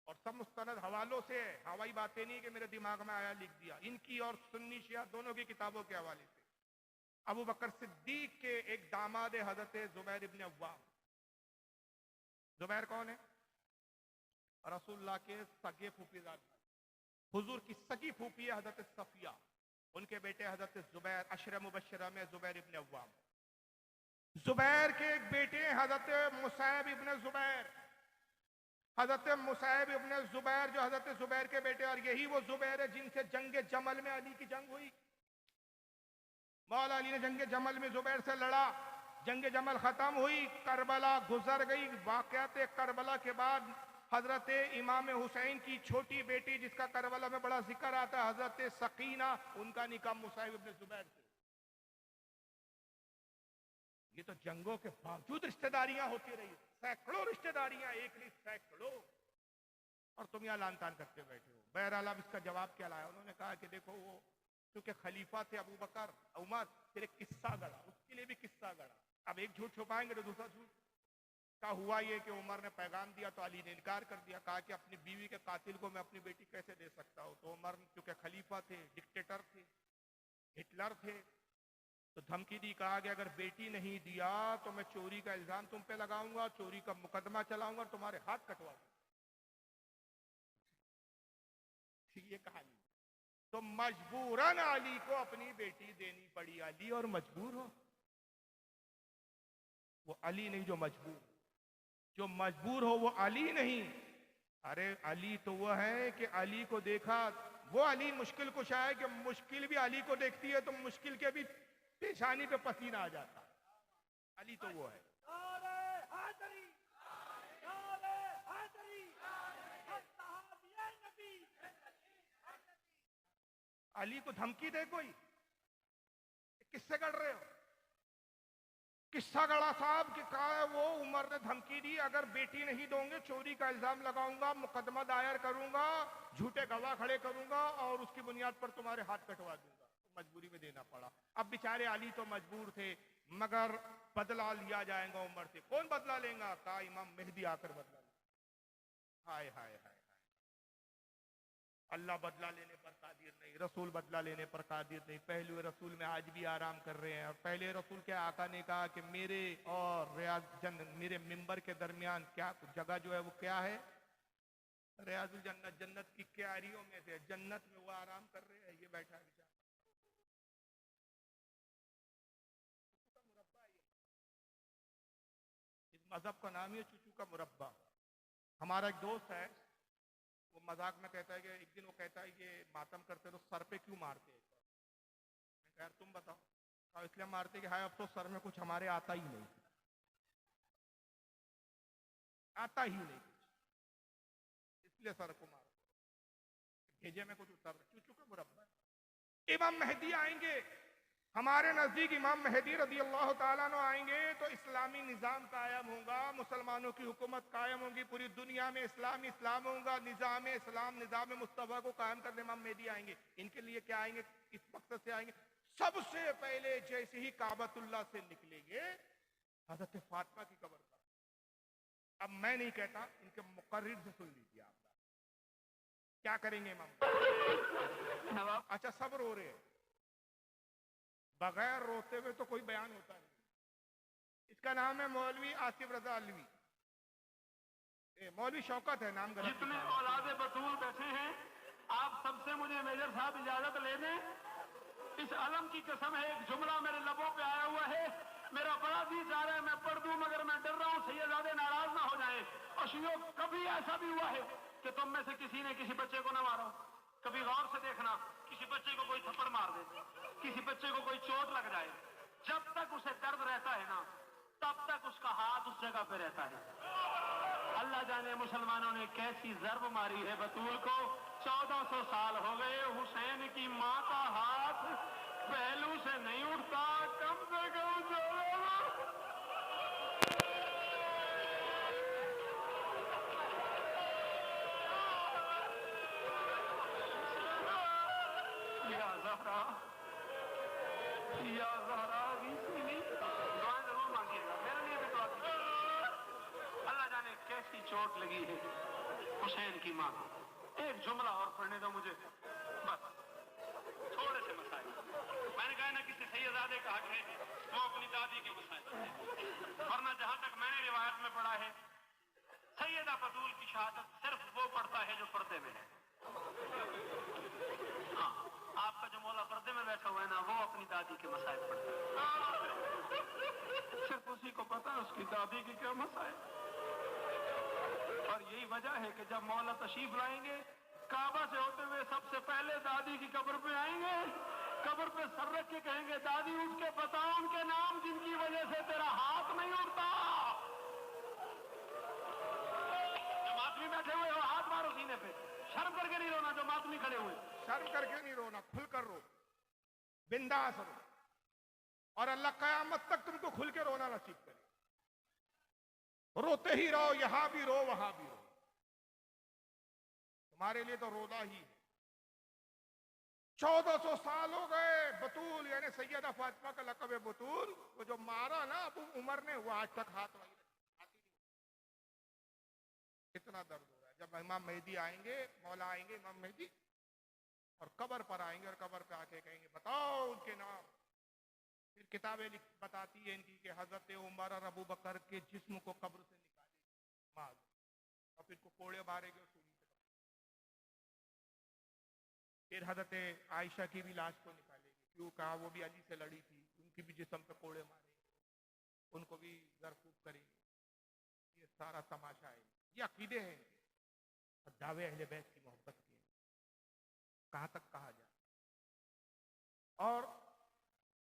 और सब मुस्तनद हवालों से, हवाई बातें नहीं कि मेरे दिमाग में आया लिख दिया, इनकी और सुन्नी शिया दोनों की किताबों के हवाले से। अबू बकर सिद्दीक के एक दामाद हजरत जुबैर इब्न अव्वाम। जुबैर कौन है? रसूलुल्लाह के सगे फूफीजाद, हुजूर की सगी फूफी है हजरत सफिया, उनके बेटे हजरत जुबैर, अशरा मुबशरा में जुबैर इब्न अव्वाम। जुबैर के एक बेटे हजरत मुसैब इब्न जुबैर, हजरत मुसैब इब्न जुबैर जो हजरत जुबैर के बेटे, और यही वो जुबैर है जिनसे जंग जमल में अली की जंग हुई। मौला अली ने जंग जमल में जुबैर से लड़ा, जंग जमल खत्म हुई, करबला गुजर गई। वाक़यात करबला के बाद हजरत इमाम हुसैन की छोटी बेटी, जिसका करबला में बड़ा जिक्र आता है, हजरत सकीना, उनका निकाह मुसैब इब्न जुबैर से। ये तो जंगों के बावजूद रिश्तेदारियां होती रही, सैकड़ों रिश्तेदारियां, एक नहीं सैकड़ों, और तुम यहाँ लान तान करते बैठे हो। बहरहाल अब इसका जवाब क्या लाया? उन्होंने कहा कि देखो वो क्योंकि खलीफा थे अबू बकर उमर, फिर एक किस्सा गढ़ा, उसके लिए भी किस्सा गढ़ा। अब एक झूठ छुपाएंगे तो दूसरा झूठ का हुआ ये कि उमर ने पैगाम दिया तो अली ने इनकार कर दिया, कहा कि अपनी बीवी के कातिल को मैं अपनी बेटी कैसे दे सकता हूँ। तो उमर क्योंकि खलीफा थे, डिक्टेटर थे, हिटलर थे, तो धमकी दी, कहा कि अगर बेटी नहीं दिया तो मैं चोरी का इल्जाम तुम पे लगाऊंगा, चोरी का मुकदमा चलाऊंगा, तुम्हारे हाथ कटवा दूंगा। ये कहानी। तो मजबूरन अली को अपनी बेटी देनी पड़ी। अली और मजबूर हो, वो अली नहीं जो मजबूर, जो मजबूर हो वो अली नहीं। अरे अली तो वो है कि अली को देखा, वो अली मुश्किल कुशा है कि मुश्किल भी अली को देखती है तो मुश्किल के भी पेशानी पे पसीना आ जाता है। अली तो वो है। अली को धमकी दे कोई, किससे कर रहे हो? किस्सा गढ़ा साहब कि कहा है वो उमर ने धमकी दी, अगर बेटी नहीं दोगे चोरी का इल्जाम लगाऊंगा, मुकदमा दायर करूंगा, झूठे गवाह खड़े करूंगा और उसकी बुनियाद पर तुम्हारे हाथ कटवा दूंगा। तो मजबूरी में देना पड़ा। अब बेचारे अली तो मजबूर थे, मगर बदला लिया जाएगा उमर से। कौन बदला लेगा? कहा इमाम मेहदी आकर बदला लेगा। हाय हाय हाय, अल्लाह बदला लेने पर कादिर नहीं, रसूल बदला लेने पर कादिर नहीं। पहले रसूल में आज भी आराम कर रहे हैं। पहले रसूल के आका ने कहा कि मेरे और मेरे मिंबर के दरमियान क्या जगह जो है वो क्या है? रियाजुल जन्नत, जन्नत की क्यारियों में से, जन्नत में वो आराम कर रहे हैं, ये बैठा है बेचारा। इस मजहब का नाम ही है चूचू का मुरब्बा। हमारा एक दोस्त है, वो मजाक में कहता है कि एक दिन वो कहता है कि मातम करते तो सर पे क्यों मारते हैं? मैं कह तुम बताओ। कहा इसलिए मारते कि हाय अब तो सर में कुछ हमारे आता ही नहीं, आता ही नहीं कुछ, इसलिए सर को मारो, भेजे में कुछ उतर। चूचू का मुरब्बा। इमाम मेहदी आएंगे, हमारे नजदीक इमाम मेहदी रदी अल्लाह ताला अन्हु आएंगे तो इस्लामी निज़ाम कायम होगा, मुसलमानों की हुकूमत कायम होगी, पूरी दुनिया में इस्लाम होगा, निज़ाम इस्लाम, निज़ाम मुस्तफा को कायम करने इमाम मेहदी आएंगे। इनके लिए क्या आएंगे? इस मकसद से आएंगे, सबसे पहले जैसे ही काबतुल्लाह से निकलेंगे हजरत फातिमा की कब्र पर। अब मैं नहीं कहता, इनके मुकर्रिर से सुन लीजिए आप क्या करेंगे इमाम। अच्छा सब रो रहे हैं, बगैर रोते हुए तो कोई बयान होता नहीं। इसका नाम है मौलवी आसिफ रजा अलवी। मौलवी शौकत है नाम। जितने औलादे बतूल बैठे हैं, आप सबसे मुझे मेजर साहब इजाजत ले दें। इस अलम की कसम है, एक जुमला मेरे लबों पे आया हुआ है, मेरा बड़ा जी चाह रहा है मैं पढ़ दूं, मगर मैं डर रहा हूं सैयदादे नाराज ना हो जाए। और शियो, कभी ऐसा भी हुआ है कि तुम में से किसी ने किसी बच्चे को ना मारा? कभी गौर से देखना, किसी बच्चे को कोई थप्पड़ मार दे, किसी बच्चे को कोई चोट लग जाए, जब तक उसे दर्द रहता है ना, तब तक उसका हाथ उस जगह पे रहता है। अल्लाह जाने मुसलमानों ने कैसी जर्ब मारी है बतूल को। 1400 साल हो गए, हुसैन की माँ का हाथ पहलू से नहीं उठता, कम से कम या ज़हरा दुआ जरूर मांगिएगा, मेरे लिए भी दुआ कीजिएगा। अल्लाह जाने कैसी चोट लगी है हुसैन की मां को। एक जुमला और पढ़ने दो मुझे, बस थोड़े से मसाइल। मैंने कहा ना किसी सैयदादे का हक है वो अपनी दादी के मसाइल, वरना जहां तक मैंने रिवायत में पढ़ा है, सैयदा बतूल की शहादत सिर्फ वो पढ़ता है जो पर्दे में है। हाँ, आपका जो मौला पर्दे में बैठा हुआ है ना, वो अपनी दादी के मसाइल पढ़ता है, सिर्फ उसी को पता है उसकी दादी की क्या मसाइल। और यही वजह है कि जब मौला तशरीफ लाएंगे, काबा से होते हुए सबसे पहले दादी की कब्र पे आएंगे, कब्र पे सर रख के कहेंगे, दादी उठ के बताओ उनके नाम जिनकी वजह से तेरा हाथ नहीं उठता। जो मातमी बैठे हुए हो, हाथ मारो सीने पे, शर्म करके नहीं रोना। जो मातमी खड़े हुए, शर्म करके नहीं रोना, खुल कर रो, बिंदास रो, और अल्लाह कयामत तक तुमको खुल के रोना नसीब करे। रोते ही रहो, यहां भी रो वहां भी रो, तुम्हारे लिए तो रोना ही है। 1400 साल हो गए। बतूल यानी सैयदा फातिमा का लक़ब है बतूल, वो जो मारा ना अबू उमर ने, वो आज तक हाथ वही आती नहीं। कितना दर्द हो रहा है। जब इमाम मेहदी आएंगे, मौला आएंगे इमाम मेहदी, और कब्र पर आएंगे और कब्र पे आके कहेंगे बताओ उनके नाम। फिर किताबें बताती है इनकी कि हजरत उमर और अबू बकर के जिस्म को कब्र से निकालेंगे माल, और फिर को कोड़े मारेंगे और सूली से। फिर हजरत आयशा की भी लाश को निकालेंगे, क्यों कहा वो भी अली से लड़ी थी, उनकी भी जिस्म पे कोड़े मारेंगे, उनको भी जरकूब करेंगे। ये सारा तमाशा है, ये अकीदे हैं और दावे अहले बैत की मोहब्बत के। कहां तक कहा जाए। और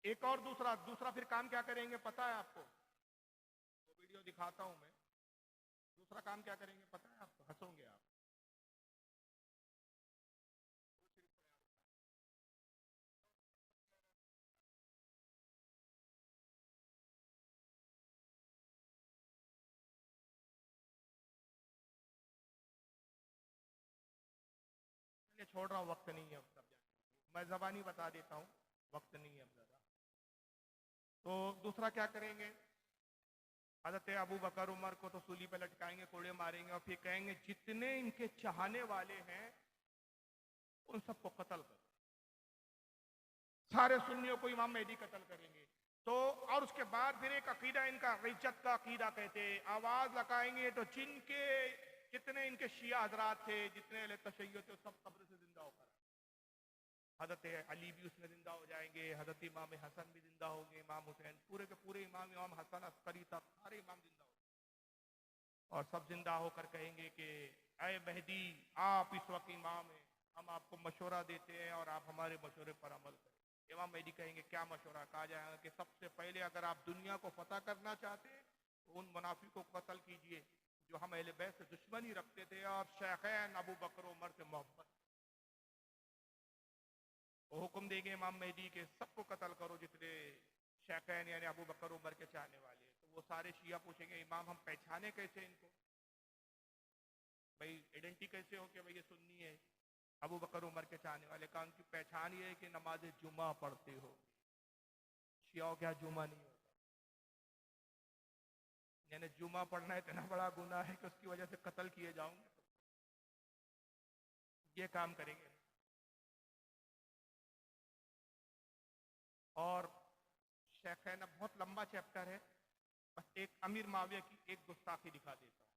एक और दूसरा फिर काम क्या करेंगे पता है आपको? वो वीडियो दिखाता हूं मैं। दूसरा काम क्या करेंगे पता है आपको? हंसोगे आप। मैं छोड़ रहा हूं, वक्त नहीं है अब तब जाके। मैं जबानी बता देता हूं, वक्त नहीं है अब ज्यादा। तो दूसरा क्या करेंगे? हजरत अबू बकर उमर को तो सूली पे लटकाएंगे, कोड़े मारेंगे, और फिर कहेंगे जितने इनके चाहने वाले हैं उन सबको कत्ल करो। सारे सुन्नियों को इमाम मेहदी कत्ल करेंगे। तो और उसके बाद फिर एक अकीदा इनका इज्जत का अकीदा कहते हैं, आवाज लगाएंगे तो जिनके जितने इनके शिया हजरात थे, जितने अहले तशय्युद थे, सब कब्र से जिंदा होकर हजरत अली भी उसमें जिंदा हो जाएंगे, हजरत इमाम हसन भी जिंदा होंगे, इमाम हुसैन, पूरे के पूरे इमाम हसन अस्करी तक सारे इमाम जिंदा हो, और सब जिंदा होकर कहेंगे कि अय मेहदी आप इस वक्त इमाम हैं, हम आपको मशवरा देते हैं और आप हमारे मशवरे पर अमल करें। इमाम मेहदी कहेंगे क्या मशवरा? कहा जाएगा कि सबसे पहले अगर आप दुनिया को फतह करना चाहते हैं तो उन मुनाफिकों को कत्ल कीजिए जो हम अहले बैत से दुश्मनी रखते थे और शेखैन अबू बकर उमर से मोहब्बत। वो हुक्म देंगे इमाम मेहदी के सबको कत्ल करो जितने शेखैन यानी अबू बकर उमर के चाहने वाले। तो वो सारे शिया पूछेंगे इमाम हम पहचाने कैसे इनको, भाई आइडेंटिटी कैसे हो कि भाई ये सुन्नी है अबू बकर उमर के चाहने वाले? का उनकी पहचान ये है कि नमाज जुमा पढ़ते हो। शियाओं क्या जुमा नहीं होता? यानी जुमा पढ़ना इतना बड़ा गुनाह है कि उसकी वजह से कत्ल किए जाऊंगे। ये काम करेंगे। और शेखैन, बहुत लंबा चैप्टर है, बस एक अमीर माविया की एक गुस्ताखी दिखा देता हूं,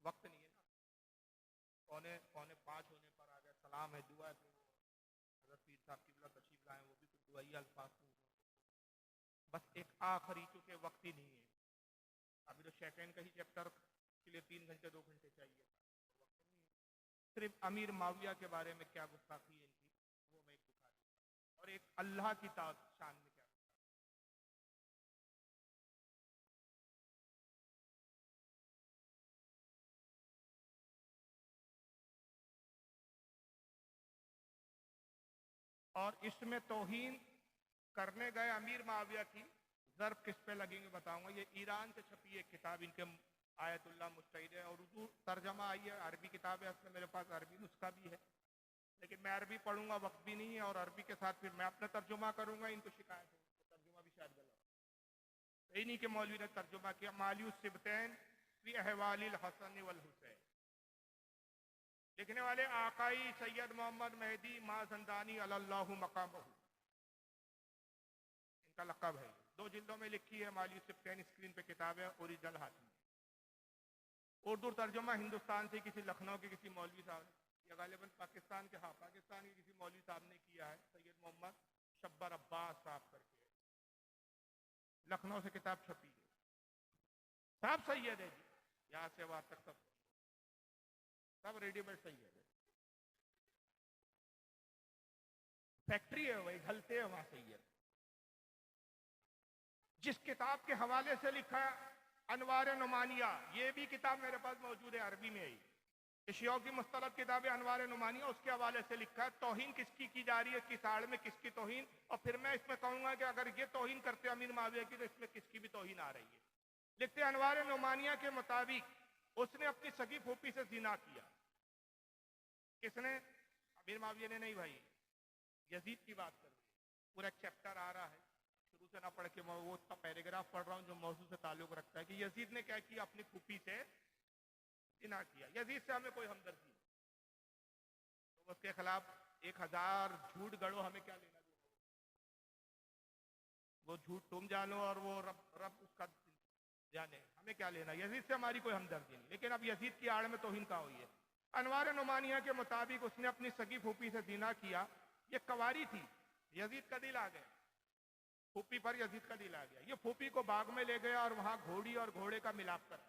वक्त नहीं है ना। पौने 5 होने पर आ गया। सलाम है, दुआ है, फिर हजरत पीर साहब की तशरीफ लाए, वो भी कुछ दुआई अल्फाज में। बस एक आखिरी, चूंकि वक्त ही नहीं है, अभी तो शेखैन का ही चैप्टर के लिए 3 घंटे 2 घंटे चाहिए था, वक्त नहीं है। सिर्फ अमीर माविया के बारे में क्या गुस्ताखी है इनकी, वो मैं एक दिखा दूँ, और एक अल्लाह की शान में क्या। और इसमें तौहीन करने गए अमीर माविया की ज़र्फ किस पे लगेंगे बताऊंगा। ये ईरान से छपी एक किताब इनके आयतुल्लाह मुस्तैद है, और उर्दू तर्जमा आई है, अरबी किताब है, इसमें मेरे पास अरबी नुस्खा भी है, लेकिन मैं अरबी पढ़ूंगा, वक्त भी नहीं है, और अरबी के साथ फिर मैं अपना तर्जुमा करूंगा, इनको शिकायत हो तो तर्जुमा भी शायद गलत। यही नहीं कि मौलवी ने तर्जुमा किया मालियुस सिबतैन फी अहवालिल हसन वल हुसैन, लिखने वाले आकाई सैयद मोहम्मद मेहदी माज़ंदानी अल्लाहु मकामहू, इनका लक़ब है। 2 जिल्दों में लिखी है मालियुस सिबतैन, स्क्रीन पे किताब है, ओरिजिनल हाथ में। उर्दू तर्जुमा हिंदुस्तान से किसी लखनऊ के किसी मौलवी साहब ने, या गालिबन पाकिस्तान के, हाँ पाकिस्तान के किसी मौलवी साहब ने किया है, सैयद मोहम्मद शब्बर अब्बास साहब करके, लखनऊ से किताब छपी है। साहब सैयद है जी, यहाँ से वहां तक सब रेडीमेड सैयद है, फैक्ट्री है वही, ढलते हैं वहां सैयद। जिस किताब के हवाले से लिखा है अनवार नुमानिया, ये भी किताब मेरे पास मौजूद है, अरबी में ही, शियों की मुस्तलद किताब है अनवार नुमानिया, उसके हवाले से लिखा है तौहीन किसकी की जा रही है, किस आड़ में किसकी तौहीन। और फिर मैं इसमें कहूंगा कि अगर ये तौहीन करते अमीर माविया की तो इसमें किसकी भी तौहीन आ रही है। लिखते अनवार नुमानिया के मुताबिक उसने अपनी सगी फूफी से जिना किया। किसने? अब अमीर माविया ने नहीं भाई, यजीद की बात कर रही है। पूरा एक चैप्टर आ रहा है, शुरू से ना पढ़ के मैं वो उसका पैराग्राफ पढ़ रहा हूँ जो मौजू से ताल्लुक रखता है कि यजीद ने क्या किया, अपनी फूफी से जिना किया। यजीद से हमें कोई हमदर्दी नहीं, तो उसके खिलाफ 1000 झूठ गढ़ो, हमें क्या लेना देना। वो झूठ तुम जानो और वो रब उसका जाने, हमें क्या लेना। यजीद से हमारी कोई हमदर्दी नहीं। लेकिन अब यजीद की आड़ में तौहीन का हुई है। अनवार नुमानिया के मुताबिक उसने अपनी सगी फूफी से जिना किया। ये कवारी थी, यजीद का दिल आ गया, फूफी पर यजीद का दिल आ गया। ये फूफी को बाग में ले गया और वहां घोड़ी और घोड़े का मिलाप कर,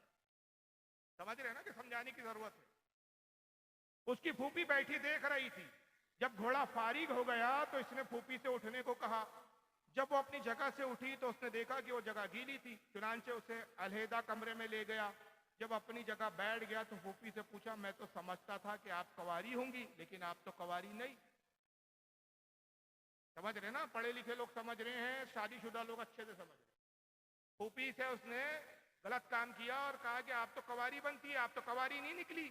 समझ रहे ना कि समझाने की जरूरत है। उसकी फूफी बैठी देख रही थी। जब घोड़ा फारिग हो गया तो इसने फूफी से उठने को कहा। जब वो अपनी जगह से उठी तो उसने देखा कि वो जगह गीली थी, चुनांचे उसे अलहदा कमरे में ले गया। जब अपनी जगह बैठ गया तो फूफी से पूछा, मैं तो समझता था कि आप कवारी होंगी, लेकिन आप तो कवारी नहीं। समझ रहे ना, पढ़े लिखे लोग समझ रहे हैं, शादीशुदा लोग अच्छे से समझ रहे। फूफी से उसने गलत काम किया और कहा कि आप तो कवारी बनती है, आप तो कवारी नहीं निकली।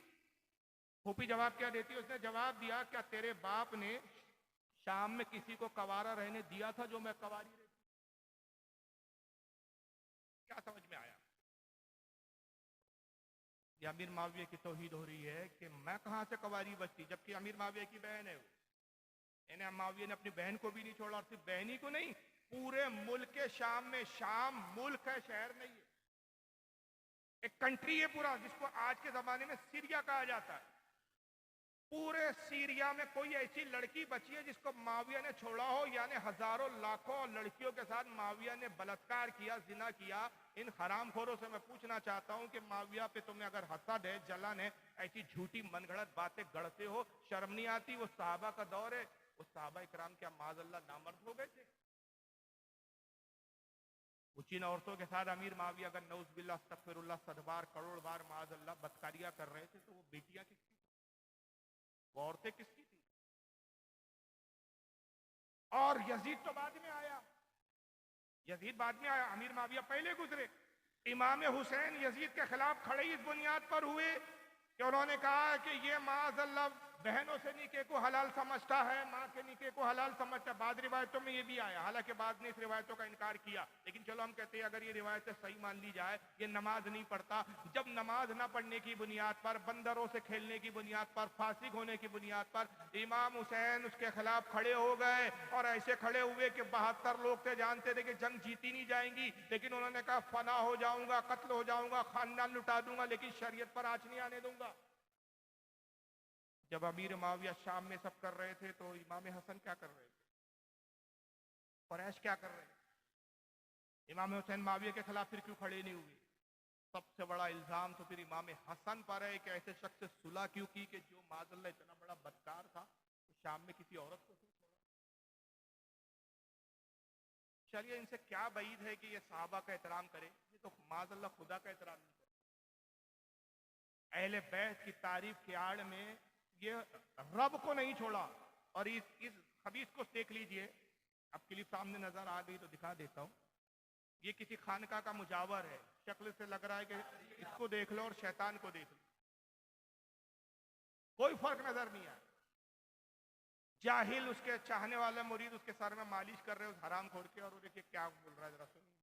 फूफी जवाब क्या देती है? उसने जवाब दिया, क्या तेरे बाप ने शाम में किसी को कवारा रहने दिया था जो मैं कवारी रहती? क्या समझ में आया? ये अमीर माविया की तौहीद हो रही है कि मैं कहां से कवारी बचती, जबकि अमीर माविया की बहन है वो। इन्हें माविया ने अपनी बहन को भी नहीं छोड़ा, और सिर्फ बहन ही को नहीं, पूरे मुल्क के शाम में, शाम मुल्क है, शहर नहीं है, एक कंट्री है पूरा, जिसको आज के जमाने में सीरिया कहा जाता है। पूरे सीरिया में कोई ऐसी लड़की बची है जिसको माविया ने छोड़ा हो? यानी हजारों लाखों लड़कियों के साथ माविया ने बलात्कार किया, जिना किया। इन हरामखोरों से मैं पूछना चाहता हूं कि माविया पे तुम्हें अगर हसद है, जलन है, ऐसी झूठी मनगढ़ंत बातें गढ़ते हो, शर्म नहीं आती? वो सहाबा का दौर है, वो सहाबा इकराम क्या माज़अल्लाह नामर्द हो गए थे? उचिन औरतों के साथ अमीर माविया अगर नऊज़-बिल्लाह अस्तग़फिरुल्लाह 100 बार, करोड़ बार माज़अल्लाह बदकारियां कर रहे थे, तो वो बेटियां किसकी, वो औरतें किसकी थी? और यजीद तो बाद में आया, यजीद बाद में आया, अमीर माविया पहले गुजरे। इमाम हुसैन यजीद के खिलाफ खड़े इस बुनियाद पर हुए कि उन्होंने कहा कि ये माज़अल्लाह बहनों से निके को हलाल समझता है, माँ के निके को हलाल समझता है। बाद रिवायतों में ये भी आया, हालांकि बाद ने इस रिवायतों का इनकार किया, लेकिन चलो हम कहते हैं अगर ये रिवायतें सही मान ली जाए, ये नमाज नहीं पढ़ता। जब नमाज ना पढ़ने की बुनियाद पर, बंदरों से खेलने की बुनियाद पर, फासिक होने की बुनियाद पर इमाम हुसैन उसके खिलाफ खड़े हो गए, और ऐसे खड़े हुए कि 72 लोग थे, जानते थे कि जंग जीती नहीं जाएंगी, लेकिन उन्होंने कहा फना हो जाऊंगा, कत्ल हो जाऊंगा, खानदान लुटा दूंगा, लेकिन शरीयत पर आंच नहीं आने दूंगा। जब अमीर माविया शाम में सब कर रहे थे, तो इमाम हसन क्या कर रहे थे? कुरैश क्या कर रहे थे? इमाम हुसैन माविया के खिलाफ फिर क्यों खड़े नहीं हुए? सबसे बड़ा इल्जाम तो फिर इमाम हसन पर है कि ऐसे शख्स से सुलह क्यों की कि जो माज़अल्लाह इतना बड़ा बदकार था, तो शाम में किसी औरत को क्यों छोड़ा? चलिए, इनसे क्या बईद है कि ये सहाबा का एहतराम करे? ये तो माज़अल्लाह खुदा का एहतराम नहीं करे। अहले बैत की तारीफ की आड़ में ये रब को नहीं छोड़ा। और इस हदीस को देख लीजिए, अब क्लिप सामने नजर आ गई तो दिखा देता हूं। ये किसी खानका का मुजावर है, शक्ल से लग रहा है कि इसको देख लो और शैतान को देख लो, कोई फर्क नजर नहीं आया। जाहिल उसके चाहने वाले मुरीद उसके सर में मालिश कर रहे हैं उस हराम खोर के, और वो देखिए क्या बोल रहा है, जरा सुनिए।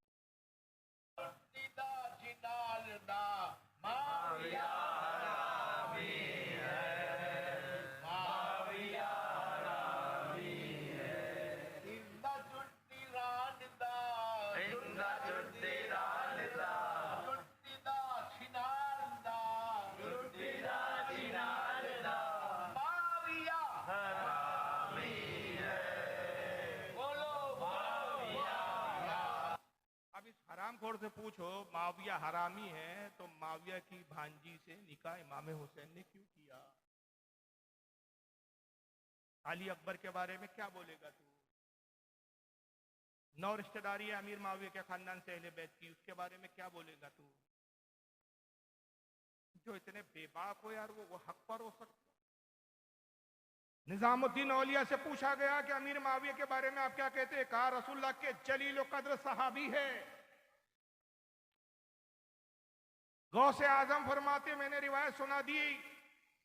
हरामखोर से पूछो माविया हरामी है, तो माविया की भांजी से निकाह इमाम हुसैन ने क्यों किया? अली अकबर के बारे में क्या बोलेगा तू? 9 रिश्तेदारी है अमीर माविया के खानदान से अहले बैत की, उसके बारे में क्या बोलेगा तू? जो इतने बेबाक हो यार, वो हक पर हो सकता? निजामुद्दीन औलिया से पूछा गया कि अमीर माविया के बारे में आप क्या कहते हैं? कहा रसूलुल्लाह के जलील कद्र सहाबी है। गौसे आजम फरमाते, मैंने रिवायत सुना दी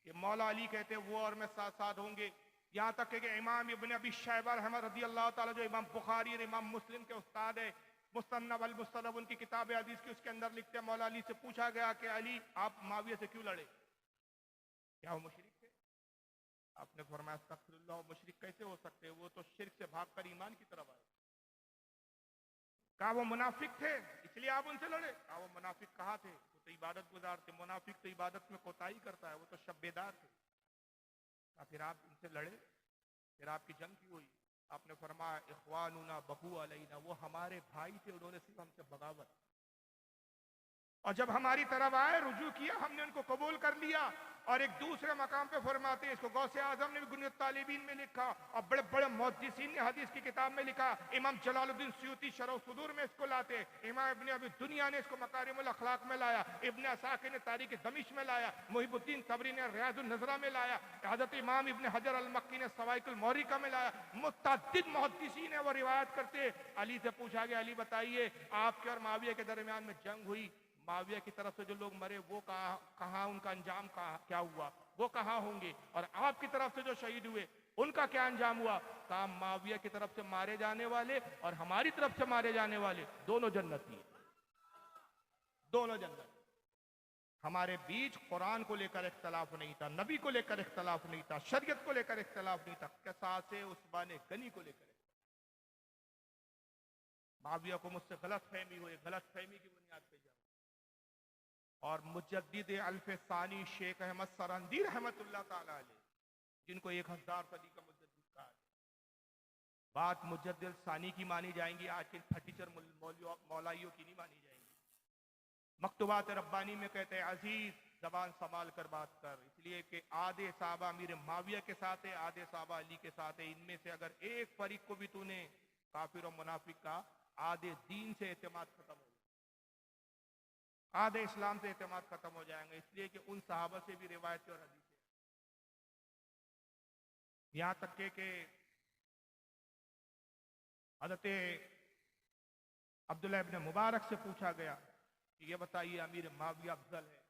कि मौला अली कहते वो और मैं साथ साथ होंगे, यहाँ तक कि इमाम इब्न अबी शैबा रहमत रज़ी अल्लाह ताला, जो इमाम बुखारी और इमाम मुस्लिम के उस्ताद है, मुस्तन्नब अल मुस्तनब उनकी किताब हदीस की, उसके अंदर लिखते हैं मौला अली से पूछा गया कि अली आप माविया से क्यों लड़े, क्या वो मुशरिक थे? आपने फरमाया अस्तगफिरुल्लाह, मुशरिक कैसे हो सकते हैं, वो तो शिर्क से भागकर ईमान की तरफ आए। कहा वो मुनाफिक थे इसलिए आप उनसे लड़े? कहा वो मुनाफिक कहाँ थे, वो तो इबादत गुजार थे, मुनाफिक तो इबादत में कोताही करता है, वो तो शब्बेदार थे। कहा फिर आप उनसे लड़े, फिर आपकी जंग क्यों हुई? आपने फरमाया इख्वानुना बगू अलैना, वो हमारे भाई थे, उन्होंने सिर्फ हमसे बगावत, और जब हमारी तरफ आए रुजू किया, हमने उनको कबूल कर लिया। और एक दूसरे मकाम पे फरमाते हैं, इसको गौसे आजम ने भी गुनियत तालिबीन में लिखा, और बड़े बड़े मुहद्दिसीन ने हदीस की किताब में लिखा, इमाम जलालुद्दीन सुयूती शरह सुदूर में इसको लाते, इमाम इब्न अबी दुनिया ने इसको मकारिमुल अखलाक में लाया, इब्न असाकिर ने तारीख दमिश्क में लाया, मुहिबुद्दीन तबरी ने रियाजुन नज़रा में लाया, हज़रत इमाम इब्न हजर अल मक्की ने सवाइकुल मौरिका में लाया। मुतअद्दिद मुहद्दिसीन है वो रिवायत करते। अली से पूछा गया, अली बताइए आपके और माविया के दरमियान में जंग हुई, माविया की तरफ से जो लोग मरे वो कहाँ उनका अंजाम क्या हुआ, वो कहाँ होंगे, और आपकी तरफ से जो शहीद हुए उनका क्या अंजाम हुआ? कहा माविया की तरफ से मारे जाने वाले और हमारी तरफ से मारे जाने वाले दोनों जन्नती हैं, दोनों जन्नत। हमारे बीच कुरान को लेकर इख्तलाफ नहीं था, नबी को लेकर इख्तलाफ नहीं था, शरीयत को लेकर इख्तलाफ नहीं था, किसासे उस्मान गनी को लेकर। माविया को मुझसे गलत फहमी हुई, गलत फहमी की बुनियाद पे जाओ, और मुजद्दिद अल्फ़ सानी शेख अहमद सरंदी रहमतुल्लाह ताला अलैह, जिनको 1000 सदी का मुजद्दिद कहा है, बात मुजद्दिद सानी की मानी जाएंगी, आज के फटीचर मौलाइयों की नहीं मानी जाएंगी। मकतूबात रब्बानी में कहते हैं अजीज जबान संभाल कर बात कर, इसलिए कि आधे साहबा अमीर माविया के साथ है, आधे साहबा अली के साथ है, इनमें से अगर एक फरीक को भी तूने काफिर और मुनाफिक का, आधे दीन से एतमाद खत्म हो, आधे इस्लाम से एतमाद खत्म हो जाएंगे, इसलिए कि उन सहाबा से भी रिवायत और हदीस है। यहां तक के हज़रत अब्दुल्लाह इब्न मुबारक से पूछा गया कि ये बताइए अमीर माविया अफजल है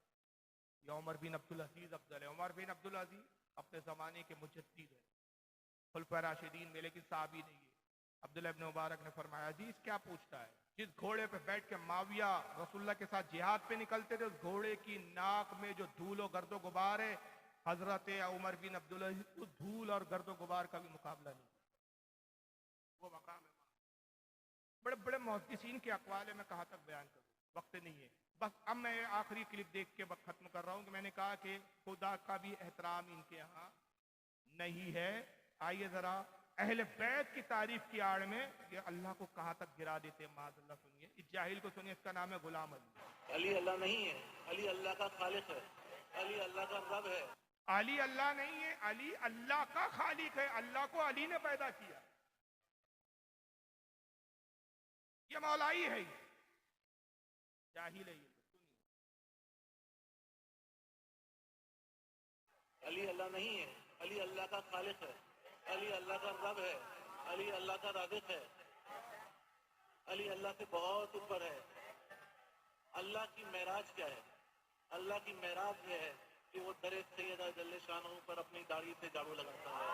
या उमर बिन अब्दुल अजीज अफजल है? उमर बिन अब्दुल अजीज अपने ज़माने के मुजद्दिद है, खुलफा राशिदीन में, लेकिन साहबी नहीं है। अब्दुल्लाह इब्न मुबारक ने फरमाया अजीज क्या पूछता है, जिस घोड़े पे बैठ के माविया रसूलुल्लाह के साथ जिहाद पे निकलते थे, उस घोड़े की नाक में जो धूल और गर्दो गुबार है, हजरत उमर बिन अब्दुल अजीज उस धूल और गर्दो गुबार का भी मुकाबला नहीं, वो मकाम है। बड़े बड़े मुहद्दिसीन के अक़वाल है, मैं कहाँ तक बयान करूँ, वक्त नहीं है। बस अब मैं आखिरी क्लिप देख के वक्त खत्म कर रहा हूँ कि मैंने कहा कि खुदा का भी एहतराम इनके यहाँ नहीं है। आइए जरा अहले बैत की तारीफ की आड़ में ये अल्लाह को कहाँ तक गिरा देते हैं, माज़अल्लाह। सुनिए इस जाहिल को, सुनिए, इसका नाम है गुलाम अली। अली अल्लाह नहीं है, अली अल्लाह का खालिक है, अली अल्लाह का रब है। अली अल्लाह नहीं है, अली अल्लाह का खालिक है, अल्लाह को अली ने पैदा किया, ये मौलाई है, जाहिल है ये। सुनिए, अली अल्लाह नहीं है, अली अल्लाह का खालिक है, अली अल्लाह का रब है, अली अल्लाह का राज़िक़ है, अली अल्लाह से बहुत ऊपर है। अल्लाह की मेराज क्या है? अल्लाह की मेराज यह है कि वो दरे सैयदा जल्ले शानहू पर अपनी दाढ़ी से झाड़ू लगाता है।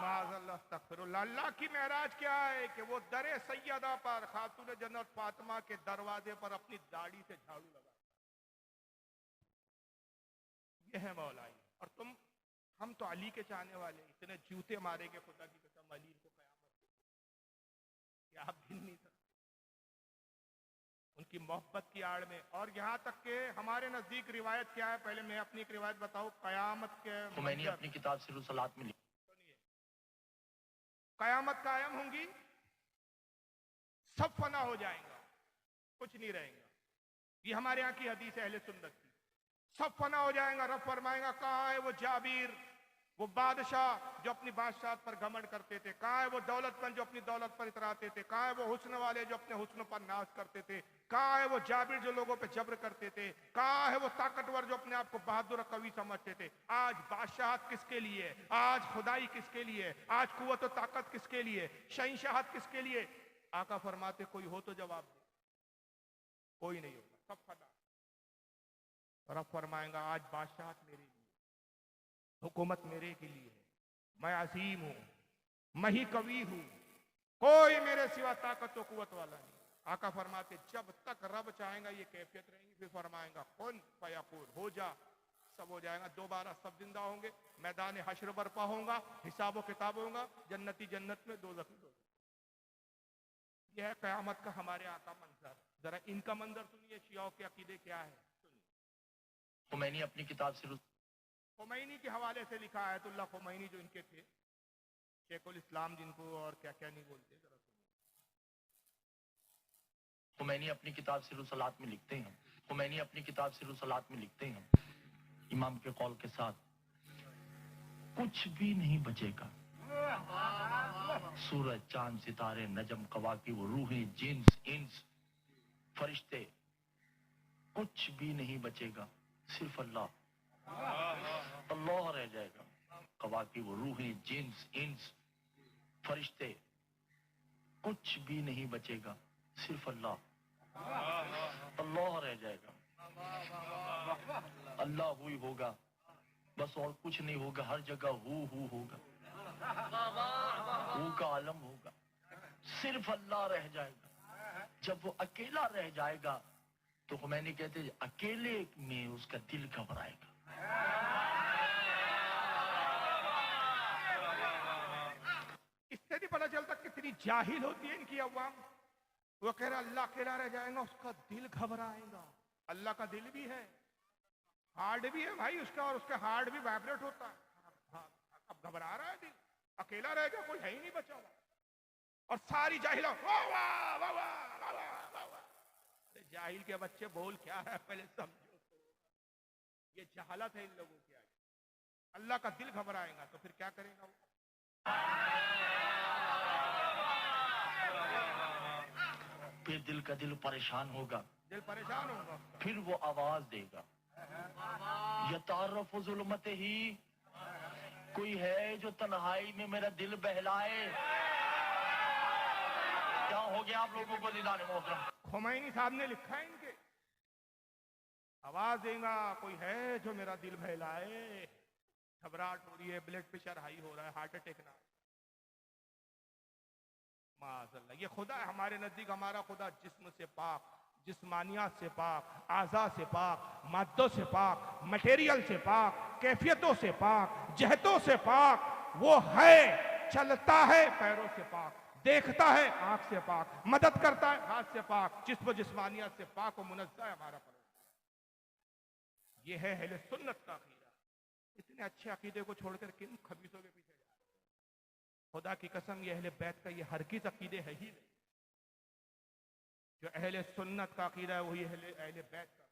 माज़अल्लाह, अस्तग़फिरुल्लाह। अल्लाह की मेराज क्या है कि वो दरे सैयदा पर, खातून जन्नत फातिमा के दरवाजे पर अपनी दाढ़ी से झाड़ू लगाता है। यह है मौलाई। और हम तो अली के चाहने वाले, इतने जूते मारेंगे खुदा की कसम अली को क़यामत कि आप गिन नहीं सकते उनकी मोहब्बत की आड़ में। और यहाँ तक के हमारे नजदीक रिवायत क्या है, पहले मैं अपनी एक रिवायत बताऊं। क़यामत के तो मैंने अपनी किताब सिरुल सलात में लिखी, क़यामत कायम होंगी, सब फना हो जाएगा, कुछ नहीं रहेगा। ये हमारे यहाँ की हदीस है अहले सुन्नत की। सब फना हो जाएगा। रब फरमाएगा कहाँ है वो जाबिर, वो बादशाह जो अपनी बादशाहत पर घमंड करते थे? कहाँ है वो दौलतमंद जो अपनी दौलत पर इतराते थे? कहाँ है वो हुस्न वाले जो अपने हुस्न पर नाज करते थे? कहाँ है वो जाबिर जो लोगों पे जब्र करते थे? कहाँ है वो ताकतवर जो अपने आप को बहादुर कवि समझते थे? आज बादशाहत किसके लिए? आज खुदाई किसके लिए? आज कुव्वत और ताकत किसके लिए? शहंशाहत किसके लिए? आका फरमाते कोई हो तो जवाब दे। कोई नहीं होगा, सब फना। रब फरमाएगा आज बादशाहत मेरे लिए, हुकूमत मेरे के लिए है, मैं अजीम हूं, मैं ही कवि हूं, कोई मेरे सिवा ताकत व कुव्वत वाला नहीं। आका फरमाते जब तक रब चाहेगा ये कैफियत रहेगी, फिर फरमाएगा कुन फयकून, हो जा, सब हो जाएगा। दोबारा सब जिंदा होंगे, मैदान हश्र बर्पा होगा, हिसाब व किताब होगा, जन्नती जन्नत में, दोज़खी दोज़ख। यह है क़यामत का हमारे आका मंजर। जरा इनका मंजर सुनिए, शियाओं के अकीदे क्या है सुनिए। खुमैनी अपनी किताब से खुमैनी के हवाले से लिखा है, आयतुल्लाह खुमैनी जो इनके थे, शेखुल इस्लाम जिनको और क्या क्या नहीं बोलते, जरा सुनिए। खुमैनी अपनी किताब सिरुल सलात में लिखते हैं, खुमैनी अपनी किताब सिरुल सलात में लिखते हैं, इमाम के कौल के साथ कुछ भी नहीं बचेगा। सूरज, चांद, सितारे, नजम, कवाकी, वो रूहें, जिन्स, इंस, फरिश्ते, कुछ भी नहीं बचेगा, सिर्फ अल्लाह। अल्लाह रह जाएगा। कवाकी, वो रूहें, जिन्स, इंस, फरिश्ते, कुछ भी नहीं बचेगा, सिर्फ अल्लाह। अल्लाह रह जाएगा। अल्लाह हुई होगा, बस और कुछ नहीं होगा। हर जगह हु होगा, हु का आलम होगा, सिर्फ अल्लाह रह जाएगा। जब वो अकेला रह जाएगा तो खुमैनी कहते हैं अकेले में उसका दिल घबराएगा। इससे भी पता चलता कितनी जाहिल होती है इनकी अवाम। वो कह रहा अल्लाह अकेला रह जाएगा, उसका दिल घबराएगा। अल्लाह का दिल भी है, हार्ट भी है भाई उसका, और उसका हार्ट भी वाइब्रेट होता है। अब घबरा रहा है दिल, अकेला रहेगा, कोई है ही नहीं बचा हुआ। और सारी जाहिला वाह वाह वाह वाह वाह वाह। जाहिल के बच्चे बोल क्या है पहले समझो तो। ये जहालत है इन लोगों की। आज अल्लाह का दिल घबराएगा तो फिर क्या करेगा वो? फिर दिल का दिल परेशान होगा, दिल परेशान होगा, फिर वो आवाज देगा यतारफ़ ज़ुल्मत ही, कोई है जो तन्हाई में मेरा दिल बहलाए। क्या हो गया आप लोगों को दीदार मोहतरम? खुमैनी साहब ने लिखा है इनके, आवाज देगा कोई है जो मेरा दिल बहलाए। घबराहट हो रही है, ब्लड प्रेशर हाई हो रहा है, हार्ट अटैक ना। माज़अल्लाह, ये खुदा है हमारे नजदीक। हमारा खुदा जिस्म से पाक, जिस्मानियात से पाक, आज़ा से पाक, मादों से पाक, मटेरियल से पाक, कैफियतों से पाक, जहतों से पाक। वो है, चलता है पैरों से पाक, देखता है आंख से पाक, मदद करता है हाथ से पाक, जिस्म जिस्मानियात से पाक और मुनज़्ज़ह है हमारा परवरदिगार। ये है अहले सुन्नत का अकीदा। इतने अच्छे अकीदे को छोड़कर किन खबीसों के पीछे जा रहे हैं? खुदा की कसम, ये अहले बैत का ये हरगिज़ अकीदे है ही नहीं। जो अहले सुन्नत का अकीदा है वही अहले बैत का।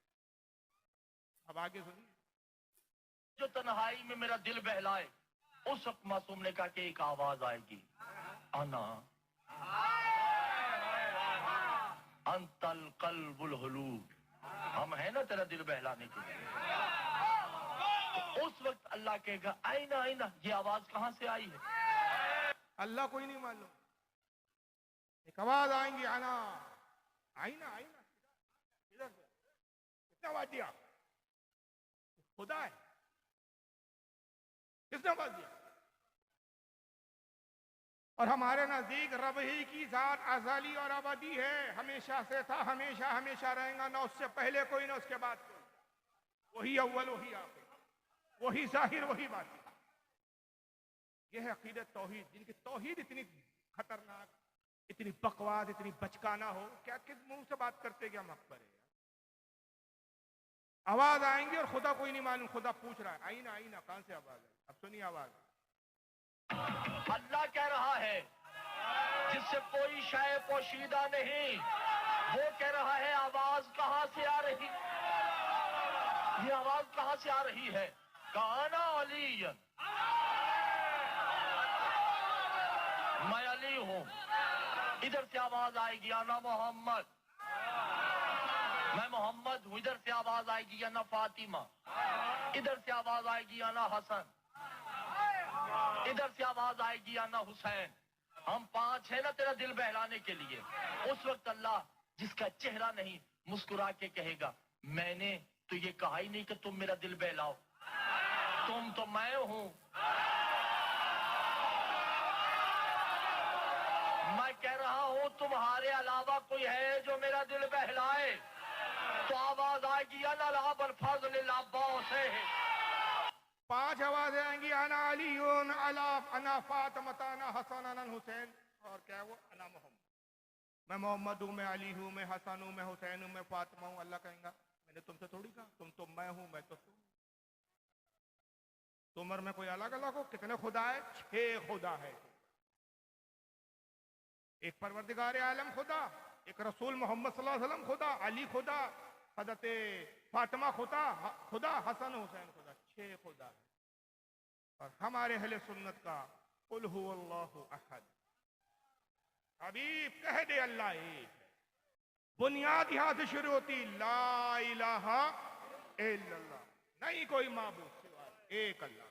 अब आगे सुनिए। जो तन्हाई में मेरा दिल बहलाए, उस वक्त मासूम ने कहा कि एक आवाज आएगी, अना अंतल कल्बुल हुलूब, हम है ना तेरा दिल बहलाने के लिए। तो उस वक्त अल्लाह कहेगा आईना आईना, ये आवाज कहां से आई है? अल्लाह को ही नहीं मालूम। एक आवाज आएंगी, आना आईना आईना, इधर से किसने आवाज दिया? खुदा है, किसने आवाज दिया? और हमारे नजदीक रब ही की जात अज़ली और अबदी है, हमेशा से था, हमेशा हमेशा रहेगा, ना उससे पहले कोई ना उसके बाद कोई। वही अव्वल वही आखिर, वही जाहिर वही बातिन। यह है अकीदत तौहीद, जिनकी तौहीद इतनी खतरनाक, इतनी बकवास, इतनी बचकाना हो। क्या किस मुंह से बात करते कि हम हक पर है? आवाज आएंगी और खुदा कोई नहीं मालूम। खुदा पूछ रहा है आईना आईना, कहां से आवाज है? अब सुनिए आवाज। अल्लाह कह रहा है जिससे कोई शय पोशीदा नहीं, वो कह रहा है आवाज कहां से आ रही, ये आवाज कहां से आ रही है? काना अलीयन, मैं अली हूं। इधर से आवाज आएगी आना मोहम्मद, मैं मोहम्मद हूं। इधर से आवाज आएगी आना फातिमा, इधर से आवाज आएगी आना हसन, इधर से आवाज आएगी आना हुसैन। हम पांच है ना तेरा दिल बहलाने के लिए। उस वक्त अल्लाह जिसका चेहरा नहीं मुस्कुरा के कहेगा मैंने तो ये कहा ही नहीं कि तुम मेरा दिल बहलाओ, तुम तो मैं हूं। मैं कह रहा हूं तुम्हारे अलावा कोई है जो मेरा दिल बहलाए, तो आवाज आएगी अल्लाह से। 5 आवाजें आएंगी, अना अलीउन अला अना फातिमा अना हसन अना हुसैन, और क्या है वो, अना मोहम्मद, मैं मोहम्मद हूँ, मैं अली हूँ, मैं हसन हूँ, मैं हुसैन हूँ, मैं फातिमा हूँ। अल्लाह कहेगा मैंने तुमसे थोड़ी कहा, तुम तो मैं हूँ, मैं तो तुम और मैं कोई अलग अलग हो? कितने खुदा है? 6 खुदा है। एक परवरदिगार आलम खुदा, एक रसूल मोहम्मद सल्लल्लाहु अलैहि वसल्लम खुदा, अली खुदा, हजरत फातिमा खुदा, हसन हुसैन खुदा, 6 खुदा है। और हमारे अहले सुन्नत का कुल हुवल्लाहु अहद, हबीब कह दे अल्लाह एक है। बुनियाद यहां से शुरू होती, ला इलाहा इल्लल्लाह, नहीं कोई माबूद सिवाय एक अल्लाह।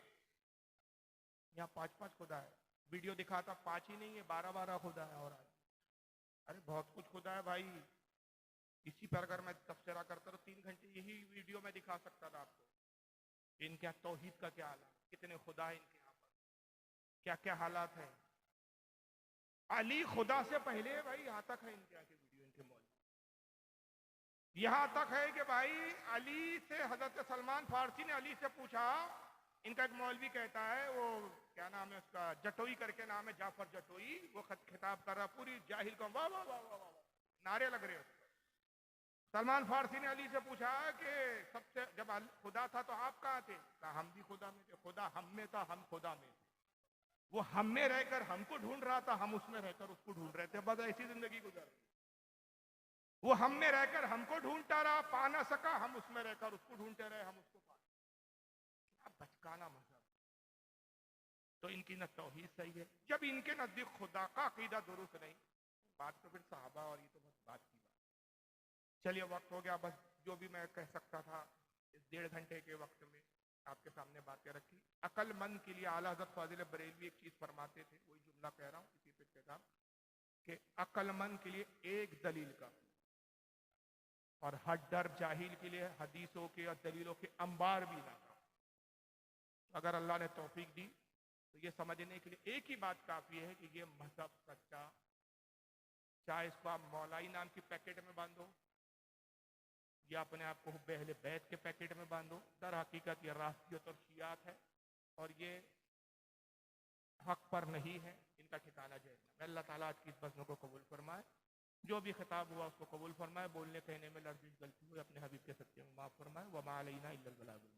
यहाँ 5-5 खुदा है। वीडियो दिखाता 5 ही नहीं है, 12-12 खुदा है। और अरे बहुत कुछ खुदा है भाई। इसी पर अगर मैं तफसीरा करता तो 3 घंटे यही वीडियो में दिखा सकता था आपको। इनके तौहीद का क्या हालत, कितने खुदा है इनके यहाँ पर, क्या क्या हालात है। अली खुदा से पहले है भाई, यहाँ तक है इनके यहाँ की वीडियो, इनके मौलवी यहाँ तक है कि भाई अली से, हजरत सलमान फारसी ने अली से पूछा, इनका एक मौलवी कहता है, वो क्या नाम है उसका, जटोई करके नाम है, जाफर जटोई, वो खिताब कर रहा, पूरी जाहिल को वाह वाह वाह वाह वाह नारे लग रहे हैं। सलमान फारसी ने अली से पूछा कि सबसे जब खुदा था तो आप कहाँ थे? हम भी खुदा में थे। खुदा हम में था, हम खुदा में थे। वो हम में रहकर हमको ढूंढ रहा था, हम उसमें रहकर उसको ढूंढ रहे थे। बस ऐसी जिंदगी गुजर रही। वो हम में रहकर हमको ढूंढता रहा, पा ना सका, हम उसमें रहकर उसको ढूंढते रहे, हम उसको पा। क्या बचकाना मजहब। तो इनकी न तौहीद सही है, जब इनके नजदीक खुदा का अकीदा दुरुस्त नहीं, बात तो फिर सहाबा और ये तो बस बात की बात। चलिए वक्त हो गया, बस जो भी मैं कह सकता था इस 1.5 घंटे के वक्त में आपके सामने बातें रखी। अक्लमंद के लिए आला हज़रत फाजिल बरेलवी एक चीज फरमाते थे, वही जुमला कह रहा हूँ इसी पे इख्तिताम, कि अक्लमंद के लिए एक दलील का, और हड्डर जाहिल के लिए हदीसों के और दलीलों के अंबार भी ना था। अगर अल्लाह ने तौफीक दी तो ये समझने के लिए एक ही बात काफी है कि ये मजहब सच्चा, चाहे इसको आप मौलाई नाम की पैकेट में बांधो या अपने आप को हुब्बे अहले बैत के पैकेट में बांधो, दर हकीकत ये राष्ट्रीयत और शियात है, और ये हक पर नहीं है, इनका ठिकाना जाएगा। अल्लाह ताला आज की इस बज़्म को कबूल फरमाए, जो भी खिताब हुआ उसको कबूल फरमाए, बोलने कहने में लर्जिश गलती हुई अपने हबीब के सत्य में माफ फरमाए। वमा अलैना इल्लल बलागुल।